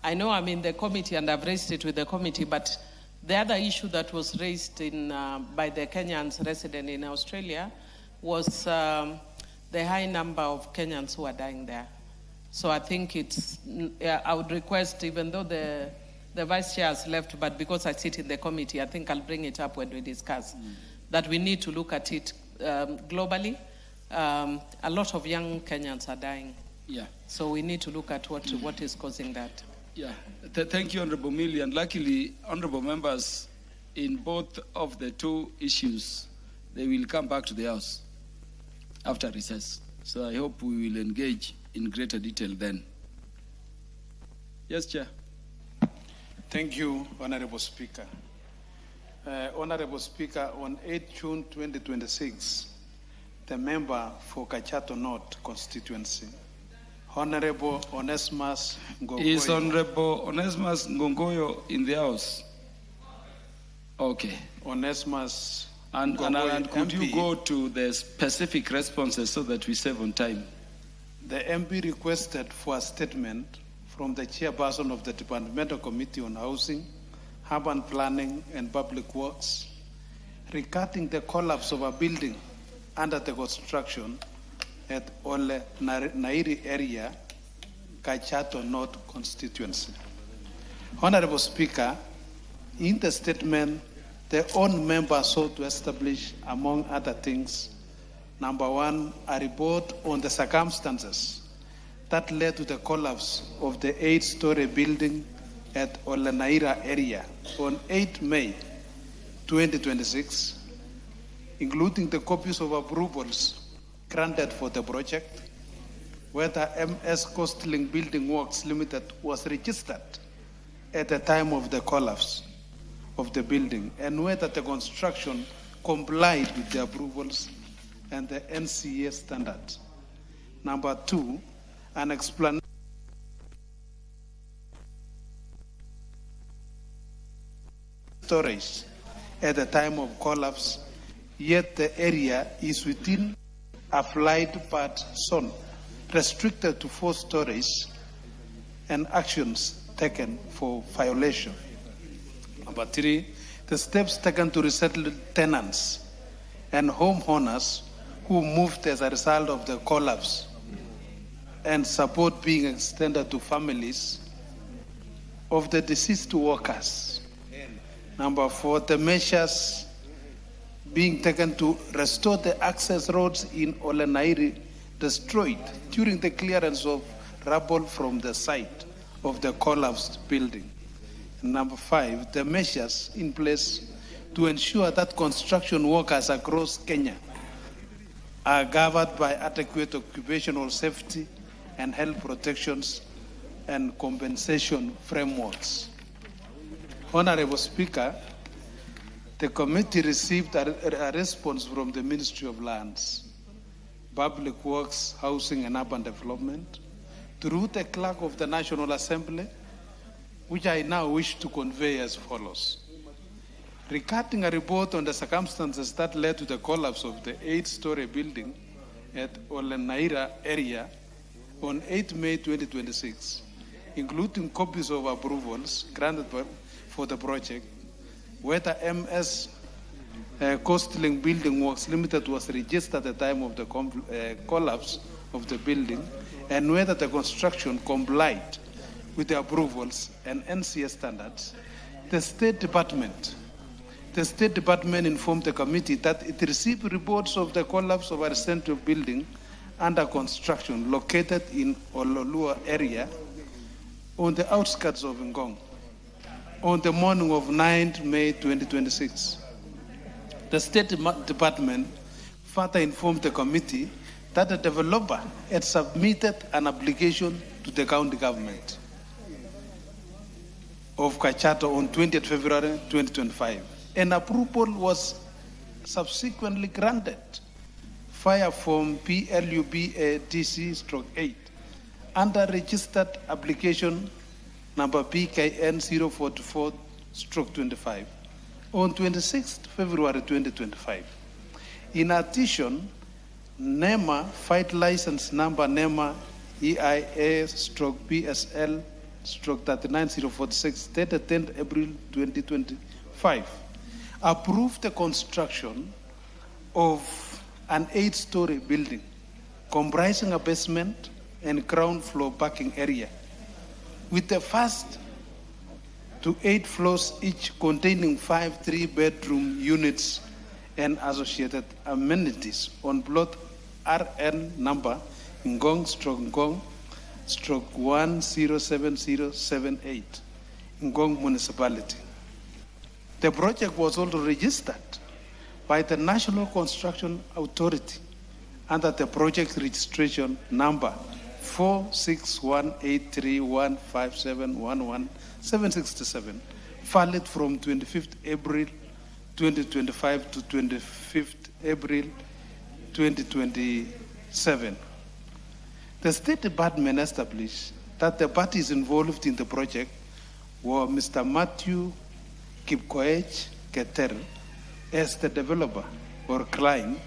I know I'm in the committee and I've raised it with the committee, but the other issue that was raised by the Kenyans resident in Australia was the high number of Kenyans who are dying there. So I think I would request, even though the Vice Chair has left, but because I sit in the committee, I think I'll bring it up when we discuss, that we need to look at it globally. A lot of young Kenyans are dying. Yeah. So we need to look at what is causing that. Yeah. Thank you, Honorable Millie. And luckily, Honorable members, in both of the two issues, they will come back to the House after recess. So I hope we will engage in greater detail then. Yes, Chair. Thank you, Honorable Speaker. Honorable Speaker, on 8 June 2026, the member for Kajiado North constituency, Honorable Onesmus Ngongoyo. Is Honorable Onesmus Ngongoyo in the House? Okay. Onesmus and could MP, you go to the specific responses so that we save on time? The MP requested for a statement from the chairperson of the Departmental Committee on Housing, Urban Planning and Public Works regarding the collapse of a building under the construction at Ole Nairi area, Kajiado North constituency. Honorable Speaker, in the statement, the own member sought to establish, among other things, number one, a report on the circumstances that led to the collapse of the 8-story building at Ole Naira area on 8 May 2026, including the copies of approvals granted for the project, whether MS Coastling Building Works Limited was registered at the time of the collapse of the building, and whether the construction complied with the approvals and the NCA standard. Number two, an explanation storage at the time of collapse, yet the area is within a flight path zone restricted to 4 stories and actions taken for violation. Number 3, the steps taken to resettle tenants and homeowners who moved as a result of the collapse and support being extended to families of the deceased workers. Number 4, the measures being taken to restore the access roads in Ole Nairi destroyed during the clearance of rubble from the site of the collapsed building. And number 5, the measures in place to ensure that construction workers across Kenya are governed by adequate occupational safety and health protections and compensation frameworks. Honorable Speaker, the committee received a response from the Ministry of Lands, Public Works, Housing and Urban Development, through the clerk of the National Assembly, which I now wish to convey as follows. Regarding a report on the circumstances that led to the collapse of the 8-story building at Olenaira area on 8 May 2026, including copies of approvals granted for the project, whether MS Coastling Building Works Limited was registered at the time of the collapse of the building, and whether the construction complied with the approvals and NCS standards, the State Department informed the committee that it received reports of the collapse of a residential building under construction located in Ololua area on the outskirts of Ngong on the morning of 9 May 2026. The State Department further informed the committee that the developer had submitted an application to the county government of Kachato on 20th February 2025. An approval was subsequently granted via form PLUBATC/8 under registered application number PKN 044/25 on 26th February 2025. In addition, NEMA file license number NEMA EIA/PSL/39046 dated 10th April 2025 approved the construction of an 8-story building comprising a basement and ground floor parking area with the first to 8 floors each containing 5 3-bedroom units and associated amenities on plot RN number Ngong/Ngong/107078 Ngong Municipality. The project was also registered by the National Construction Authority under the project registration number 4618315711767, valid from 25th April 2025 to 25th April 2027. The State Department established that the parties involved in the project were Mr. Matthew Kipkoech Keter as the developer or client,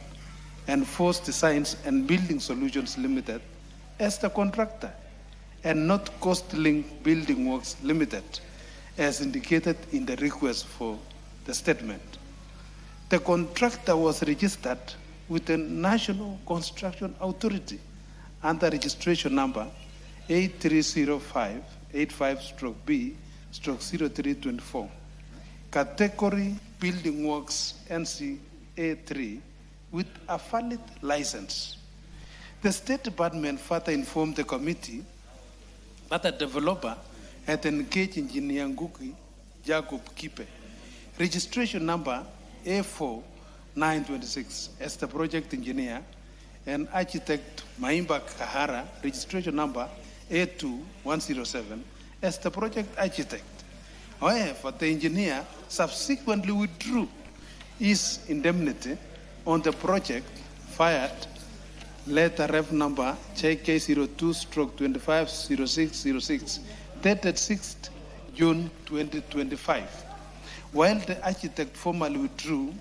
and Force Designs and Building Solutions Limited as the contractor, and not Coastling Building Works Limited as indicated in the request for the statement. The contractor was registered with the National Construction Authority under registration number 830585/B/0324. Category Building Works NCA3 with a valid license. The State Department further informed the committee that the developer had engaged engineer Ngugi Jacob Kipe, registration number A4926 as the project engineer, and architect Maimba Kahara, registration number A2107 as the project architect. However, the engineer subsequently withdrew his indemnity on the project fired letter ref number JK02/250606 dated 6th June 2025, while the architect formally withdrew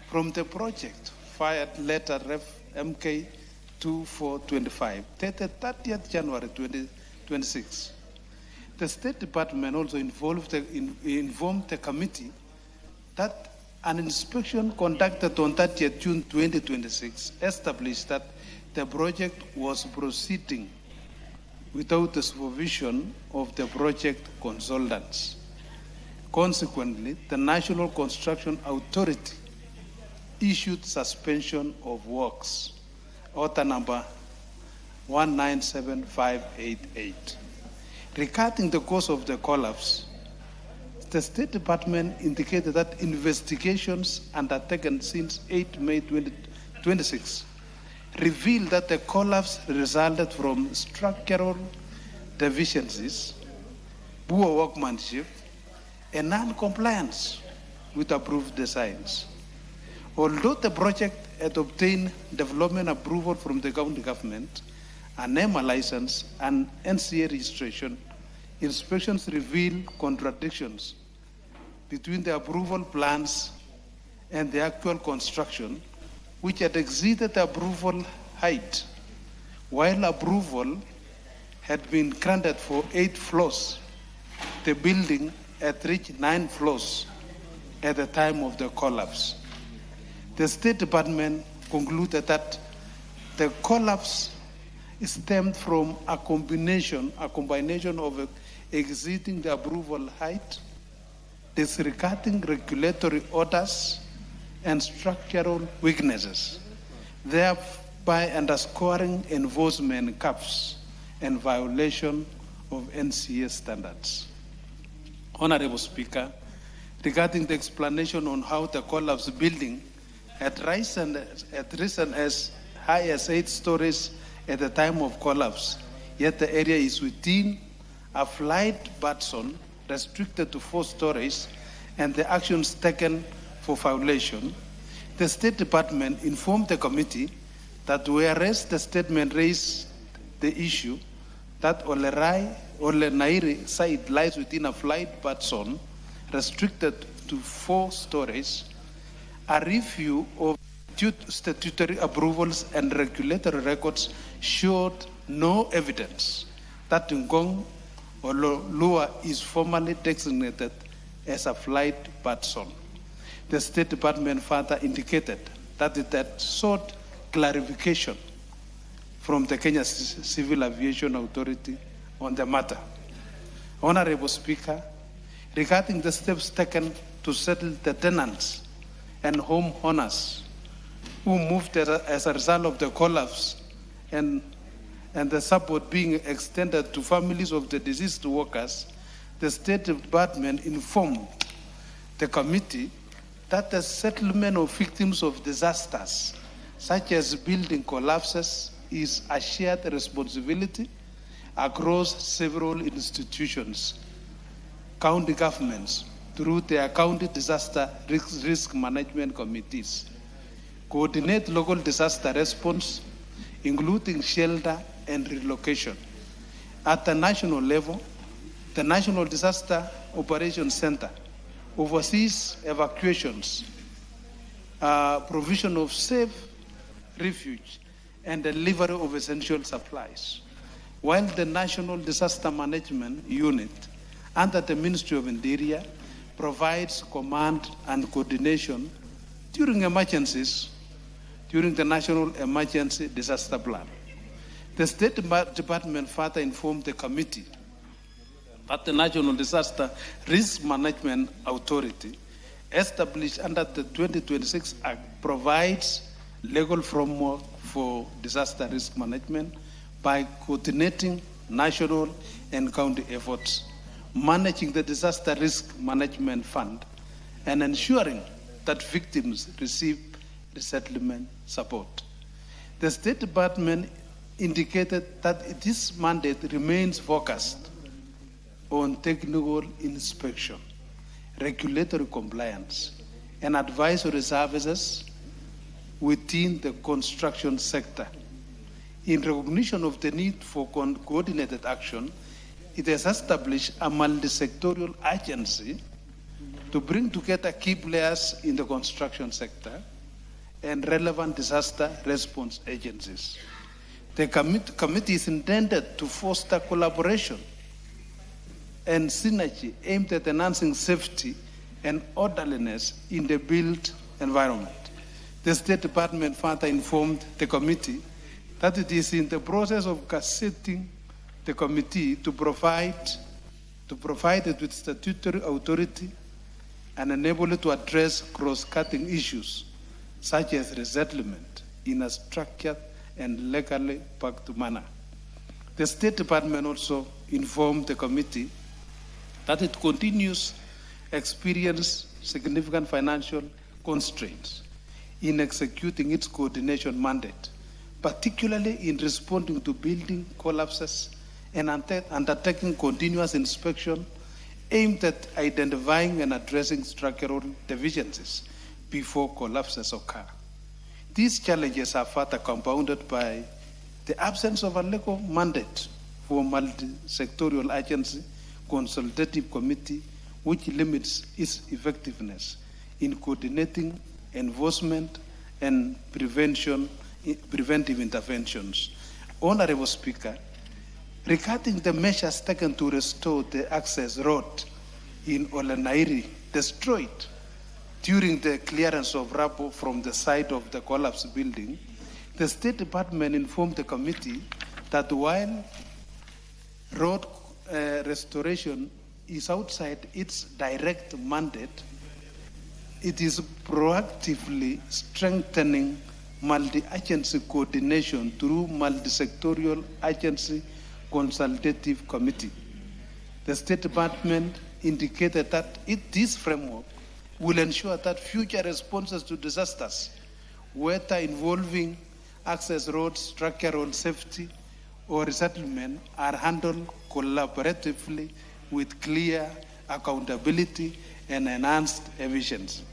from the project fired letter ref MK2425 dated 30th January 2026. The State Department also informed the committee that an inspection conducted on 30th June 2026 established that the project was proceeding without the supervision of the project consultants. Consequently, the National Construction Authority issued suspension of works, order number 197588. Regarding the cause of the collapse, the State Department indicated that investigations undertaken since 8 May 2026 revealed that the collapse resulted from structural deficiencies, poor workmanship, and non-compliance with approved designs. Although the project had obtained development approval from the county government, an NEMA license and NCA registration, inspections reveal contradictions between the approval plans and the actual construction, which had exceeded the approval height, while approval had been granted for 8 floors. The building had reached 9 floors at the time of the collapse. The State Department concluded that the collapse stemmed from a combination of exceeding the approval height, disregarding regulatory orders, and structural weaknesses, thereby underscoring enforcement gaps and violation of NCA standards. Honorable Speaker, regarding the explanation on how the collapsed building had risen as high as 8 stories at the time of collapse, yet the area is within a flight buffer zone restricted to 4 stories, and the actions taken for violation, the State Department informed the committee that whereas the statement raised the issue that Ole Nairi site lies within a flight buffer zone restricted to 4 stories, a review of statutory approvals and regulatory records showed no evidence that Ngong or Lua is formally designated as a flight buffer zone. The State Department further indicated that it had sought clarification from the Kenya Civil Aviation Authority on the matter. Honorable Speaker, regarding the steps taken to settle the tenants and homeowners who moved as a result of the collapse and the support being extended to families of the deceased workers, the State Department informed the committee that the settlement of victims of disasters, such as building collapses, is a shared responsibility across several institutions, county governments, through their county disaster risk management committees, coordinate local disaster response, including shelter and relocation. At the national level, the National Disaster Operations Center oversees evacuations, provision of safe refuge, and delivery of essential supplies, while the National Disaster Management Unit under the Ministry of Interior provides command and coordination during emergencies during the National Emergency Disaster Plan. The State Department further informed the committee that the National Disaster Risk Management Authority, established under the 2026 Act, provides legal framework for disaster risk management by coordinating national and county efforts, managing the Disaster Risk Management Fund, and ensuring that victims receive resettlement support. The State Department indicated that this mandate remains focused on technical inspection, regulatory compliance, and advisory services within the construction sector. In recognition of the need for coordinated action, it has established a multi-sectorial agency to bring together key players in the construction sector and relevant disaster response agencies. The committee is intended to foster collaboration and synergy aimed at enhancing safety and orderliness in the built environment. The State Department further informed the committee that it is in the process of gazetting the committee to provide it with statutory authority and enable it to address cross-cutting issues such as resettlement in a structured and legally backed manner. The State Department also informed the committee that it continues to experience significant financial constraints in executing its coordination mandate, particularly in responding to building collapses and undertaking continuous inspection aimed at identifying and addressing structural deficiencies before collapses occur. These challenges are further compounded by the absence of a legal mandate for multi-sectorial agency consultative committee, which limits its effectiveness in coordinating enforcement and preventive interventions. Honorable Speaker, regarding the measures taken to restore the access road in Olenairi destroyed during the clearance of rubble from the site of the collapsed building, the State Department informed the committee that while road restoration is outside its direct mandate, it is proactively strengthening multi-agency coordination through multi-sectorial agency consultative committee. The State Department indicated that this framework will ensure that future responses to disasters, whether involving access roads, structural safety, or resettlement, are handled collaboratively with clear accountability and enhanced efficiency.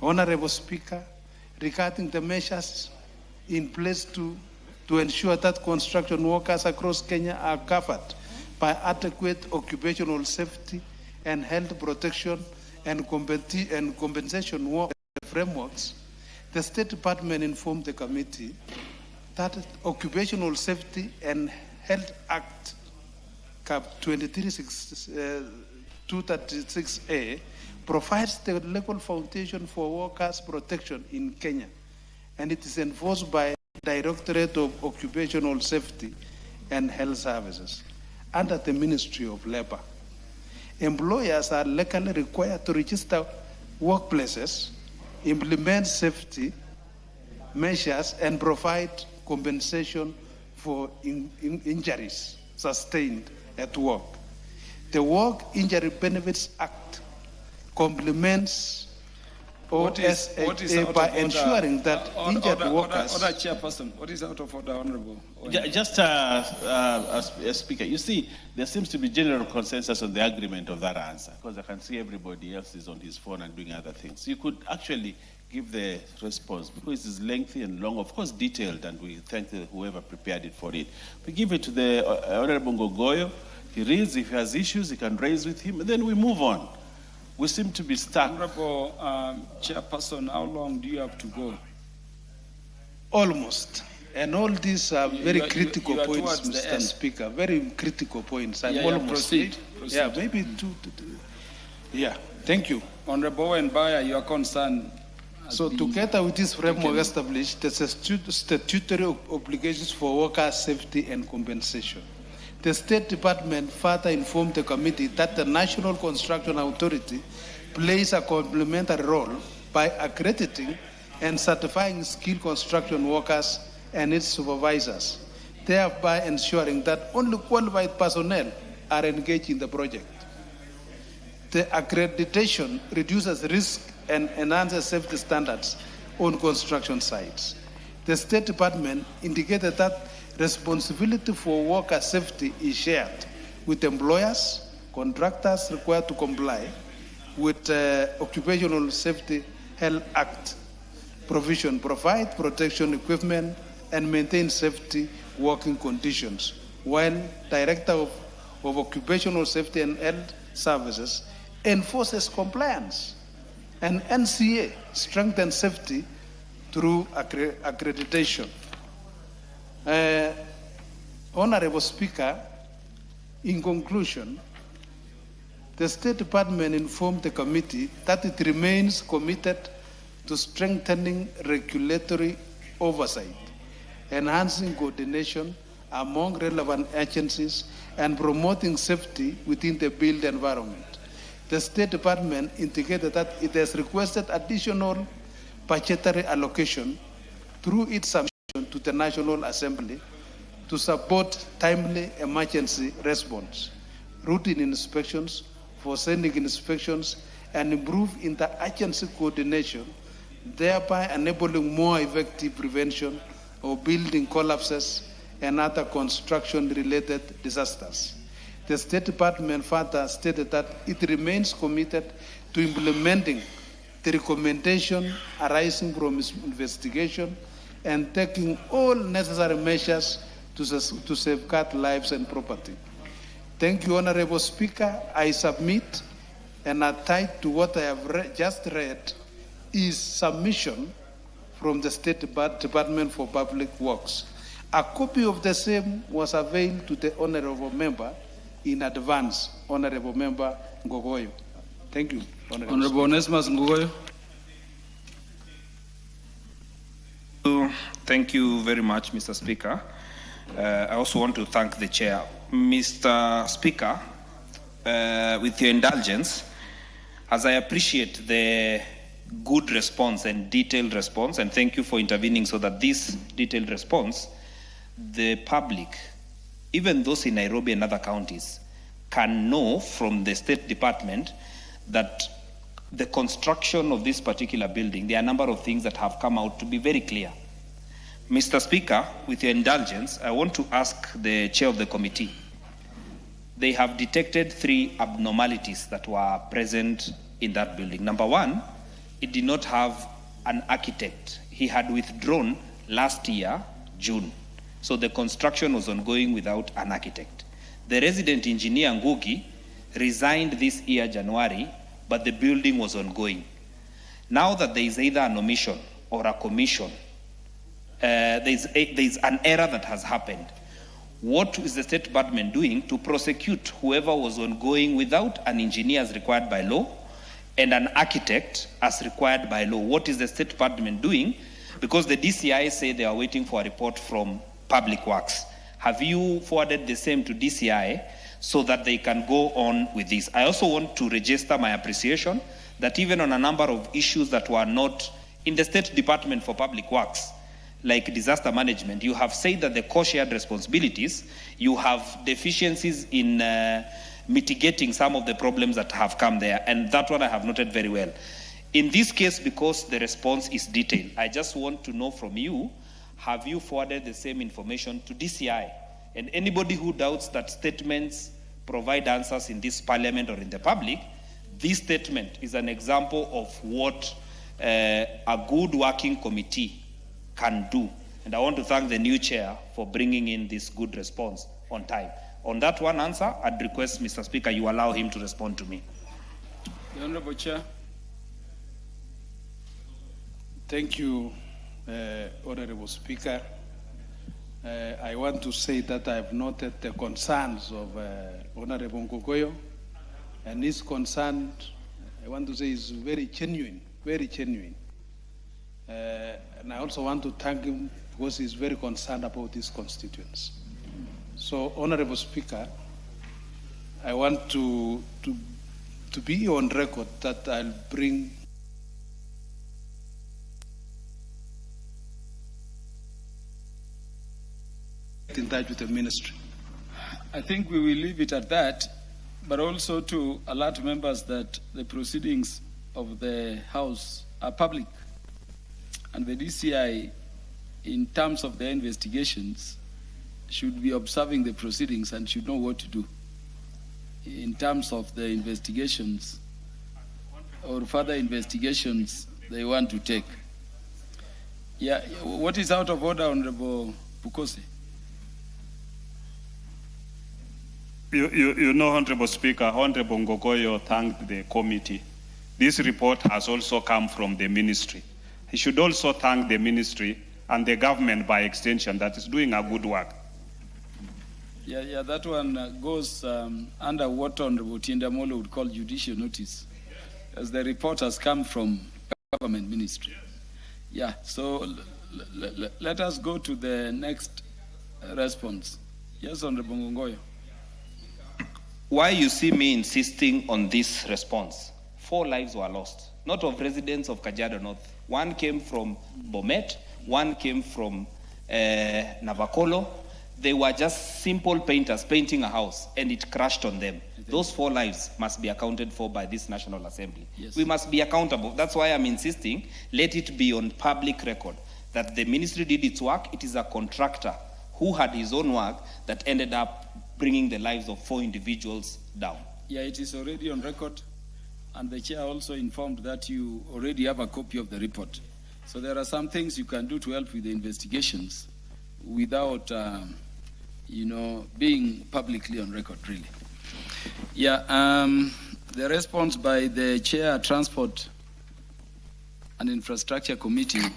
Honorable Speaker, regarding the measures in place to ensure that construction workers across Kenya are covered by adequate occupational safety and health protection and compensation frameworks, the State Department informed the committee that Occupational Safety and Health Act Cap 236A provides the legal foundation for workers' protection in Kenya, and it is enforced by the Directorate of Occupational Safety and Health Services under the Ministry of Labor. Employers are legally required to register workplaces, implement safety measures, and provide compensation for injuries sustained at work. The Work Injury Benefits Act complements OSHA by ensuring that injured workers... Order, Chairperson. What is out of order, Honorable? Just, Speaker, you see, there seems to be general consensus on the agreement of that answer, because I can see everybody else is on his phone and doing other things. You could actually give the response, because it is lengthy and long, of course detailed, and we thank whoever prepared it for it. We give it to the Honorable Ngogoyo. He reads, if he has issues, he can raise with him, and then we move on. We seem to be stuck. Honorable Chairperson, how long do you have to go? Almost. And all these are very critical points, Mr. Speaker. Very critical points. I'm almost. Proceed. Yeah, maybe two. Yeah, thank you. Honorable Mbaya, your concern. So together with this framework established, the statutory obligations for worker safety and compensation. The State Department further informed the committee that the National Construction Authority plays a complementary role by accrediting and certifying skilled construction workers and its supervisors, thereby ensuring that only qualified personnel are engaged in the project. The accreditation reduces risk and enhances safety standards on construction sites. The State Department indicated that responsibility for worker safety is shared with employers, contractors required to comply with Occupational Safety Health Act provision, provide protection equipment and maintain safety working conditions, while Director of Occupational Safety and Health Services enforces compliance, and NCA strengthens safety through accreditation. Honorable Speaker, in conclusion, the State Department informed the committee that it remains committed to strengthening regulatory oversight, enhancing coordination among relevant agencies, and promoting safety within the built environment. The State Department indicated that it has requested additional budgetary allocation through its submission to the National Assembly to support timely emergency response, routine inspections, forensic inspections, and improve interagency coordination, thereby enabling more effective prevention of building collapses and other construction-related disasters. The State Department further stated that it remains committed to implementing the recommendation arising from its investigation and taking all necessary measures to safeguard lives and property. Thank you, Honorable Speaker. I submit and attached to what I have just read is submission from the State Department for Public Works. A copy of the same was availed to the Honorable Member in advance, Honorable Member Ngogoyo. Thank you, Honorable Onesimus Ngogoyo. Thank you very much, Mr. Speaker. I also want to thank the Chair. Mr. Speaker, with your indulgence, as I appreciate the good response and detailed response, and thank you for intervening so that this detailed response, the public, even those in Nairobi and other counties, can know from the State Department that the construction of this particular building, there are a number of things that have come out to be very clear. Mr. Speaker, with your indulgence, I want to ask the chair of the committee. They have detected 3 abnormalities that were present in that building. Number one, it did not have an architect. He had withdrawn last year, June. So the construction was ongoing without an architect. The resident engineer, Ngugi, resigned this year, January, but the building was ongoing. Now that there is either an omission or a commission, there is an error that has happened. What is the State Department doing to prosecute whoever was ongoing without an engineer as required by law and an architect as required by law? What is the State Department doing? Because the DCI say they are waiting for a report from Public Works. Have you forwarded the same to DCI so that they can go on with this? I also want to register my appreciation that even on a number of issues that were not in the State Department for Public Works, like disaster management, you have said that the co-shared responsibilities, you have deficiencies in mitigating some of the problems that have come there, and that one I have noted very well. In this case, because the response is detailed, I just want to know from you, have you forwarded the same information to DCI? And anybody who doubts that statements provide answers in this parliament or in the public, this statement is an example of what a good working committee can do. And I want to thank the new chair for bringing in this good response on time. On that one answer, I'd request, Mr. Speaker, you allow him to respond to me. The Honorable Chair. Thank you, Honorable Speaker. I want to say that I have noted the concerns of Honorable Ngogoyo, and his concern, I want to say, is very genuine, very genuine. And I also want to thank him because he's very concerned about his constituents. So, Honorable Speaker, I want to be on record that I'll bring in touch with the ministry. I think we will leave it at that, but also to alert members that the proceedings of the House are public. And the DCI, in terms of their investigations, should be observing the proceedings and should know what to do in terms of the investigations or further investigations they want to take. Yeah, what is out of order, Honorable Bukose? You know, Honorable Speaker, Honorable Ngogoyo thanked the committee. This report has also come from the ministry. He should also thank the ministry and the government by extension that is doing a good work. Yeah, that one goes under what Honorable Tiendamolo would call judicial notice, as the report has come from government ministry. Yeah, so let us go to the next response. Yes, Honorable Ngogoyo. Why you see me insisting on this response? 4 lives were lost, not of residents of Kajiado North. One came from Bomet, one came from Navakolo. They were just simple painters painting a house, and it crashed on them. Those 4 lives must be accounted for by this National Assembly. Yes. We must be accountable. That's why I'm insisting, let it be on public record that the ministry did its work. It is a contractor who had his own work that ended up bringing the lives of 4 individuals down. Yeah, it is already on record, and the chair also informed that you already have a copy of the report. So there are some things you can do to help with the investigations without, being publicly on record, really. Yeah, the response by the Chair, Transport and Infrastructure Committee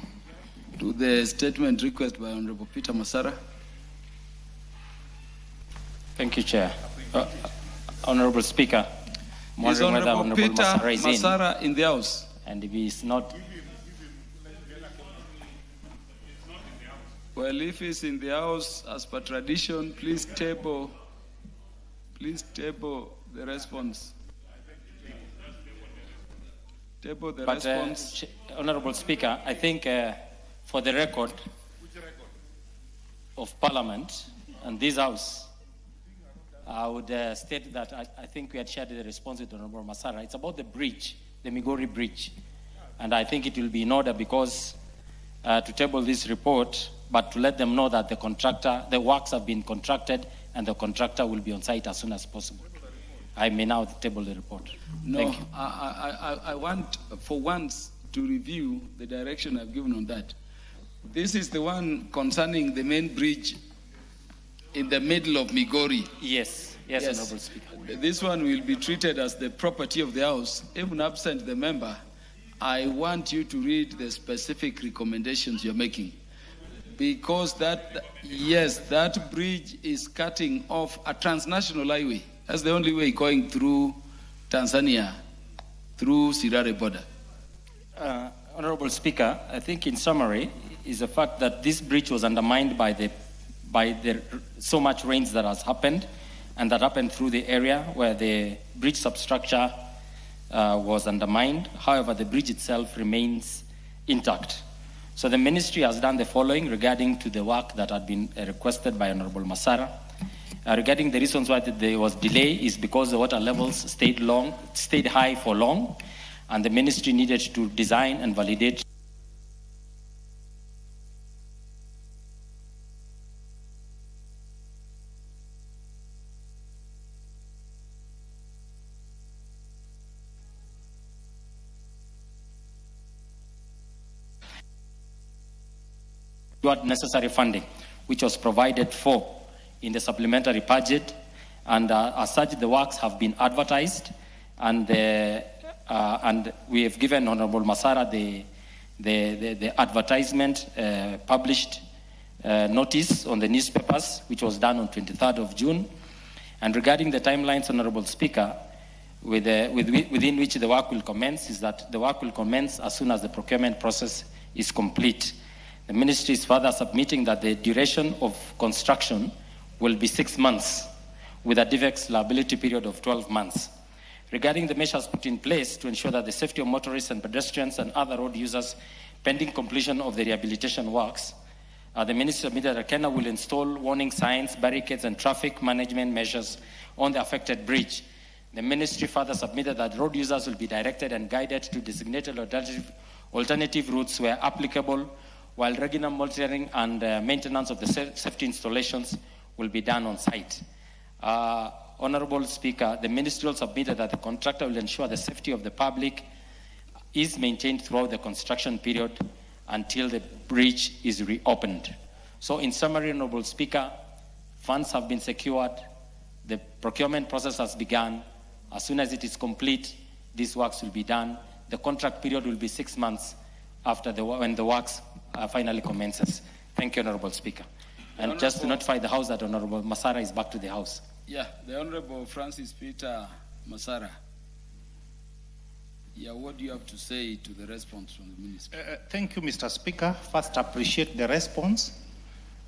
to the statement request by Honorable Peter Masara. Thank you, Chair. Honorable Speaker, I'm Is wondering whether Honorable Peter Masara is Masara in the House? And if he is not, Well, if he's in the House, as per tradition, please table the response. Table the but response. Honorable Speaker, I think for the record of Parliament and this House, I would state that I think we had shared the response with Honorable Masara. It's about the bridge, the Migori Bridge. And I think it will be in order because to table this report, but to let them know that the works have been contracted and the contractor will be on site as soon as possible. I may now table the report. No, Thank you. I want for once to review the direction I've given on that. This is the one concerning the main bridge in the middle of Migori. Yes, Honorable Speaker. This one will be treated as the property of the House, even absent the member. I want you to read the specific recommendations you're making. Because that bridge is cutting off a transnational highway. That's the only way going through Tanzania, through Sirare border. Honorable Speaker, I think in summary is the fact that this bridge was undermined by the so much rains that has happened, and that happened through the area where the bridge substructure was undermined. However, the bridge itself remains intact. So the ministry has done the following regarding to the work that had been requested by Honorable Masara. Regarding the reasons why there was delay is because the water levels stayed high for long, and the ministry needed to design and validate necessary funding, which was provided for in the supplementary budget, and as such, the works have been advertised, and we have given Honorable Masara the advertisement published notice on the newspapers, which was done on 23rd of June. And regarding the timelines, Honorable Speaker, within which the work will commence, is that the work will commence as soon as the procurement process is complete. The ministry is further submitting that the duration of construction will be 6 months, with a defects liability period of 12 months. Regarding the measures put in place to ensure that the safety of motorists and pedestrians and other road users pending completion of the rehabilitation works, the ministry submitted that Kenya will install warning signs, barricades, and traffic management measures on the affected bridge. The ministry further submitted that road users will be directed and guided to designated alternative routes where applicable, while regular monitoring and maintenance of the safety installations will be done on site. Honorable Speaker, the ministry also submitted that the contractor will ensure the safety of the public is maintained throughout the construction period until the bridge is reopened. So in summary, Honorable Speaker, funds have been secured, the procurement process has begun. As soon as it is complete, these works will be done. The contract period will be 6 months after when the works finally commences. Thank you, Honorable Speaker. And just to notify the House that Honorable Masara is back to the House. Yeah, the Honorable Francis Peter Masara. Yeah, what do you have to say to the response from the Minister? Thank you, Mr. Speaker. First, appreciate the response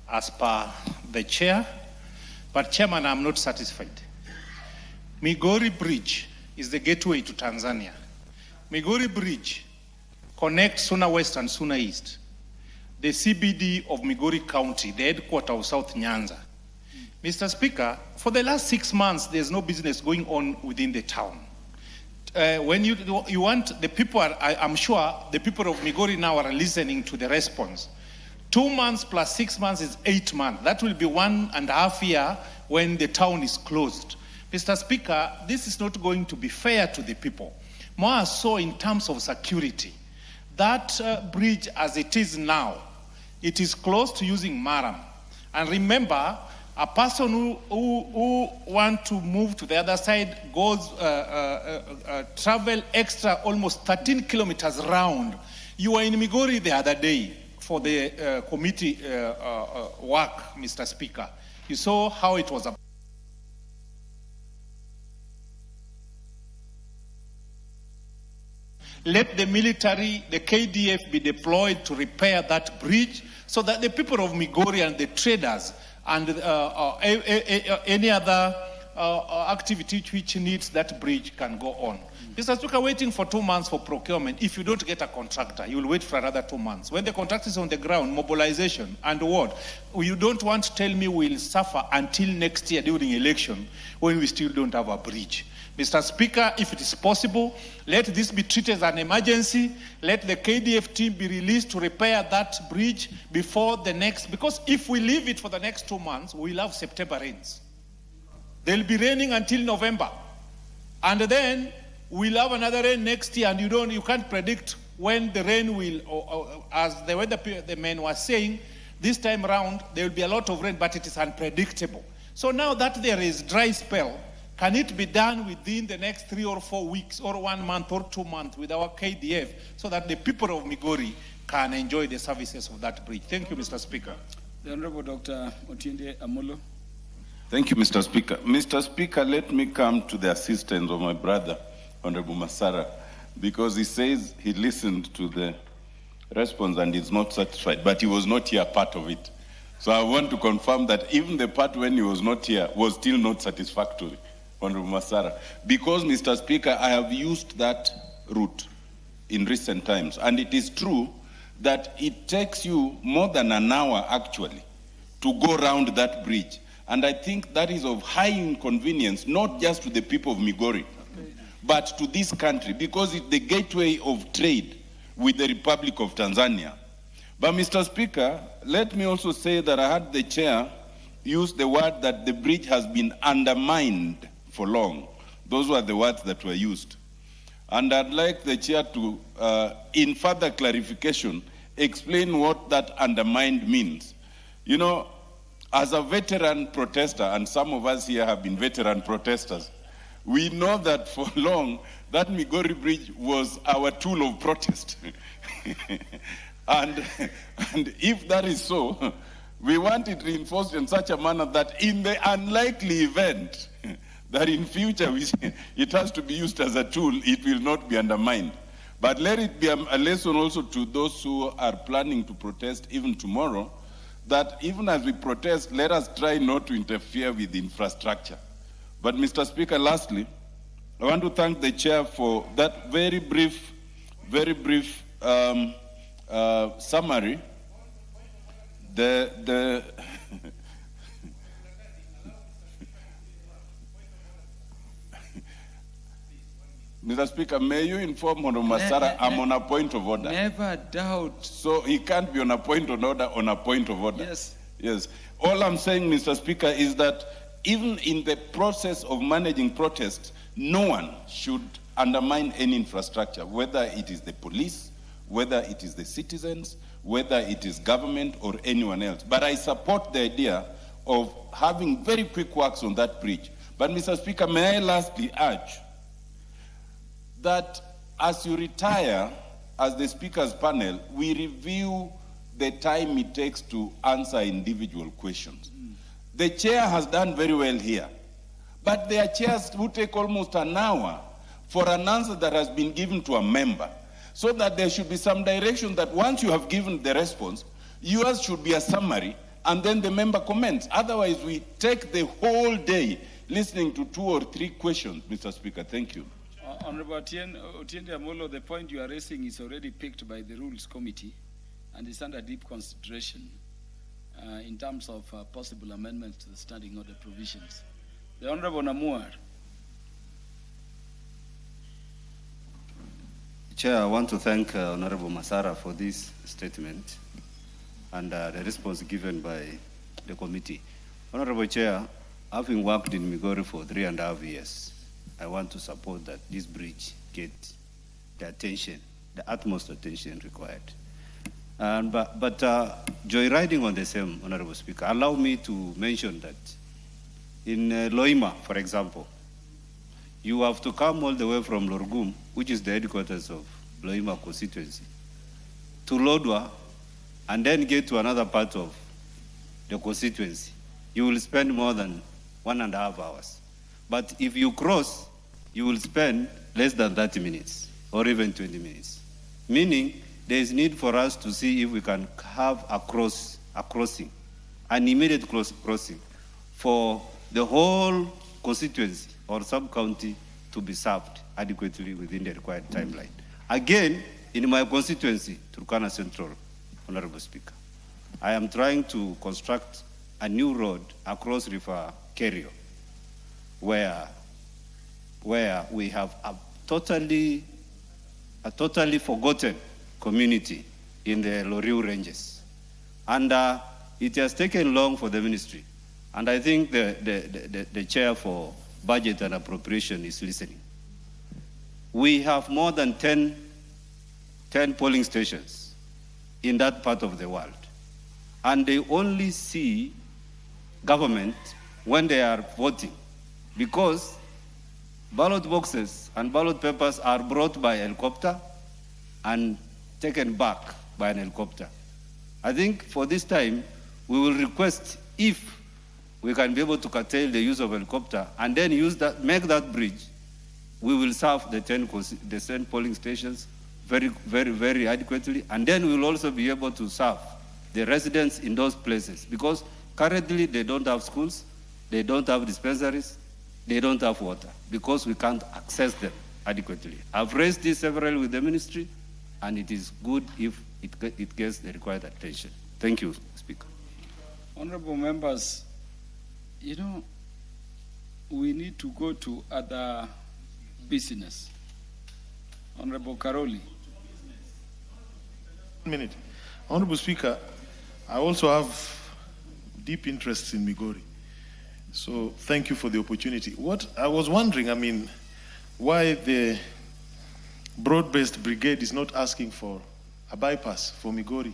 as per the Chair. But, Chairman, I'm not satisfied. Migori Bridge is the gateway to Tanzania. Migori Bridge connects Suna West and Suna East, the CBD of Migori County, the headquarters of South Nyanza. Mr. Speaker, for the last 6 months, there's no business going on within the town. When you want, the people I'm sure the people of Migori now are listening to the response. 2 months plus 6 months is 8 months. That will be 1.5 years when the town is closed. Mr. Speaker, this is not going to be fair to the people. More so in terms of security. That bridge as it is now, it is closed using Maram. And remember, a person who want to move to the other side goes, travel extra almost 13 kilometers round. You were in Migori the other day for the committee work, Mr. Speaker. You saw how it was. Let the military, the KDF, be deployed to repair that bridge so that the people of Migori and the traders and any other activity which needs that bridge can go on. Mr. Speaker, waiting for 2 months for procurement, if you don't get a contractor, you will wait for another 2 months. When the contractor is on the ground, mobilization and what? You don't want to tell me we'll suffer until next year during election when we still don't have a bridge. Mr. Speaker, if it is possible, let this be treated as an emergency. Let the KDF team be released to repair that bridge before the next, because if we leave it for the next 2 months, we'll have September rains. They'll be raining until November. And then we'll have another rain next year, and you can't predict when the rain will, as the weathermen were saying, this time around, there will be a lot of rain, but it is unpredictable. So now that there is dry spell, can it be done within the next 3 or 4 weeks or 1 month or 2 months with our KDF so that the people of Migori can enjoy the services of that bridge? Thank you, Mr. Speaker. The Honorable Dr. Otiende Amolo. Thank you, Mr. Speaker. Mr. Speaker, let me come to the assistance of my brother, Honorable Masara, because he says he listened to the response and is not satisfied, but he was not here part of it. So I want to confirm that even the part when he was not here was still not satisfactory. Honorable Masara, because, Mr. Speaker, I have used that route in recent times, and it is true that it takes you more than an hour, actually, to go around that bridge. And I think that is of high inconvenience, not just to the people of Migori, but to this country, because it's the gateway of trade with the Republic of Tanzania. But, Mr. Speaker, let me also say that I heard the chair use the word that the bridge has been undermined for long. Those were the words that were used. And I'd like the chair to, in further clarification, explain what that undermined means. You know, as a veteran protester, and some of us here have been veteran protesters, we know that for long, that Migori Bridge was our tool of protest. and if that is so, we want it reinforced in such a manner that in the unlikely event that in future it has to be used as a tool, it will not be undermined. But let it be a lesson also to those who are planning to protest even tomorrow, that even as we protest, let us try not to interfere with infrastructure. But, Mr. Speaker, lastly, I want to thank the chair for that very brief summary. Mr. Speaker, may you inform Honorable Masara I'm on a point of order. Never doubt. So he can't be on a point of order on a point of order. Yes. Yes. All I'm saying, Mr. Speaker, is that even in the process of managing protests, no one should undermine any infrastructure, whether it is the police, whether it is the citizens, whether it is government or anyone else. But I support the idea of having very quick works on that bridge. But, Mr. Speaker, may I lastly urge that as you retire as the Speaker's panel, we review the time it takes to answer individual questions. The chair has done very well here, but there are chairs who take almost an hour for an answer that has been given to a member, so that there should be some direction that once you have given the response, yours should be a summary, and then the member comments. Otherwise, we take the whole day listening to 2 or 3 questions, Mr. Speaker. Thank you. Honorable Otiende Amolo, the point you are raising is already picked by the Rules Committee and is under deep consideration in terms of possible amendments to the standing order provisions. The Honorable Namuar. Chair, I want to thank Honorable Masara for this statement. and the response given by the committee. Honorable Chair, having worked in Migori for 3.5 years, I want to support that this bridge get the attention, the utmost attention required. But joyriding on the same, Honorable Speaker, allow me to mention that in Loima, for example, you have to come all the way from Lorgum, which is the headquarters of Loima constituency, to Lodwa, and then get to another part of the constituency. You will spend more than 1.5 hours. But if you cross, you will spend less than 30 minutes or even 20 minutes. Meaning, there is need for us to see if we can have a crossing, an immediate crossing for the whole constituency or sub-county to be served adequately within the required timeline. Again, in my constituency, Turkana Central, Honorable Speaker, I am trying to construct a new road across River Kerio, where we have a totally forgotten community in the Loriu ranges. And it has taken long for the ministry. And I think the chair for budget and appropriation is listening. We have more than 10 polling stations in that part of the world. And they only see government when they are voting, because ballot boxes and ballot papers are brought by helicopter and taken back by an helicopter. I think for this time, we will request if we can be able to curtail the use of helicopter and then make that bridge, we will serve the 10 polling stations very, very, very adequately. And then we will also be able to serve the residents in those places, because currently they don't have schools, they don't have dispensaries, they don't have water, because we can't access them adequately. I've raised this several with the ministry, and it is good if it gets the required attention. Thank you, Speaker. Honorable members, you know, we need to go to other business. Honorable Karoli. 1 minute. Honorable Speaker, I also have deep interests in Migori. So thank you for the opportunity. What I was wondering, why the broad-based brigade is not asking for a bypass for Migori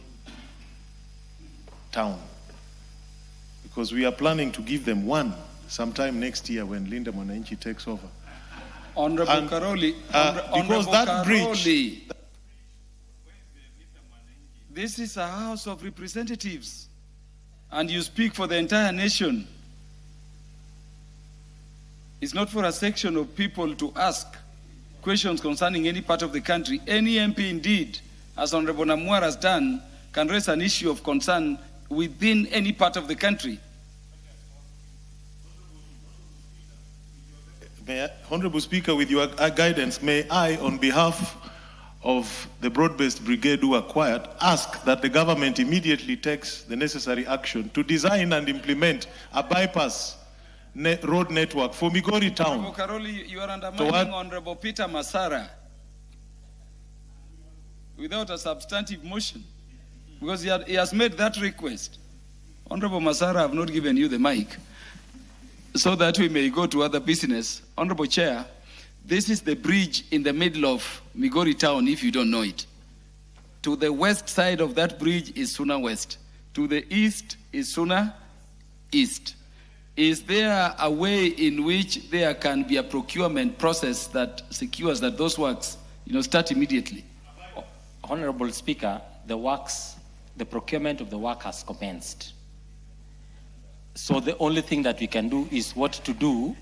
town. Because we are planning to give them one sometime next year when Linda Mwananchi takes over. Honorable Karoli, because that bridge... This is a House of Representatives, and you speak for the entire nation. It's not for a section of people to ask questions concerning any part of the country. Any MP indeed, as Honorable Namuar has done, can raise an issue of concern within any part of the country. Honorable Speaker, with your guidance, may I, on behalf of the broad-based brigade who acquired, ask that the government immediately takes the necessary action to design and implement a bypass road network for Migori town. Honorable Karoli, you are undermining Honorable Peter Masara without a substantive motion, because he has made that request. Honorable Masara, I have not given you the mic so that we may go to other business. Honorable Chair, this is the bridge in the middle of Migori town, if you don't know it. To the west side of that bridge is Suna West. To the east is Suna East. Is there a way in which there can be a procurement process that secures that those works, start immediately? Honorable Speaker, the procurement of the work has commenced. So the only thing that we can do is what to do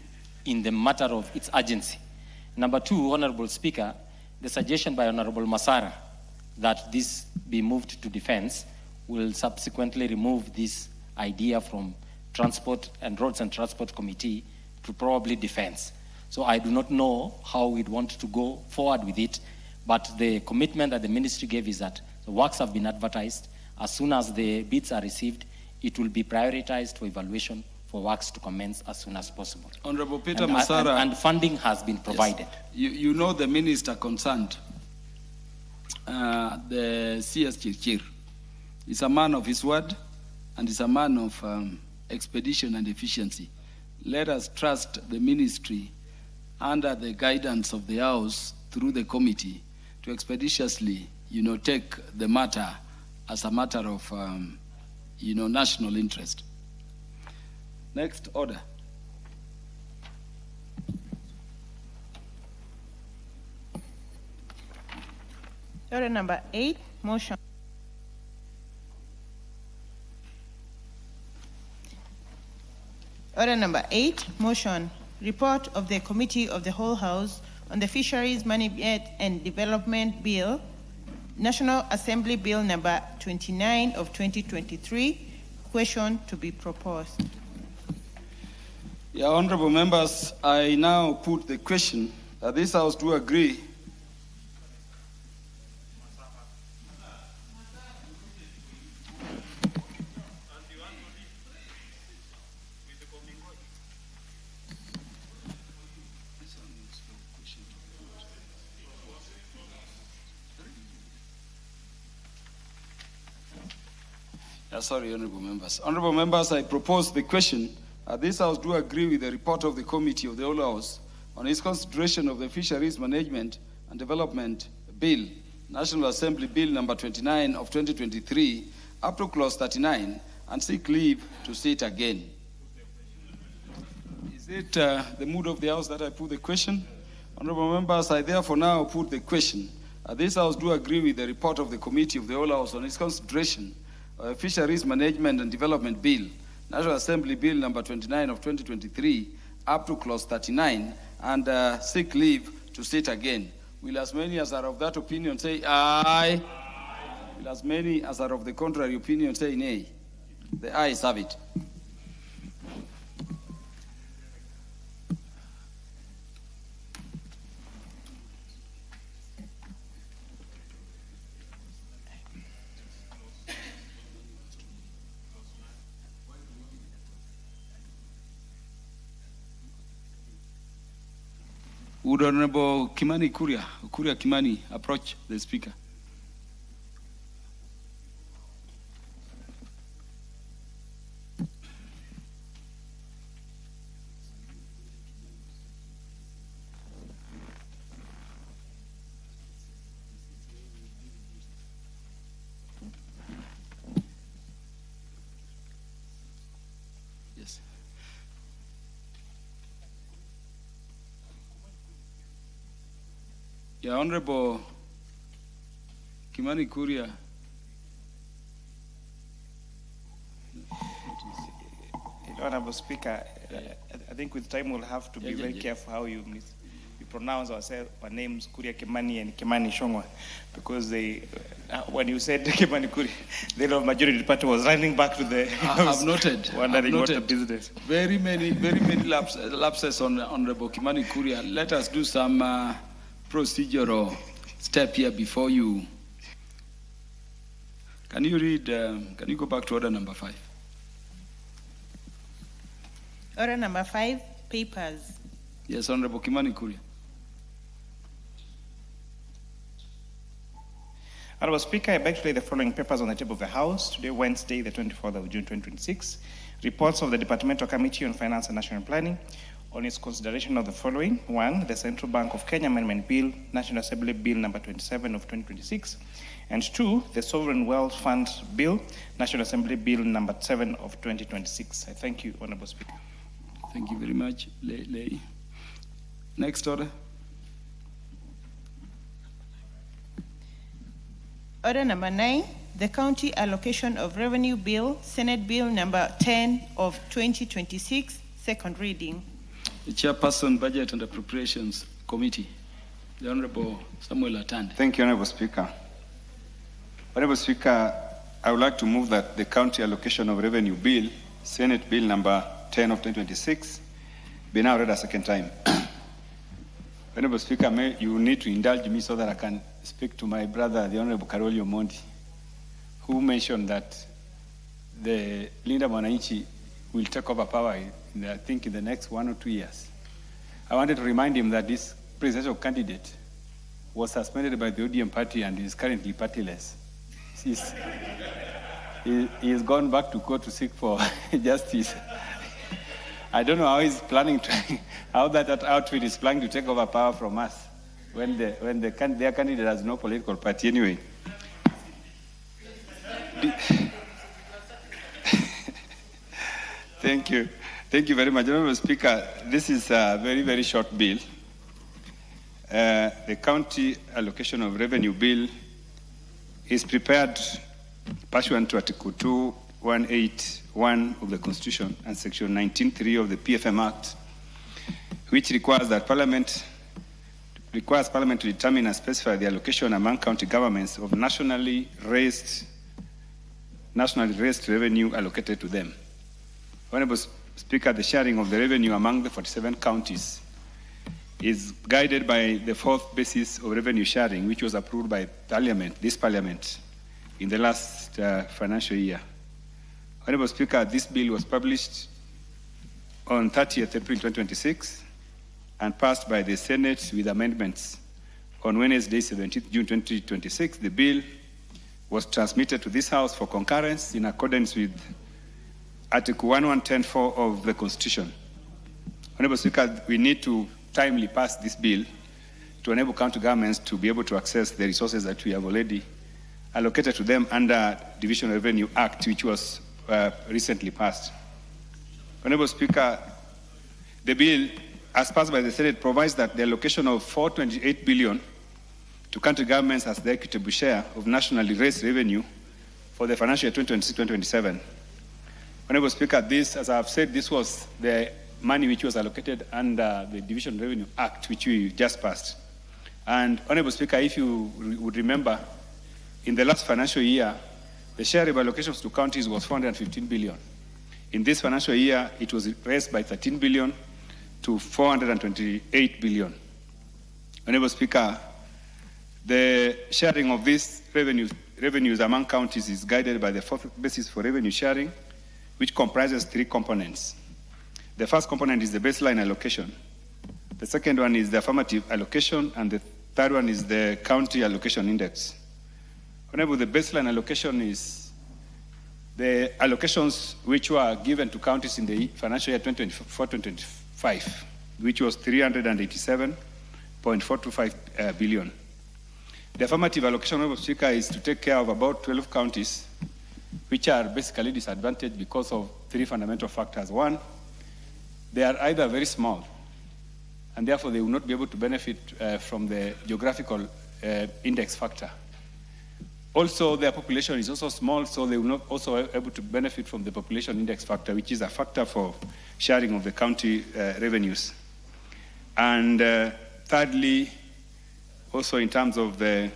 in the matter of its urgency. Number two, Honorable Speaker, the suggestion by Honorable Masara that this be moved to defense will subsequently remove this idea from Transport and Roads and Transport Committee to probably defense. So I do not know how we'd want to go forward with it, but the commitment that the ministry gave is that the works have been advertised. As soon as the bids are received, it will be prioritized for evaluation for works to commence as soon as possible. Honorable Peter Masara. And funding has been provided. Yes. You know the minister concerned, the CS Chirchir. He's a man of his word, and he's a man of expedition and efficiency. Let us trust the ministry under the guidance of the House through the committee to expeditiously, take the matter as a matter of, national interest. Next order. Order number 8, motion. Order number 8, motion. Report of the Committee of the Whole House on the Fisheries Management and Development Bill, National Assembly Bill number 29 of 2023. Question to be proposed. Yeah, honorable members, I now put the question that this House do agree Sorry, honorable members. Honorable members, I propose the question. This House do agree with the report of the Committee of the Whole House on its consideration of the Fisheries Management and Development Bill, National Assembly Bill number 29 of 2023, up to clause 39, and seek leave to see it again. Is it the mood of the House that I put the question? Honorable members, I therefore now put the question. This House do agree with the report of the Committee of the Whole House on its consideration Fisheries Management and Development Bill, National Assembly Bill number 29 of 2023, up to clause 39, and seek leave to sit again. Will as many as are of that opinion say aye? Will as many as are of the contrary opinion say nay? The ayes have it. Would Honorable Kimani Kuria Kimani approach the Speaker? Yes. Yeah, Honorable Kimani Kuria. Honorable Speaker, I think with time we'll have to be very careful how you pronounce our names, Kuria Kimani and Kimani Shongwa, because when you said Kimani Kuria, the majority party was running back to the I've noted. Wondering what the business. Very many lapses on Honorable Kimani Kuria. Let us do some procedural step here before you. Can you read, can you go back to order number 5? Order number 5, papers. Yes, Honorable Kimani Kuria. Honorable Speaker, I beg to lay the following papers on the table of the House today, Wednesday, the 24th of June, 2026. Reports of the Departmental Committee on Finance and National Planning on its consideration of the following. 1, the Central Bank of Kenya Amendment Bill, National Assembly Bill number 27 of 2026. And 2, the Sovereign Wealth Fund Bill, National Assembly Bill number 7 of 2026. I thank you, Honorable Speaker. Thank you very much. Next order. Order number 9, the County Allocation of Revenue Bill, Senate Bill number 10 of 2026, second reading. The Chairperson, Budget and Appropriations Committee, the Honorable Samuel Atande. Thank you, Honorable Speaker. Honorable Speaker, I would like to move that the County Allocation of Revenue Bill, Senate Bill number 10 of 2026, be now read a second time. Honorable Speaker, you need to indulge me so that I can speak to my brother, the Honorable Karolio Mondi, who mentioned that the Linda Mwananchi will take over power, I think, in the next 1 or 2 years. I wanted to remind him that this presidential candidate was suspended by the ODM party and is currently partyless. he's gone back to court to seek for justice. I don't know how he's planning to, how that outfit is planning to take over power from us when their candidate has no political party anyway. Thank you. Thank you very much. Honourable Speaker, this is a very, very short bill. The County Allocation of Revenue Bill is prepared pursuant to Article 2181 of the Constitution and Section 19.3 of the PFM Act, which requires Parliament to determine and specify the allocation among county governments of nationally raised revenue allocated to them. Honourable Speaker, the sharing of the revenue among the 47 counties is guided by the fourth basis of revenue sharing, which was approved by this Parliament, in the last financial year. Honourable Speaker, this bill was published on 30th April 2026 and passed by the Senate with amendments on Wednesday, 17th June 2026. The bill was transmitted to this House for concurrence in accordance with Article 1110(4) of the Constitution. Honourable Speaker, we need to timely pass this bill to enable county governments to be able to access the resources that we have already allocated to them under Division Revenue Act, which was recently passed. Honourable Speaker, the bill, as passed by the Senate, provides that the allocation of 428 billion to country governments as the equitable share of nationally raised revenue for the financial year 2026-2027. Honourable Speaker, this, as I have said, this was the money which was allocated under the Division Revenue Act, which we just passed. And Honourable Speaker, if you would remember, in the last financial year, the share of allocations to counties was 415 billion. In this financial year, it was raised by 13 billion to 428 billion. Honourable Speaker, the sharing of these revenues among counties is guided by the fourth basis for revenue sharing, which comprises three components. The first component is the baseline allocation. The second one is the affirmative allocation, and the third one is the county allocation index. Honourable, the baseline allocation is the allocations which were given to counties in the financial year 2024-2025, which was 387.425 billion. The affirmative allocation, Honourable Speaker, is to take care of about 12 counties which are basically disadvantaged because of three fundamental factors. One, they are either very small, and therefore they will not be able to benefit from the geographical index factor. Also, their population is also small, so they will not also able to benefit from the population index factor, which is a factor for sharing of the county revenues. And thirdly, also in terms of the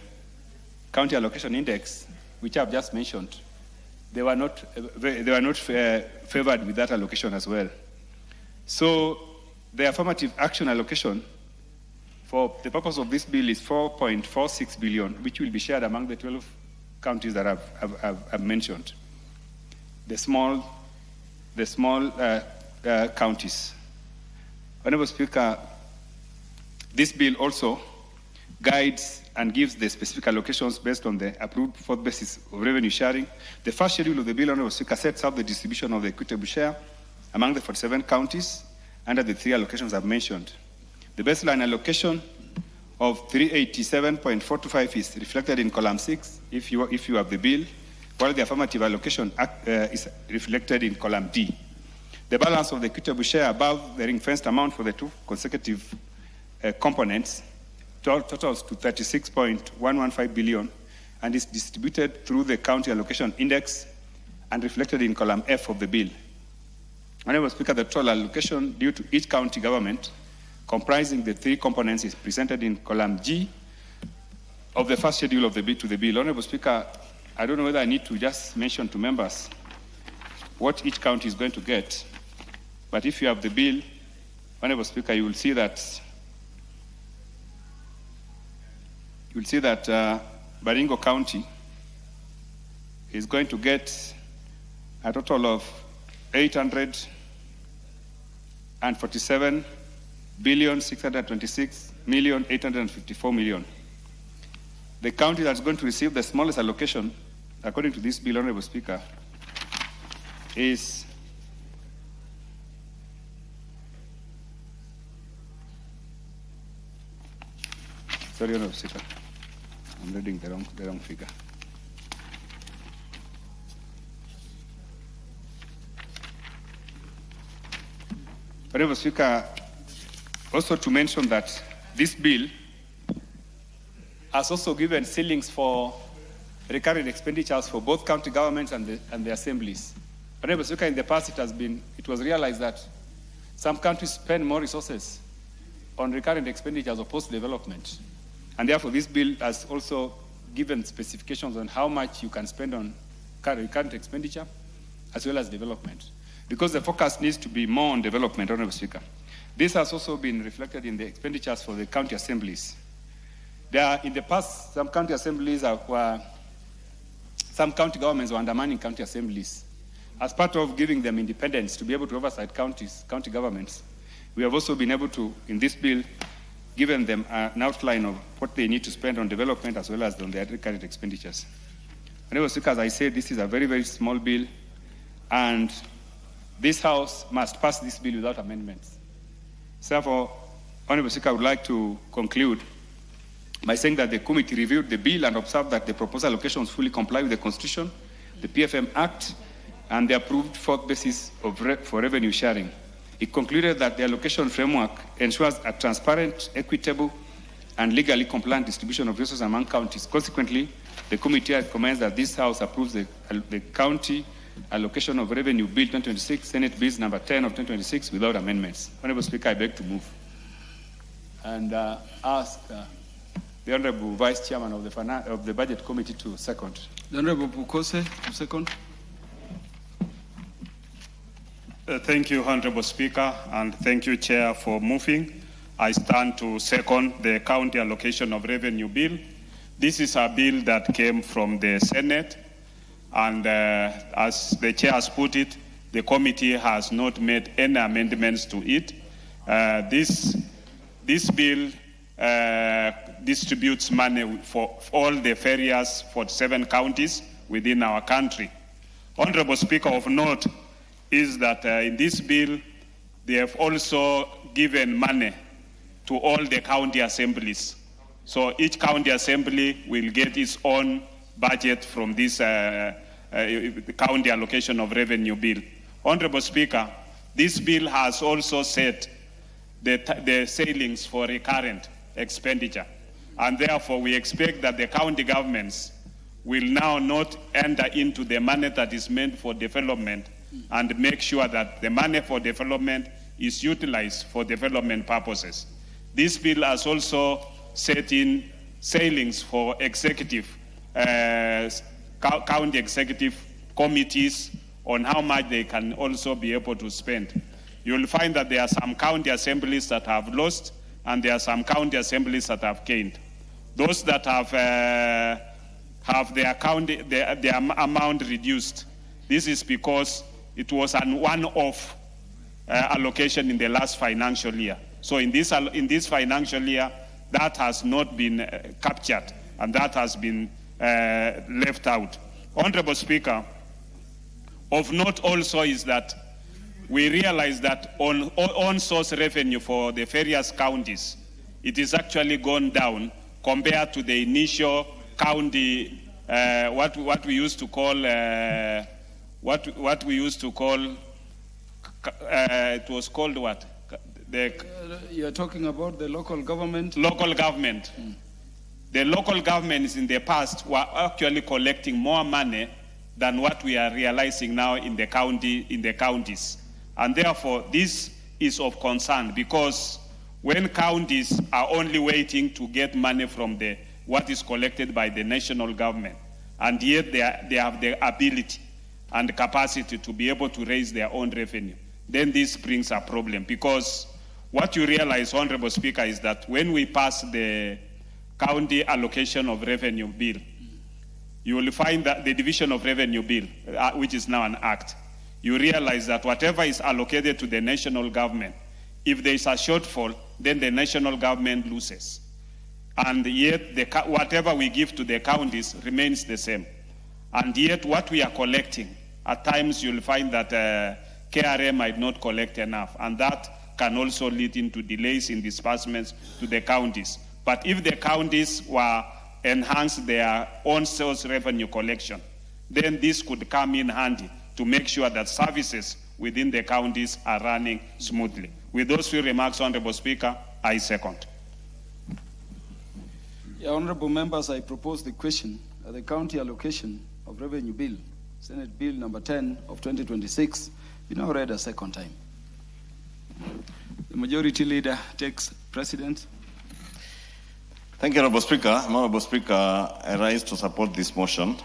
county allocation index, which I've just mentioned, they were not favored with that allocation as well. So the affirmative action allocation for the purpose of this bill is 4.46 billion, which will be shared among the 12 counties that I've mentioned. The small counties. Honourable Speaker, this bill also guides and gives the specific allocations based on the approved fourth basis of revenue sharing. The first schedule of the bill, Honourable Speaker, sets out the distribution of the equitable share among the 47 counties under the three allocations I've mentioned. The baseline allocation of 387.425 is reflected in column 6 if you have the bill, while the affirmative allocation is reflected in column D. The balance of the equitable share above the ring-fenced amount for the two consecutive components totals to 36.115 billion and is distributed through the county allocation index and reflected in column F of the bill. Honourable Speaker, the total allocation due to each county government comprising the three components is presented in column G of the first schedule of the bill to the bill. Honourable Speaker, I don't know whether I need to just mention to members what each county is going to get, but if you have the bill, Honourable Speaker, you will see that Baringo County is going to get a total of 847,626,854,000,000. The county that's going to receive the smallest allocation, according to this bill, Honourable Speaker, is sorry, Honorable Speaker. I'm reading the wrong figure. Honorable Speaker, also to mention that this bill has also given ceilings for recurring expenditures for both county governments and the assemblies. Honorable Speaker, in the past it was realized that some countries spend more resources on recurrent expenditures of post-development. And therefore, this bill has also given specifications on how much you can spend on current expenditure as well as development. Because the focus needs to be more on development, Honorable Speaker. This has also been reflected in the expenditures for the county assemblies. In the past, some county governments were undermining county assemblies. As part of giving them independence to be able to oversight county governments, we have also been able to, in this bill, given them an outline of what they need to spend on development as well as on their current expenditures. Honorable Speaker, as I said, this is a very, very small bill, and this House must pass this bill without amendments. Therefore, Honorable Speaker, I would like to conclude by saying that the committee reviewed the bill and observed that the proposed allocations fully comply with the Constitution, the PFM Act, and the approved fourth basis for revenue sharing. It concluded that the allocation framework ensures a transparent, equitable, and legally compliant distribution of resources among counties. Consequently, the committee recommends that this House approves the County Allocation of Revenue Bill 2026, Senate Bills number 10 of 2026, without amendments. Honorable Speaker, I beg to move and ask the Honorable Vice Chairman of the Budget Committee to second. The Honorable Bukose to second. Thank you, Honorable Speaker, and thank you, Chair, for moving. I stand to second the County Allocation of Revenue Bill. This is a bill that came from the Senate, and as the Chair has put it, the committee has not made any amendments to it. This bill distributes money for all the various 47 counties within our country. Honorable Speaker, of note is that in this bill, they have also given money to all the county assemblies. So each county assembly will get its own budget from this county allocation of revenue bill. Honorable Speaker, this bill has also set the ceilings for recurrent expenditure. And therefore, we expect that the county governments will now not enter into the money that is meant for development and make sure that the money for development is utilized for development purposes. This bill has also set in ceilings for county executive committees on how much they can also be able to spend. You'll find that there are some county assemblies that have lost, and there are some county assemblies that have gained. Those that have their amount reduced, this is because it was an one-off allocation in the last financial year. So in this financial year, that has not been captured, and that has been left out. Honorable Speaker, of note also is that we realize that on source revenue for the various counties, it is actually gone down compared to the initial county, what we used to call, it was called what? You're talking about the local government? Local government. The local governments in the past were actually collecting more money than what we are realizing now in the counties. And therefore, this is of concern, because when counties are only waiting to get money from what is collected by the national government, and yet they have the ability and capacity to be able to raise their own revenue, then this brings a problem. Because what you realize, Honorable Speaker, is that when we pass the County Allocation of Revenue Bill, you will find that the Division of Revenue Bill, which is now an act, you realize that whatever is allocated to the national government, if there is a shortfall, then the national government loses. And yet, whatever we give to the counties remains the same. And yet, what we are collecting at times you'll find that KRA might not collect enough, and that can also lead into delays in disbursements to the counties. But if the counties were enhance their own sales revenue collection, then this could come in handy to make sure that services within the counties are running smoothly. With those few remarks, Honorable Speaker, I second. Yeah, honorable members, I propose the question that the county allocation of revenue bill, Senate Bill number 10 of 2026, be now read a second time. The majority leader takes precedence. Thank you, Honorable Speaker. Honorable Speaker, I rise to support this motion,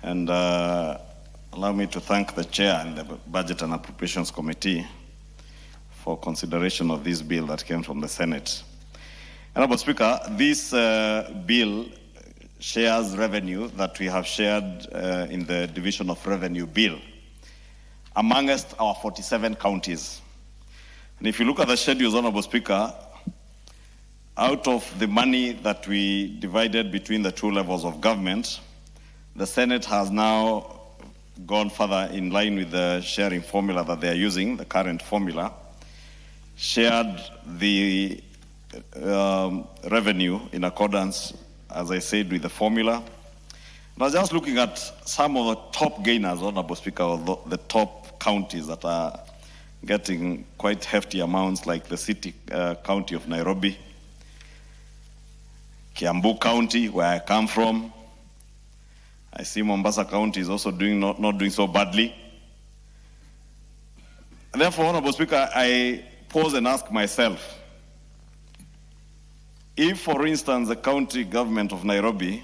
and allow me to thank the Chair and the Budget and Appropriations Committee for consideration of this bill that came from the Senate. Honorable Speaker, this bill shares revenue that we have shared in the Division of Revenue Bill amongst our 47 counties. And if you look at the schedules, Honorable Speaker, out of the money that we divided between the two levels of government, the Senate has now gone further in line with the sharing formula that they are using, the current formula, shared the revenue in accordance, as I said, with the formula. And I was just looking at some of the top gainers, Honorable Speaker, of the top counties that are getting quite hefty amounts, like the city county of Nairobi, Kiambu County, where I come from. I see Mombasa County is also not doing so badly. And therefore, Honorable Speaker, I pause and ask myself, if, for instance, the county government of Nairobi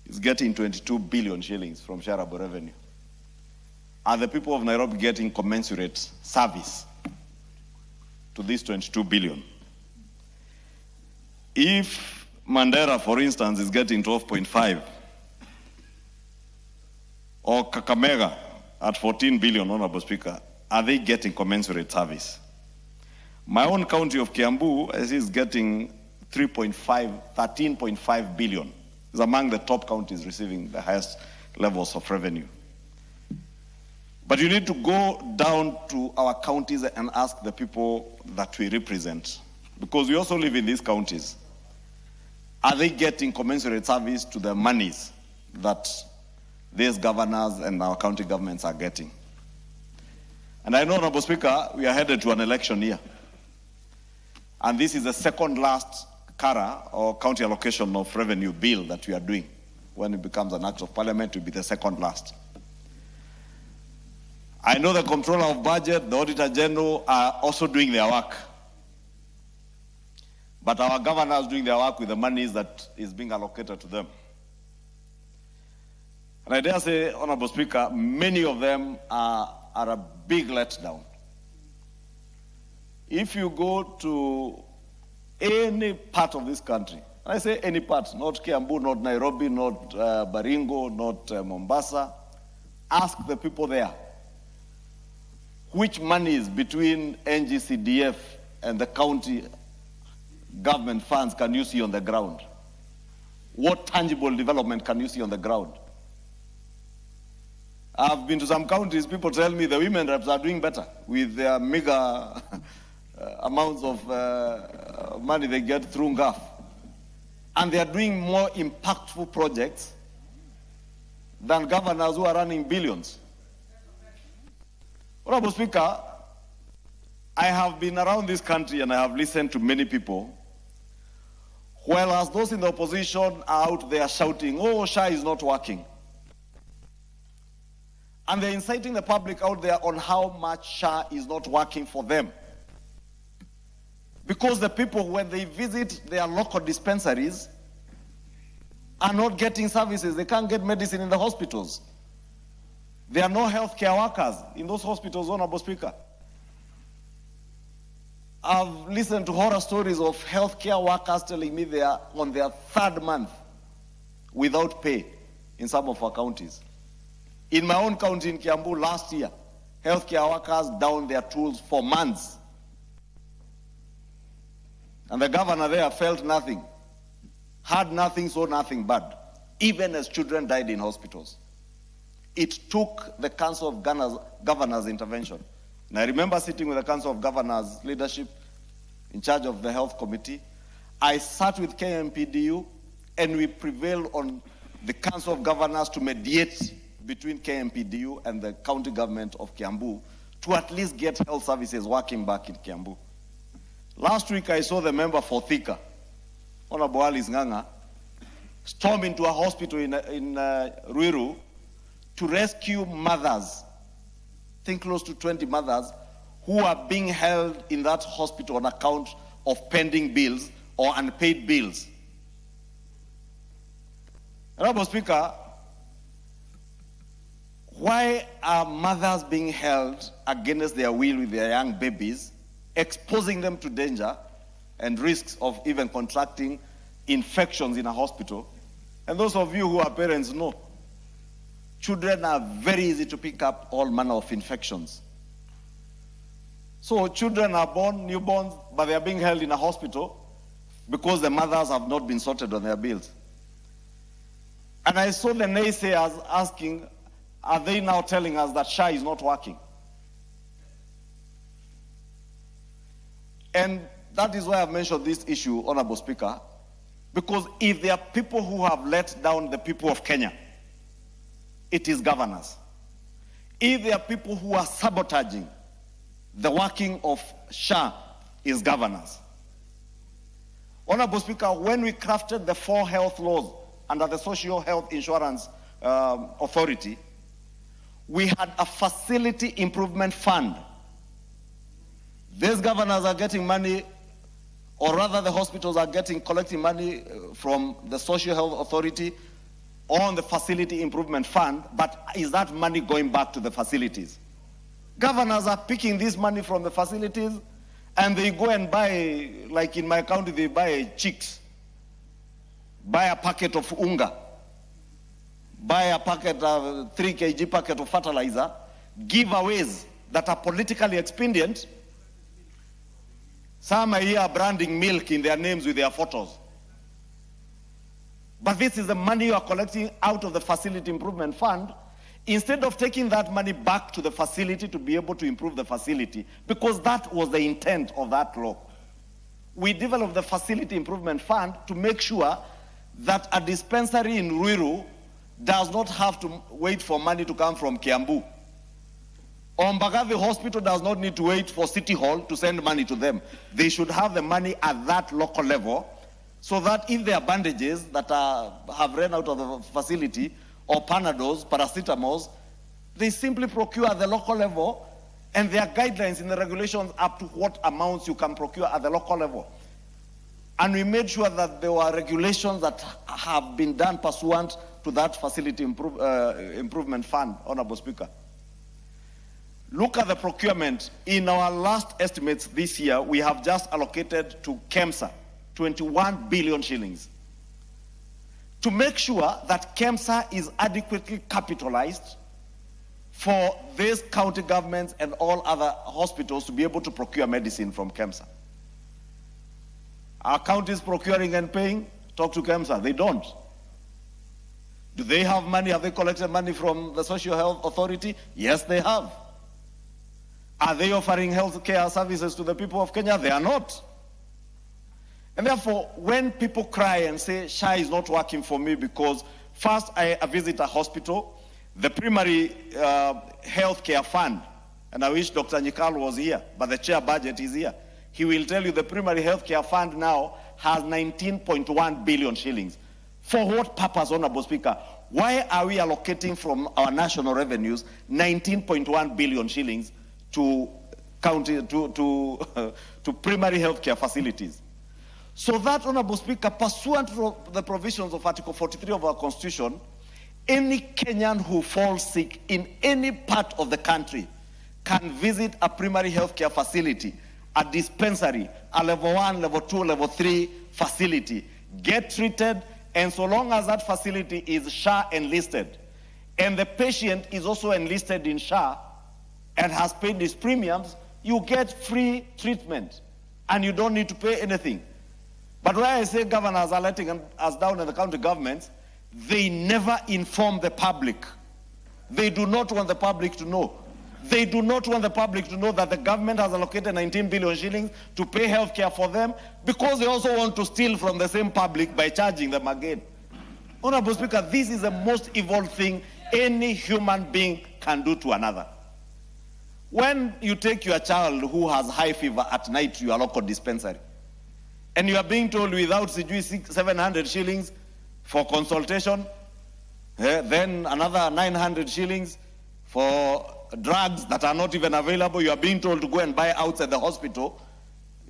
is getting 22 billion shillings from shareable revenue, are the people of Nairobi getting commensurate service to this 22 billion? If Mandera, for instance, is getting 12.5, or Kakamega at 14 billion, Honorable Speaker, are they getting commensurate service? My own county of Kiambu is getting 13.5 billion. It's among the top counties receiving the highest levels of revenue. But you need to go down to our counties and ask the people that we represent, because we also live in these counties. Are they getting commensurate service to the monies that these governors and our county governments are getting? And I know, Honorable Speaker, we are headed to an election year. And this is the second last CARA, or county allocation of revenue bill, that we are doing. When it becomes an act of parliament, it will be the second last. I know the Comptroller of Budget, the Auditor General are also doing their work. But our governors doing their work with the monies that is being allocated to them. And I dare say, Honorable Speaker, many of them are a big letdown. If you go to any part of this country, and I say any part, not Kiambu, not Nairobi, not Baringo, not Mombasa, ask the people there, which monies between NGCDF and the county government funds can you see on the ground? What tangible development can you see on the ground? I've been to some counties, people tell me the women reps are doing better with their mega amounts of money they get through GAF. And they are doing more impactful projects than governors who are running billions. Honorable Speaker, I have been around this country and I have listened to many people, whereas those in the opposition are out there shouting, oh, SHA is not working. And they're inciting the public out there on how much SHA is not working for them. Because the people, when they visit their local dispensaries, are not getting services. They can't get medicine in the hospitals. There are no healthcare workers in those hospitals, Honorable Speaker. I've listened to horror stories of healthcare workers telling me they are on their third month without pay in some of our counties. In my own county in Kiambu last year, healthcare workers down their tools for months. And the governor there felt nothing, heard nothing, saw nothing bad, even as children died in hospitals. it took the Council of Governors intervention. And I remember sitting with the Council of Governors leadership in charge of the Health Committee. I sat with KMPDU and we prevailed on the Council of Governors to mediate between KMPDU and the county government of Kiambu to at least get health services working back in Kiambu. Last week I saw the member for Thika, Honorable Alice Nganga, storm into a hospital in Ruiru to rescue mothers, I think close to 20 mothers, who are being held in that hospital on account of pending bills or unpaid bills. Honorable Speaker, why are mothers being held against their will with their young babies, exposing them to danger and risks of even contracting infections in a hospital? And those of you who are parents know, children are very easy to pick up all manner of infections. So children are born, newborns, but they are being held in a hospital because the mothers have not been sorted on their bills. And I saw the naysayers asking, are they now telling us that SHA is not working? And that is why I've mentioned this issue, Honorable Speaker, because if there are people who have let down the people of Kenya, it is governors. If there are people who are sabotaging the working of SHA, is governors. Honorable Speaker, when we crafted the 4 health laws under the Social Health Insurance Authority, we had a facility improvement fund. These governors are getting money, or rather the hospitals are collecting money from the Social Health Authority on the facility improvement fund, but is that money going back to the facilities? Governors are picking this money from the facilities and they go and buy, like in my county, they buy chicks, buy a packet of unga, buy a packet of 3 kg packet of fertilizer, giveaways that are politically expedient. Some are here branding milk in their names with their photos. But this is the money you are collecting out of the facility improvement fund, instead of taking that money back to the facility to be able to improve the facility, because that was the intent of that law. We developed the facility improvement fund to make sure that a dispensary in Ruiru does not have to wait for money to come from Kiambu. Mbagathi Hospital does not need to wait for City Hall to send money to them. They should have the money at that local level, so that if there are bandages that have run out of the facility, or Panadols, paracetamols, they simply procure at the local level, and there are guidelines in the regulations up to what amounts you can procure at the local level. And we made sure that there were regulations that have been done pursuant to that facility improvement fund, Honorable Speaker. Look at the procurement. In our last estimates this year, we have just allocated to KEMSA 21 billion shillings to make sure that KEMSA is adequately capitalized for these county governments and all other hospitals to be able to procure medicine from KEMSA. Are counties procuring and paying? Talk to KEMSA. They don't. Do they have money? Have they collected money from the Social Health Authority? Yes, they have. Are they offering health care services to the people of Kenya? They are not. And therefore, when people cry and say, SHA is not working for me because first I visit a hospital, the primary health care fund, and I wish Dr. Nyikal was here, but the chair budget is here. He will tell you the primary health care fund now has 19.1 billion shillings. For what purpose, Honorable Speaker? Why are we allocating from our national revenues 19.1 billion shillings to primary health care facilities? So that, Honorable Speaker, pursuant to the provisions of Article 43 of our Constitution, any Kenyan who falls sick in any part of the country can visit a primary health care facility, a dispensary, a level 1, level 2, level 3 facility, get treated, and so long as that facility is SHA enlisted, and the patient is also enlisted in SHA and has paid his premiums, you get free treatment, and you don't need to pay anything. But where I say governors are letting us down in the county governments, they never inform the public They do not want the public to know. They do not want the public to know that the government has allocated 19 billion shillings to pay health care for them, because they also want to steal from the same public by charging them again. Honorable Speaker, this is the most evil thing any human being can do to another. When you take your child who has high fever at night to your local dispensary, and you are being told without 700 shillings for consultation, then another 900 shillings for drugs that are not even available, you are being told to go and buy outside the hospital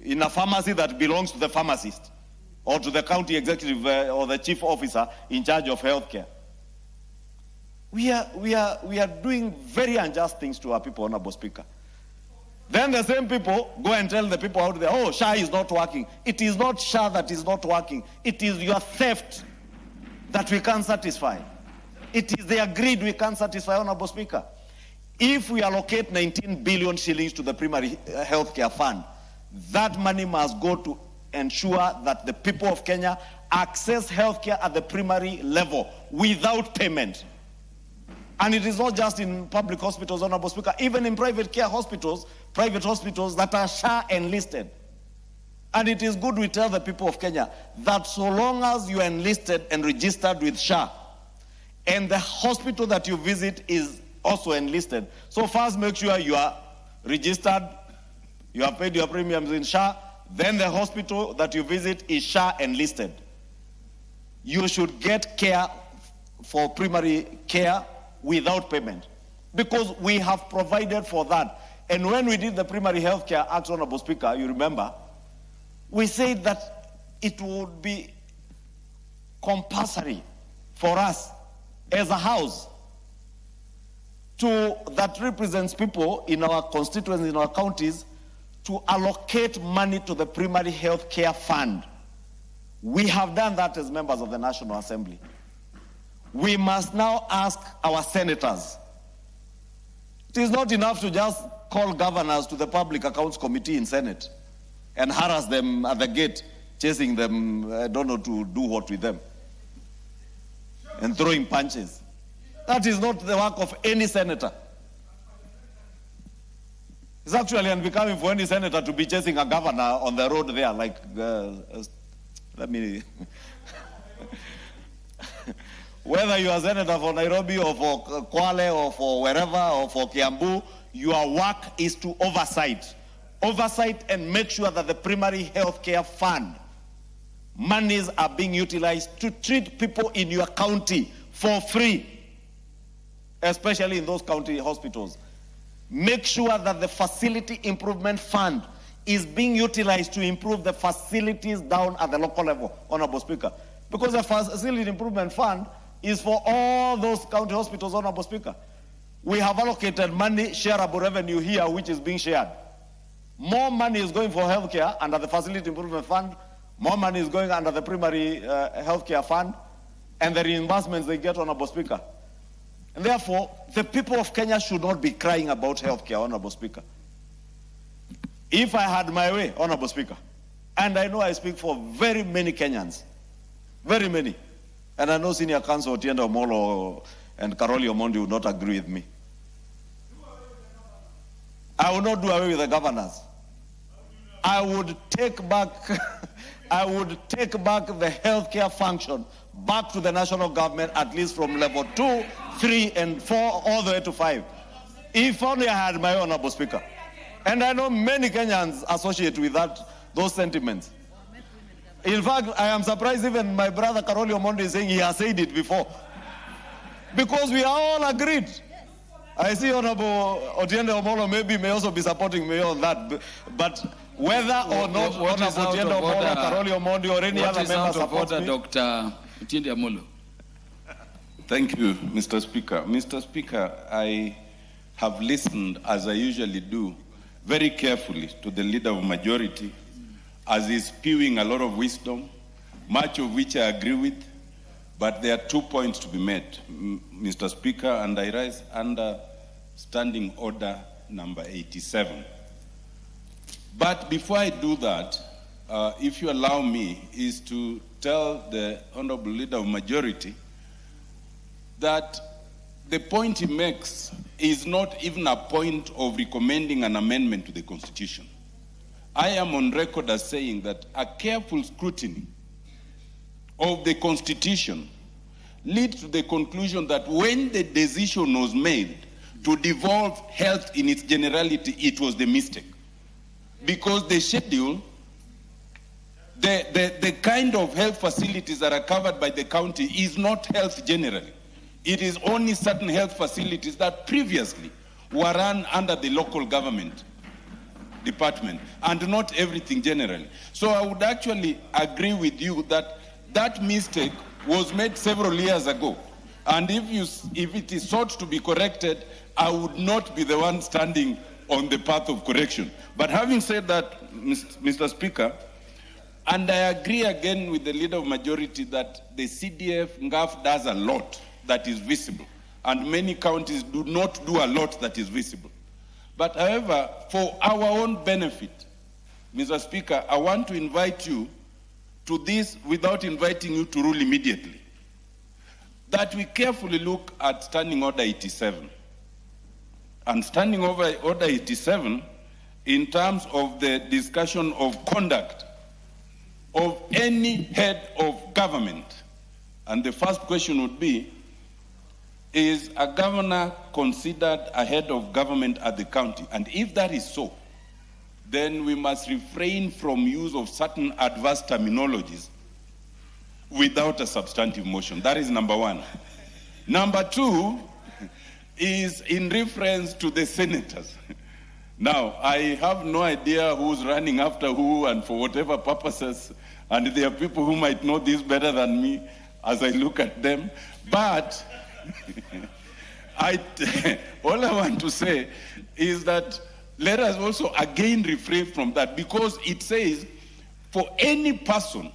in a pharmacy that belongs to the pharmacist or to the county executive or the chief officer in charge of healthcare. We are doing very unjust things to our people, Honorable Speaker. Then the same people go and tell the people out there, oh, SHA is not working. It is not SHA that is not working. It is your theft that we can't satisfy. It is their greed we can't satisfy, Honorable Speaker. If we allocate 19 billion shillings to the primary healthcare fund, that money must go to ensure that the people of Kenya access healthcare at the primary level without payment. And it is not just in public hospitals, Honorable Speaker, even in private care hospitals, private hospitals that are SHA enlisted. And it is good we tell the people of Kenya that so long as you are enlisted and registered with SHA, and the hospital that you visit is also enlisted, so first make sure you are registered, you have paid your premiums in SHA, then the hospital that you visit is SHA enlisted. You should get care for primary care without payment, because we have provided for that. And when we did the Primary Healthcare Act, Honorable Speaker, you remember, we said that it would be compulsory for us as a house that represents people in our constituencies, in our counties, to allocate money to the Primary Healthcare Fund. We have done that as members of the National Assembly. We must now ask our senators. It is not enough to just call governors to the Public Accounts Committee in Senate and harass them at the gate, chasing them, I don't know, to do what with them, and throwing punches. That is not the work of any senator. It's actually unbecoming for any senator to be chasing a governor on the road there, like, let me... Whether you are a senator for Nairobi or for Kwale or for wherever or for Kiambu, your work is to oversight and make sure that the primary health care fund monies are being utilized to treat people in your county for free, especially in those county hospitals. Make sure that the facility improvement fund is being utilized to improve the facilities down at the local level, Honorable Speaker. Because the facility improvement fund is for all those county hospitals, Honorable Speaker. We have allocated money, shareable revenue here, which is being shared. More money is going for healthcare under the Facility Improvement Fund. More money is going under the Primary Healthcare Fund, and the reimbursements they get, Honorable Speaker. And therefore, the people of Kenya should not be crying about healthcare, Honorable Speaker. If I had my way, Honorable Speaker, and I know I speak for very many Kenyans, very many, and I know Senior Counsel Otiende Omolo and Karoli Omondi would not agree with me. I will not do away with the governors. I would take back the healthcare function back to the national government, at least from level 2, 3, and 4, all the way to 5. If only I had my Honorable Speaker. And I know many Kenyans associate with those sentiments. In fact, I am surprised even my brother Karoli Omondi is saying he has said it before. Because we are all agreed. I see Honorable Otiende Omolo maybe may also be supporting me on that. But whether or not Honorable Otiende Omolo, Karoli Omondi, or any other member supports me. Dr. Otiende Omolo. Thank you, Mr. Speaker. Mr. Speaker, I have listened, as I usually do, very carefully to the Leader of Majority, as he's spewing a lot of wisdom, much of which I agree with, but there are 2 points to be made, Mr. Speaker, and I rise under Standing Order number 87. But before I do that, if you allow me, is to tell the Honorable Leader of Majority that the point he makes is not even a point of recommending an amendment to the Constitution. I am on record as saying that a careful scrutiny of the Constitution leads to the conclusion that when the decision was made to devolve health in its generality, it was the mistake. Because the schedule, the kind of health facilities that are covered by the county is not health generally. It is only certain health facilities that previously were run under the local government department, and not everything generally. So I would actually agree with you that that mistake was made several years ago. And if it is sought to be corrected, I would not be the one standing on the path of correction. But having said that, Mr. Speaker, and I agree again with the Leader of Majority that the CDF, NGAF does a lot that is visible, and many counties do not do a lot that is visible. But however, for our own benefit, Mr. Speaker, I want to invite you to this without inviting you to rule immediately, that we carefully look at Standing Order 87. And Standing Order 87, in terms of the discussion of conduct of any head of government. And the first question would be, is a governor considered a head of government at the county? And if that is so, then we must refrain from use of certain adverse terminologies without a substantive motion. That is number one. Number two is in reference to the senators. Now, I have no idea who's running after who and for whatever purposes, and there are people who might know this better than me as I look at them, but all I want to say is that let us also again refrain from that, because it says for any person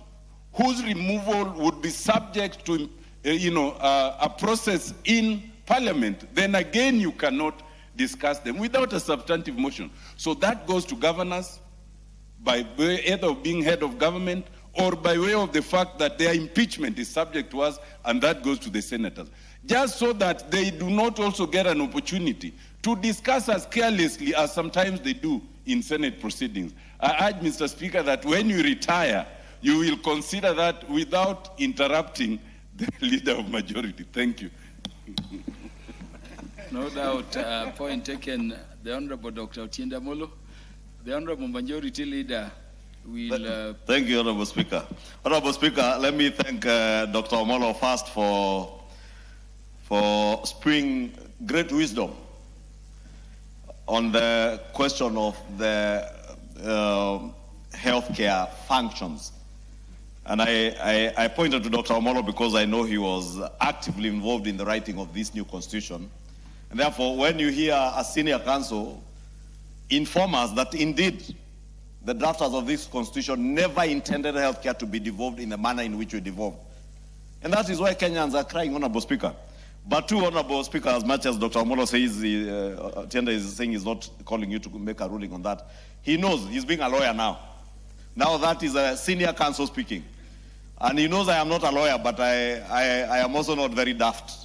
whose removal would be subject to a process in Parliament, then again you cannot discuss them without a substantive motion. So that goes to governors by way either of being head of government or by way of the fact that their impeachment is subject to us, and that goes to the senators. Just so that they do not also get an opportunity to discuss as carelessly as sometimes they do in Senate proceedings. I urge, Mr. Speaker, that when you retire, you will consider that without interrupting the Leader of Majority. Thank you. No doubt, point taken. The Honorable Dr. Otienda Molo. The Honorable Majority Leader will... Thank you, Honorable Speaker. Honorable Speaker, let me thank Dr. Omolo first for spring great wisdom on the question of the healthcare functions. And I pointed to Dr. Omolo because I know he was actively involved in the writing of this new constitution. And therefore, when you hear a senior counsel inform us that indeed the drafters of this constitution never intended healthcare to be devolved in the manner in which we devolved. And that is why Kenyans are crying, Honorable Speaker. But too, Honorable Speaker, as much as Dr. Omolo says, Tienda is saying he's not calling you to make a ruling on that, he knows he's being a lawyer now. Now that is a senior counsel speaking. And he knows I am not a lawyer, but I am also not very daft.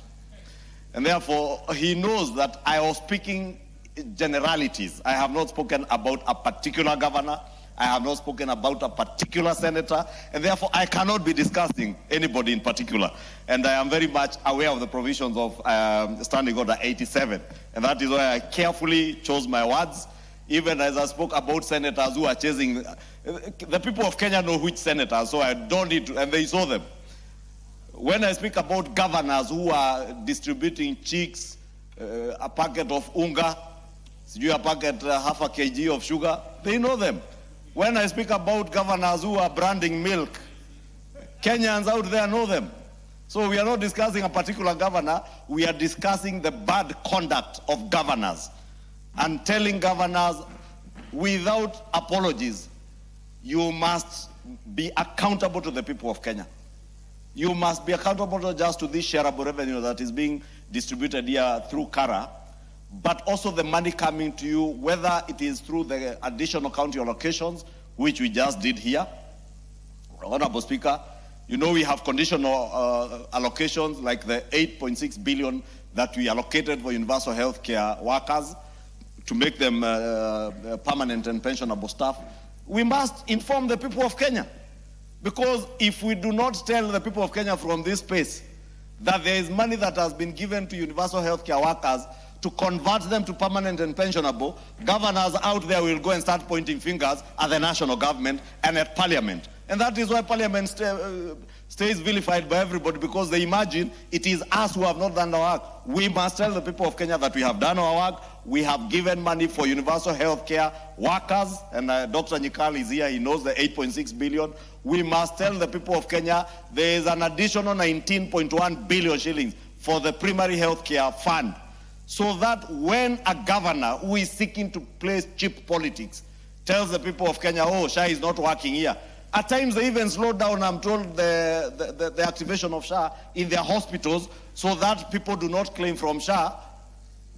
And therefore, he knows that I was speaking generalities. I have not spoken about a particular governor. I have not spoken about a particular senator, and therefore I cannot be discussing anybody in particular. And I am very much aware of the provisions of Standing Order 87, and that is why I carefully chose my words, even as I spoke about senators who are chasing. The people of Kenya know which senators, so I don't need to, and they saw them. When I speak about governors who are distributing chicks, a packet of unga, a packet, half a kg of sugar, they know them. When I speak about governors who are branding milk, Kenyans out there know them. So we are not discussing a particular governor, we are discussing the bad conduct of governors and telling governors without apologies, you must be accountable to the people of Kenya. You must be accountable not just to this shareable revenue that is being distributed here through Kara, but also the money coming to you, whether it is through the additional county allocations, which we just did here. Honorable Speaker, you know we have conditional allocations like the 8.6 billion that we allocated for universal health care workers to make them permanent and pensionable staff, we must inform the people of Kenya. Because if we do not tell the people of Kenya from this space that there is money that has been given to universal health care workers to convert them to permanent and pensionable, governors out there will go and start pointing fingers at the national government and at parliament. And that is why parliament stays vilified by everybody, because they imagine it is us who have not done our work. We must tell the people of Kenya that we have done our work. We have given money for universal health care workers, and Dr. Nyikal is here, he knows the 8.6 billion. We must tell the people of Kenya there is an additional 19.1 billion shillings for the primary health care fund, so that when a governor who is seeking to place cheap politics tells the people of Kenya, oh, SHA is not working here, at times they even slow down, I'm told, the activation of SHA in their hospitals so that people do not claim from SHA.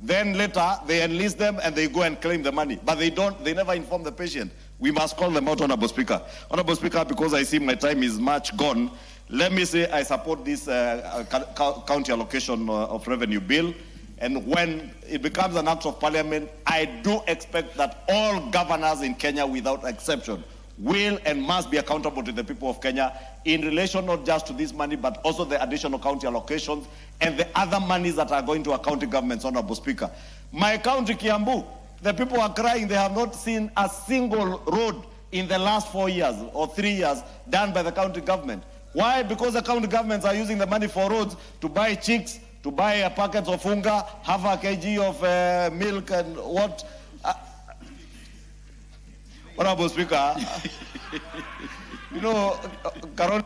Then later they enlist them and they go and claim the money. But they never inform the patient. We must call them out, Honorable Speaker. Honorable Speaker, because I see my time is much gone, let me say I support this county allocation of revenue bill. And when it becomes an act of parliament, I do expect that all governors in Kenya, without exception, will and must be accountable to the people of Kenya in relation not just to this money, but also the additional county allocations and the other monies that are going to our county governments, Honorable Speaker. My county, Kiambu, the people are crying. They have not seen a single road in the last 4 years or 3 years done by the county government. Why? Because the county governments are using the money for roads to buy chicks, to buy packets of unga, half a kg of milk and what. Honorable Speaker, you know, Carol.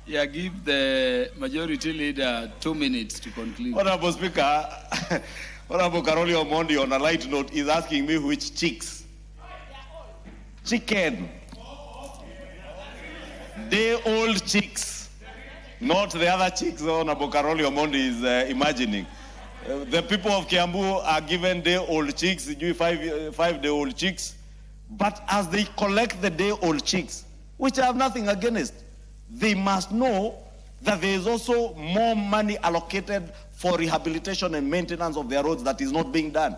Yeah, give the majority leader 2 minutes to conclude. Honorable Speaker, Honorable Karoli Omondi, on a light note, is asking me which chicks. Chicken. Day-old chicks. Not the other chicks Honorable Karoli Omondi is imagining. The people of Kiambu are given day-old chicks, 5-day-old chicks. But as they collect the day-old chicks, which I have nothing against, they must know that there is also more money allocated for rehabilitation and maintenance of their roads that is not being done.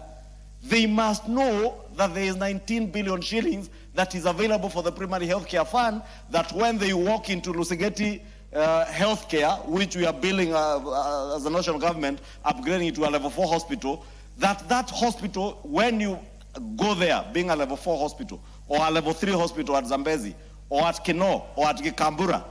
They must know that there is 19 billion shillings that is available for the primary health care fund, that when they walk into Lusegeti healthcare, which we are building as a national government, upgrading it to a level 4 hospital, that hospital, when you go there, being a level 4 hospital, or a level 3 hospital at Zambezi, or at Kino, or at Gikambura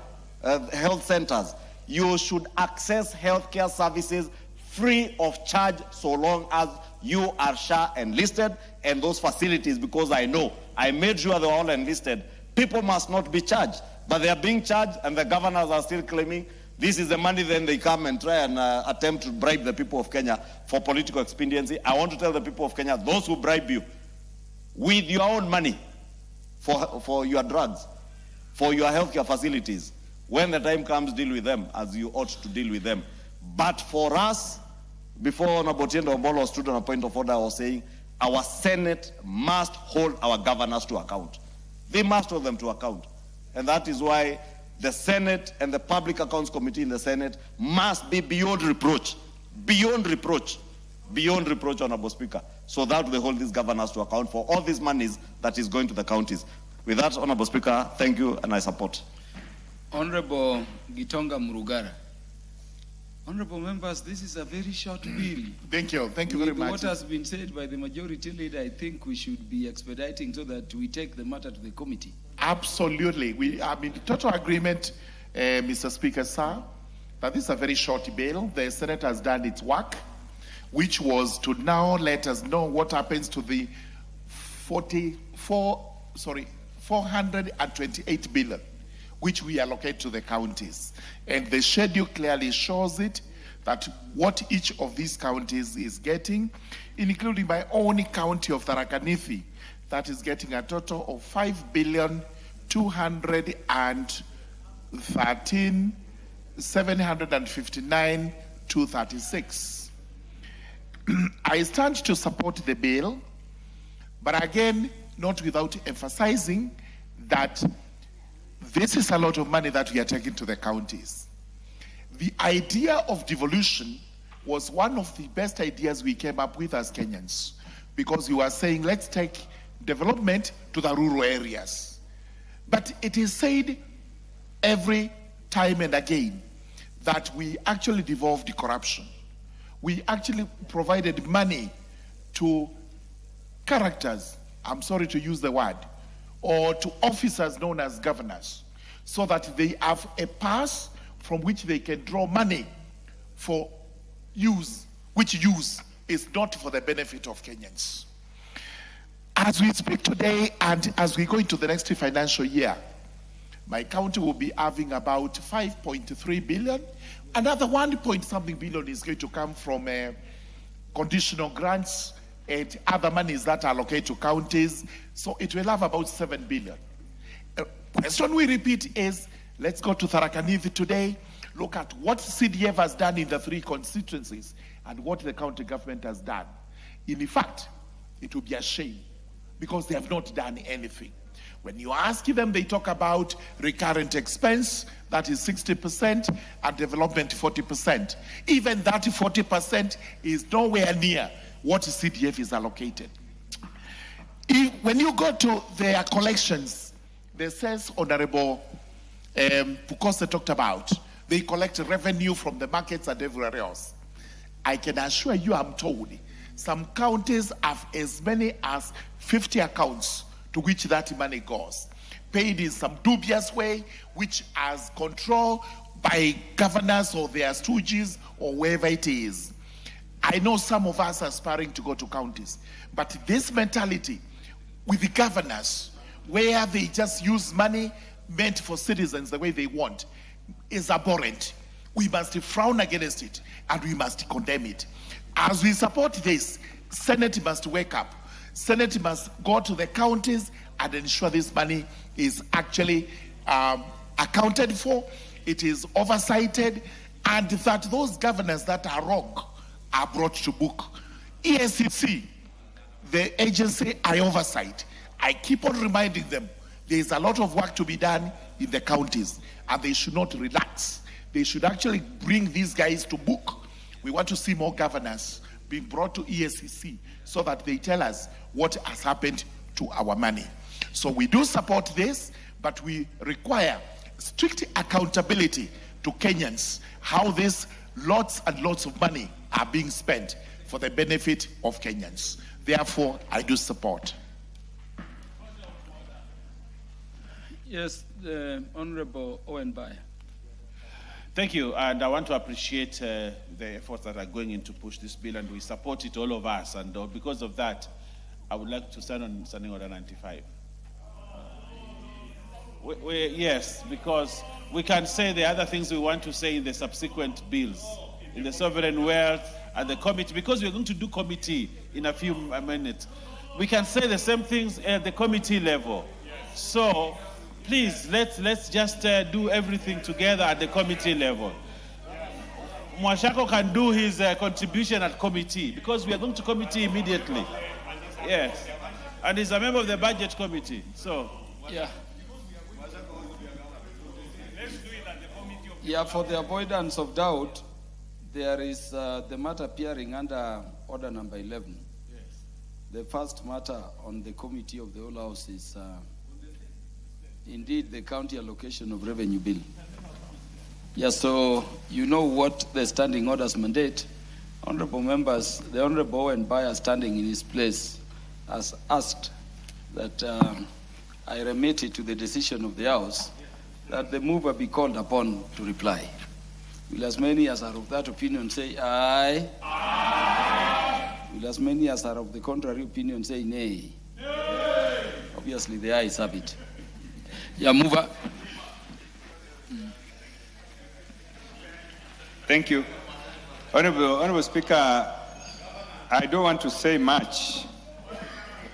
health centers, you should access healthcare services free of charge so long as you are SHA enlisted, and those facilities, because I know, I made sure they were all enlisted. People must not be charged. But they are being charged, and the governors are still claiming this is the money. Then they come and try and attempt to bribe the people of Kenya for political expediency. I want to tell the people of Kenya, those who bribe you with your own money for your drugs, for your healthcare facilities, when the time comes, deal with them as you ought to deal with them. But for us, before Honorable Tiendo Ombolo stood on a point of order, I was saying our Senate must hold our governors to account. They must hold them to account. And that is why the Senate and the Public Accounts Committee in the Senate must be beyond reproach, Honorable Speaker, so that they hold these governors to account for all these monies that is going to the counties. With that, Honorable Speaker, thank you, and I support. Honorable Gitonga Murugara. Honorable members, this is a very short bill. Thank you very much. What has been said by the majority leader, I think we should be expediting so that we take the matter to the committee. Absolutely. We are in total agreement, Mr. Speaker, sir, that this is a very short bill. The Senate has done its work, which was to now let us know what happens to the 428 billion, which we allocate to the counties. And the schedule clearly shows it, that what each of these counties is getting, including my own county of Tharaka Nithi, that is getting a total of 5,213,759,236. I stand to support the bill, but again, not without emphasizing that this is a lot of money that we are taking to the counties. The idea of devolution was one of the best ideas we came up with as Kenyans, because you are saying, let's take development to the rural areas. But it is said every time and again that we actually devolved corruption. We actually provided money to characters, I'm sorry to use the word, or to officers known as governors, so that they have a pass from which they can draw money for use, which use is not for the benefit of Kenyans. As we speak today and as we go into the next financial year, my county will be having about 5.3 billion. Another 1-point-something billion is going to come from conditional grants and other monies that are allocated to counties. So it will have about 7 billion. Question we repeat is, let's go to Tharaka Nithi today, look at what CDF has done in the 3 constituencies and what the county government has done. In fact, it will be a shame because they have not done anything. When you ask them, they talk about recurrent expense, that is 60%, and development 40%. Even that 40% is nowhere near what CDF is allocated. When you go to their collections, the says Honorable Pukose talked about, they collect revenue from the markets and everywhere else. I can assure you, I'm told, some counties have as many as 50 accounts to which that money goes, paid in some dubious way, which has control by governors or their stooges or wherever it is. I know some of us are aspiring to go to counties, but this mentality with the governors, where they just use money meant for citizens the way they want, is abhorrent. We must frown against it and we must condemn it. As we support this, Senate must wake up. Senate must go to the counties and ensure this money is actually accounted for, it is oversighted, and that those governors that are wrong are brought to book. EACC, the agency I oversight, I keep on reminding them there is a lot of work to be done in the counties and they should not relax. They should actually bring these guys to book. We want to see more governors being brought to EACC so that they tell us what has happened to our money. So we do support this, but we require strict accountability to Kenyans, how these lots and lots of money are being spent for the benefit of Kenyans. Therefore, I do support. Yes, the Honorable Owen Baya. Thank you, and I want to appreciate the efforts that are going in to push this bill, and we support it, all of us, and because of that, I would like to stand on Standing Order 95. Yes, because we can say the other things we want to say in the subsequent bills, in the sovereign wealth and the committee, because we're going to do committee in a few minutes. We can say the same things at the committee level. So, please, let's just do everything together at the committee level. Mwashako can do his contribution at committee, because we are going to committee immediately. Yes. And he's a member of the budget committee. So, yeah. Yeah, for the avoidance of doubt, there is the matter appearing under order number 11. Yes. The first matter on the committee of the whole house is indeed the county allocation of revenue bill. Yeah, so you know what the standing orders mandate. Honorable members, the Honorable Owen Baya, standing in his place, has asked that I remit it to the decision of the House that the mover be called upon to reply. Will as many as are of that opinion say aye? Aye. Will as many as are of the contrary opinion say nay? Nay. Obviously the ayes have it. Yeah, mover. Thank you. Honorable Speaker, I don't want to say much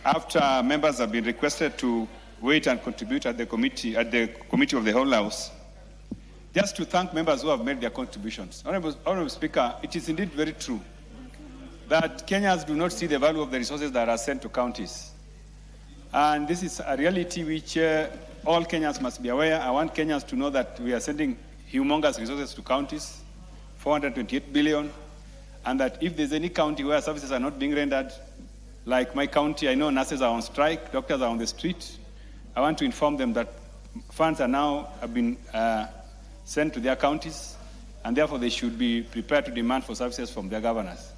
after members have been requested to wait and contribute at the committee of the whole House. Just to thank members who have made their contributions. Honorable Speaker, it is indeed very true that Kenyans do not see the value of the resources that are sent to counties. And this is a reality which all Kenyans must be aware. I want Kenyans to know that we are sending humongous resources to counties. 428 billion, and that if there's any county where services are not being rendered, like my county, I know nurses are on strike, doctors are on the street. I want to inform them that funds have been sent to their counties, and therefore they should be prepared to demand for services from their governors.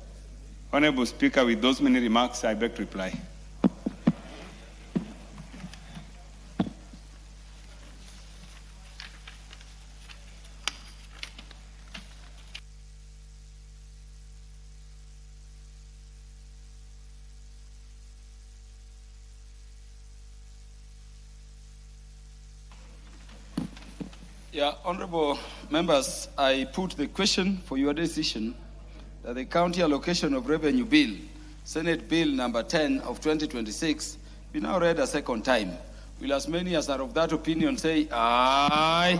Honorable Speaker, with those many remarks, I beg to reply. Yeah, honorable members, I put the question for your decision that the county allocation of revenue bill, Senate Bill number 10 of 2026, be now read a second time. Will as many as are of that opinion say aye?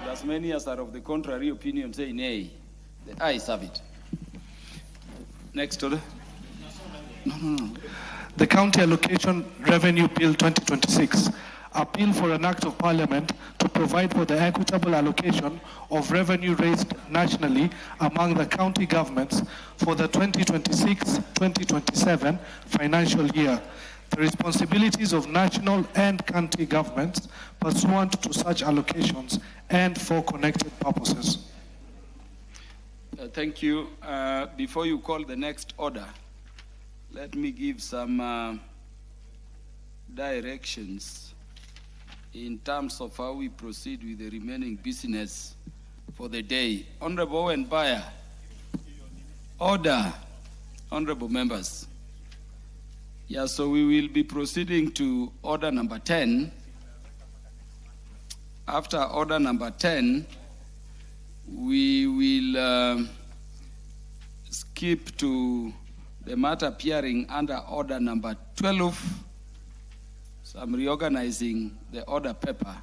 Will as many as are of the contrary opinion say nay? The ayes have it. Next order. No. The County Allocation Revenue Bill 2026, appeal for an act of parliament to provide for the equitable allocation of revenue raised nationally among the county governments for the 2026-2027 financial year, the responsibilities of national and county governments pursuant to such allocations and for connected purposes. Thank you. Before you call the next order, let me give some directions in terms of how we proceed with the remaining business for the day. Honorable Owen Bayer. Order. Honorable members. Yeah, so we will be proceeding to order number 10. After order number 10, we will skip to the matter appearing under order number 12. So I'm reorganizing the order paper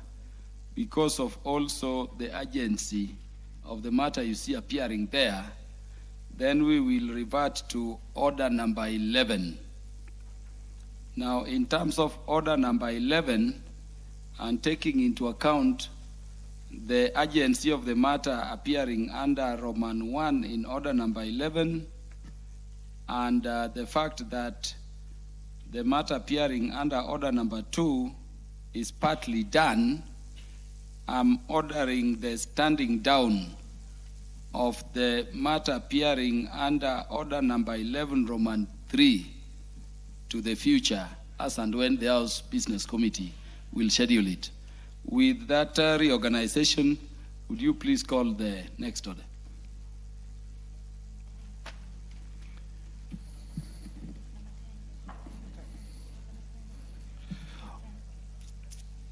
because of also the urgency of the matter you see appearing there. Then we will revert to order number 11. Now, in terms of order number 11, and taking into account the urgency of the matter appearing under Roman 1 in order number 11, and the fact that the matter appearing under order number 2 is partly done, I'm ordering the standing down of the matter appearing under order number 11, Roman 3, to the future, as and when the House Business Committee will schedule it. With that reorganization, would you please call the next order?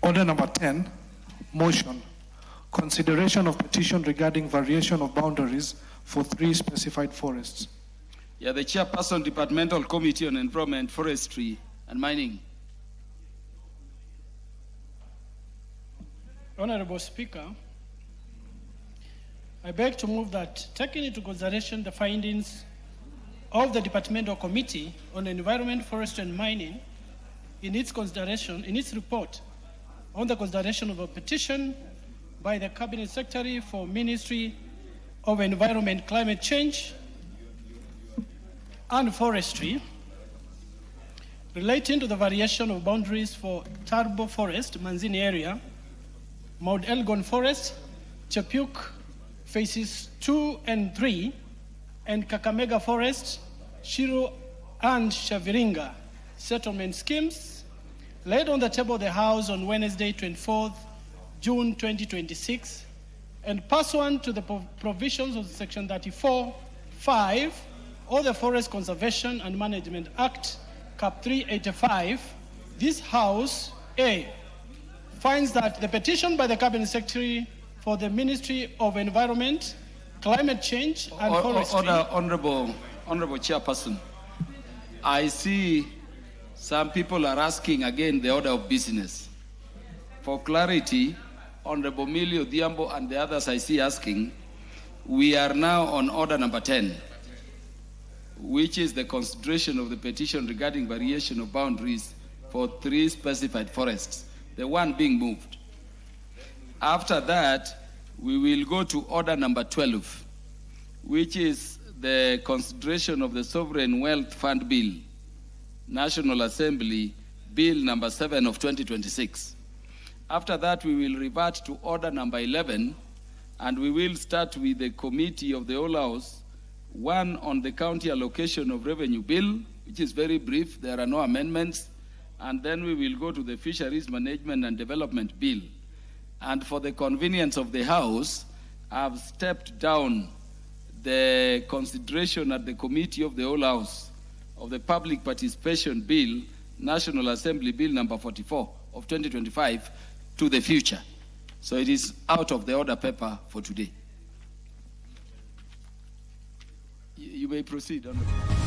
Order number 10, motion. Consideration of petition regarding variation of boundaries for 3 specified forests. Yeah, the Chairperson, Departmental Committee on Environment, Forestry and Mining. Honorable Speaker, I beg to move that, taking into consideration the findings of the Departmental Committee on Environment, Forestry and Mining in its report on the consideration of a petition by the Cabinet Secretary for Ministry of Environment, Climate Change and Forestry relating to the variation of boundaries for Turbo Forest, Manzini area, Mount Elgon Forest, Chepuk Phases 2 and 3, and Kakamega Forest, Shiro and Shaviringa settlement schemes laid on the table of the House on Wednesday, 24th June 2026, and pursuant to the provisions of Section 34(5) of the Forest Conservation and Management Act, Cap 385, this House, A, finds that the petition by the Cabinet Secretary for the Ministry of Environment, Climate Change and Forestry. Honorable Chairperson, I see some people are asking again the order of business. For clarity, Honorable Millie Odhiambo and the others I see asking, we are now on order number 10, which is the consideration of the petition regarding variation of boundaries for 3 specified forests, the one being moved. After that, we will go to order number 12, which is the consideration of the Sovereign Wealth Fund Bill, National Assembly Bill number 7 of 2026. After that, we will revert to order number 11, and we will start with the committee of the whole House, one on the county allocation of revenue bill, which is very brief, there are no amendments, and then we will go to the fisheries management and development bill. And for the convenience of the House, I've stepped down the consideration at the committee of the whole House of the public participation bill, National Assembly Bill number 44 of 2025, to the future. So it is out of the order paper for today. You may proceed. Honorable.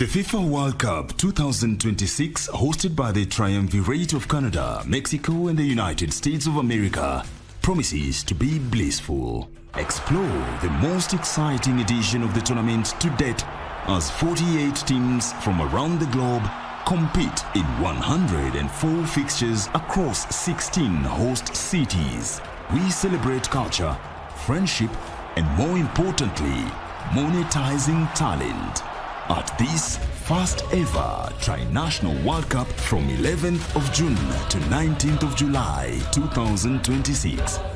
The FIFA World Cup 2026, hosted by the Triumvirate of Canada, Mexico and the United States of America, promises to be blissful. Explore the most exciting edition of the tournament to date as 48 teams from around the globe compete in 104 fixtures across 16 host cities. We celebrate culture, friendship, and more importantly, monetizing talent. At this first ever Tri-National World Cup from 11th of June to 19th of July 2026.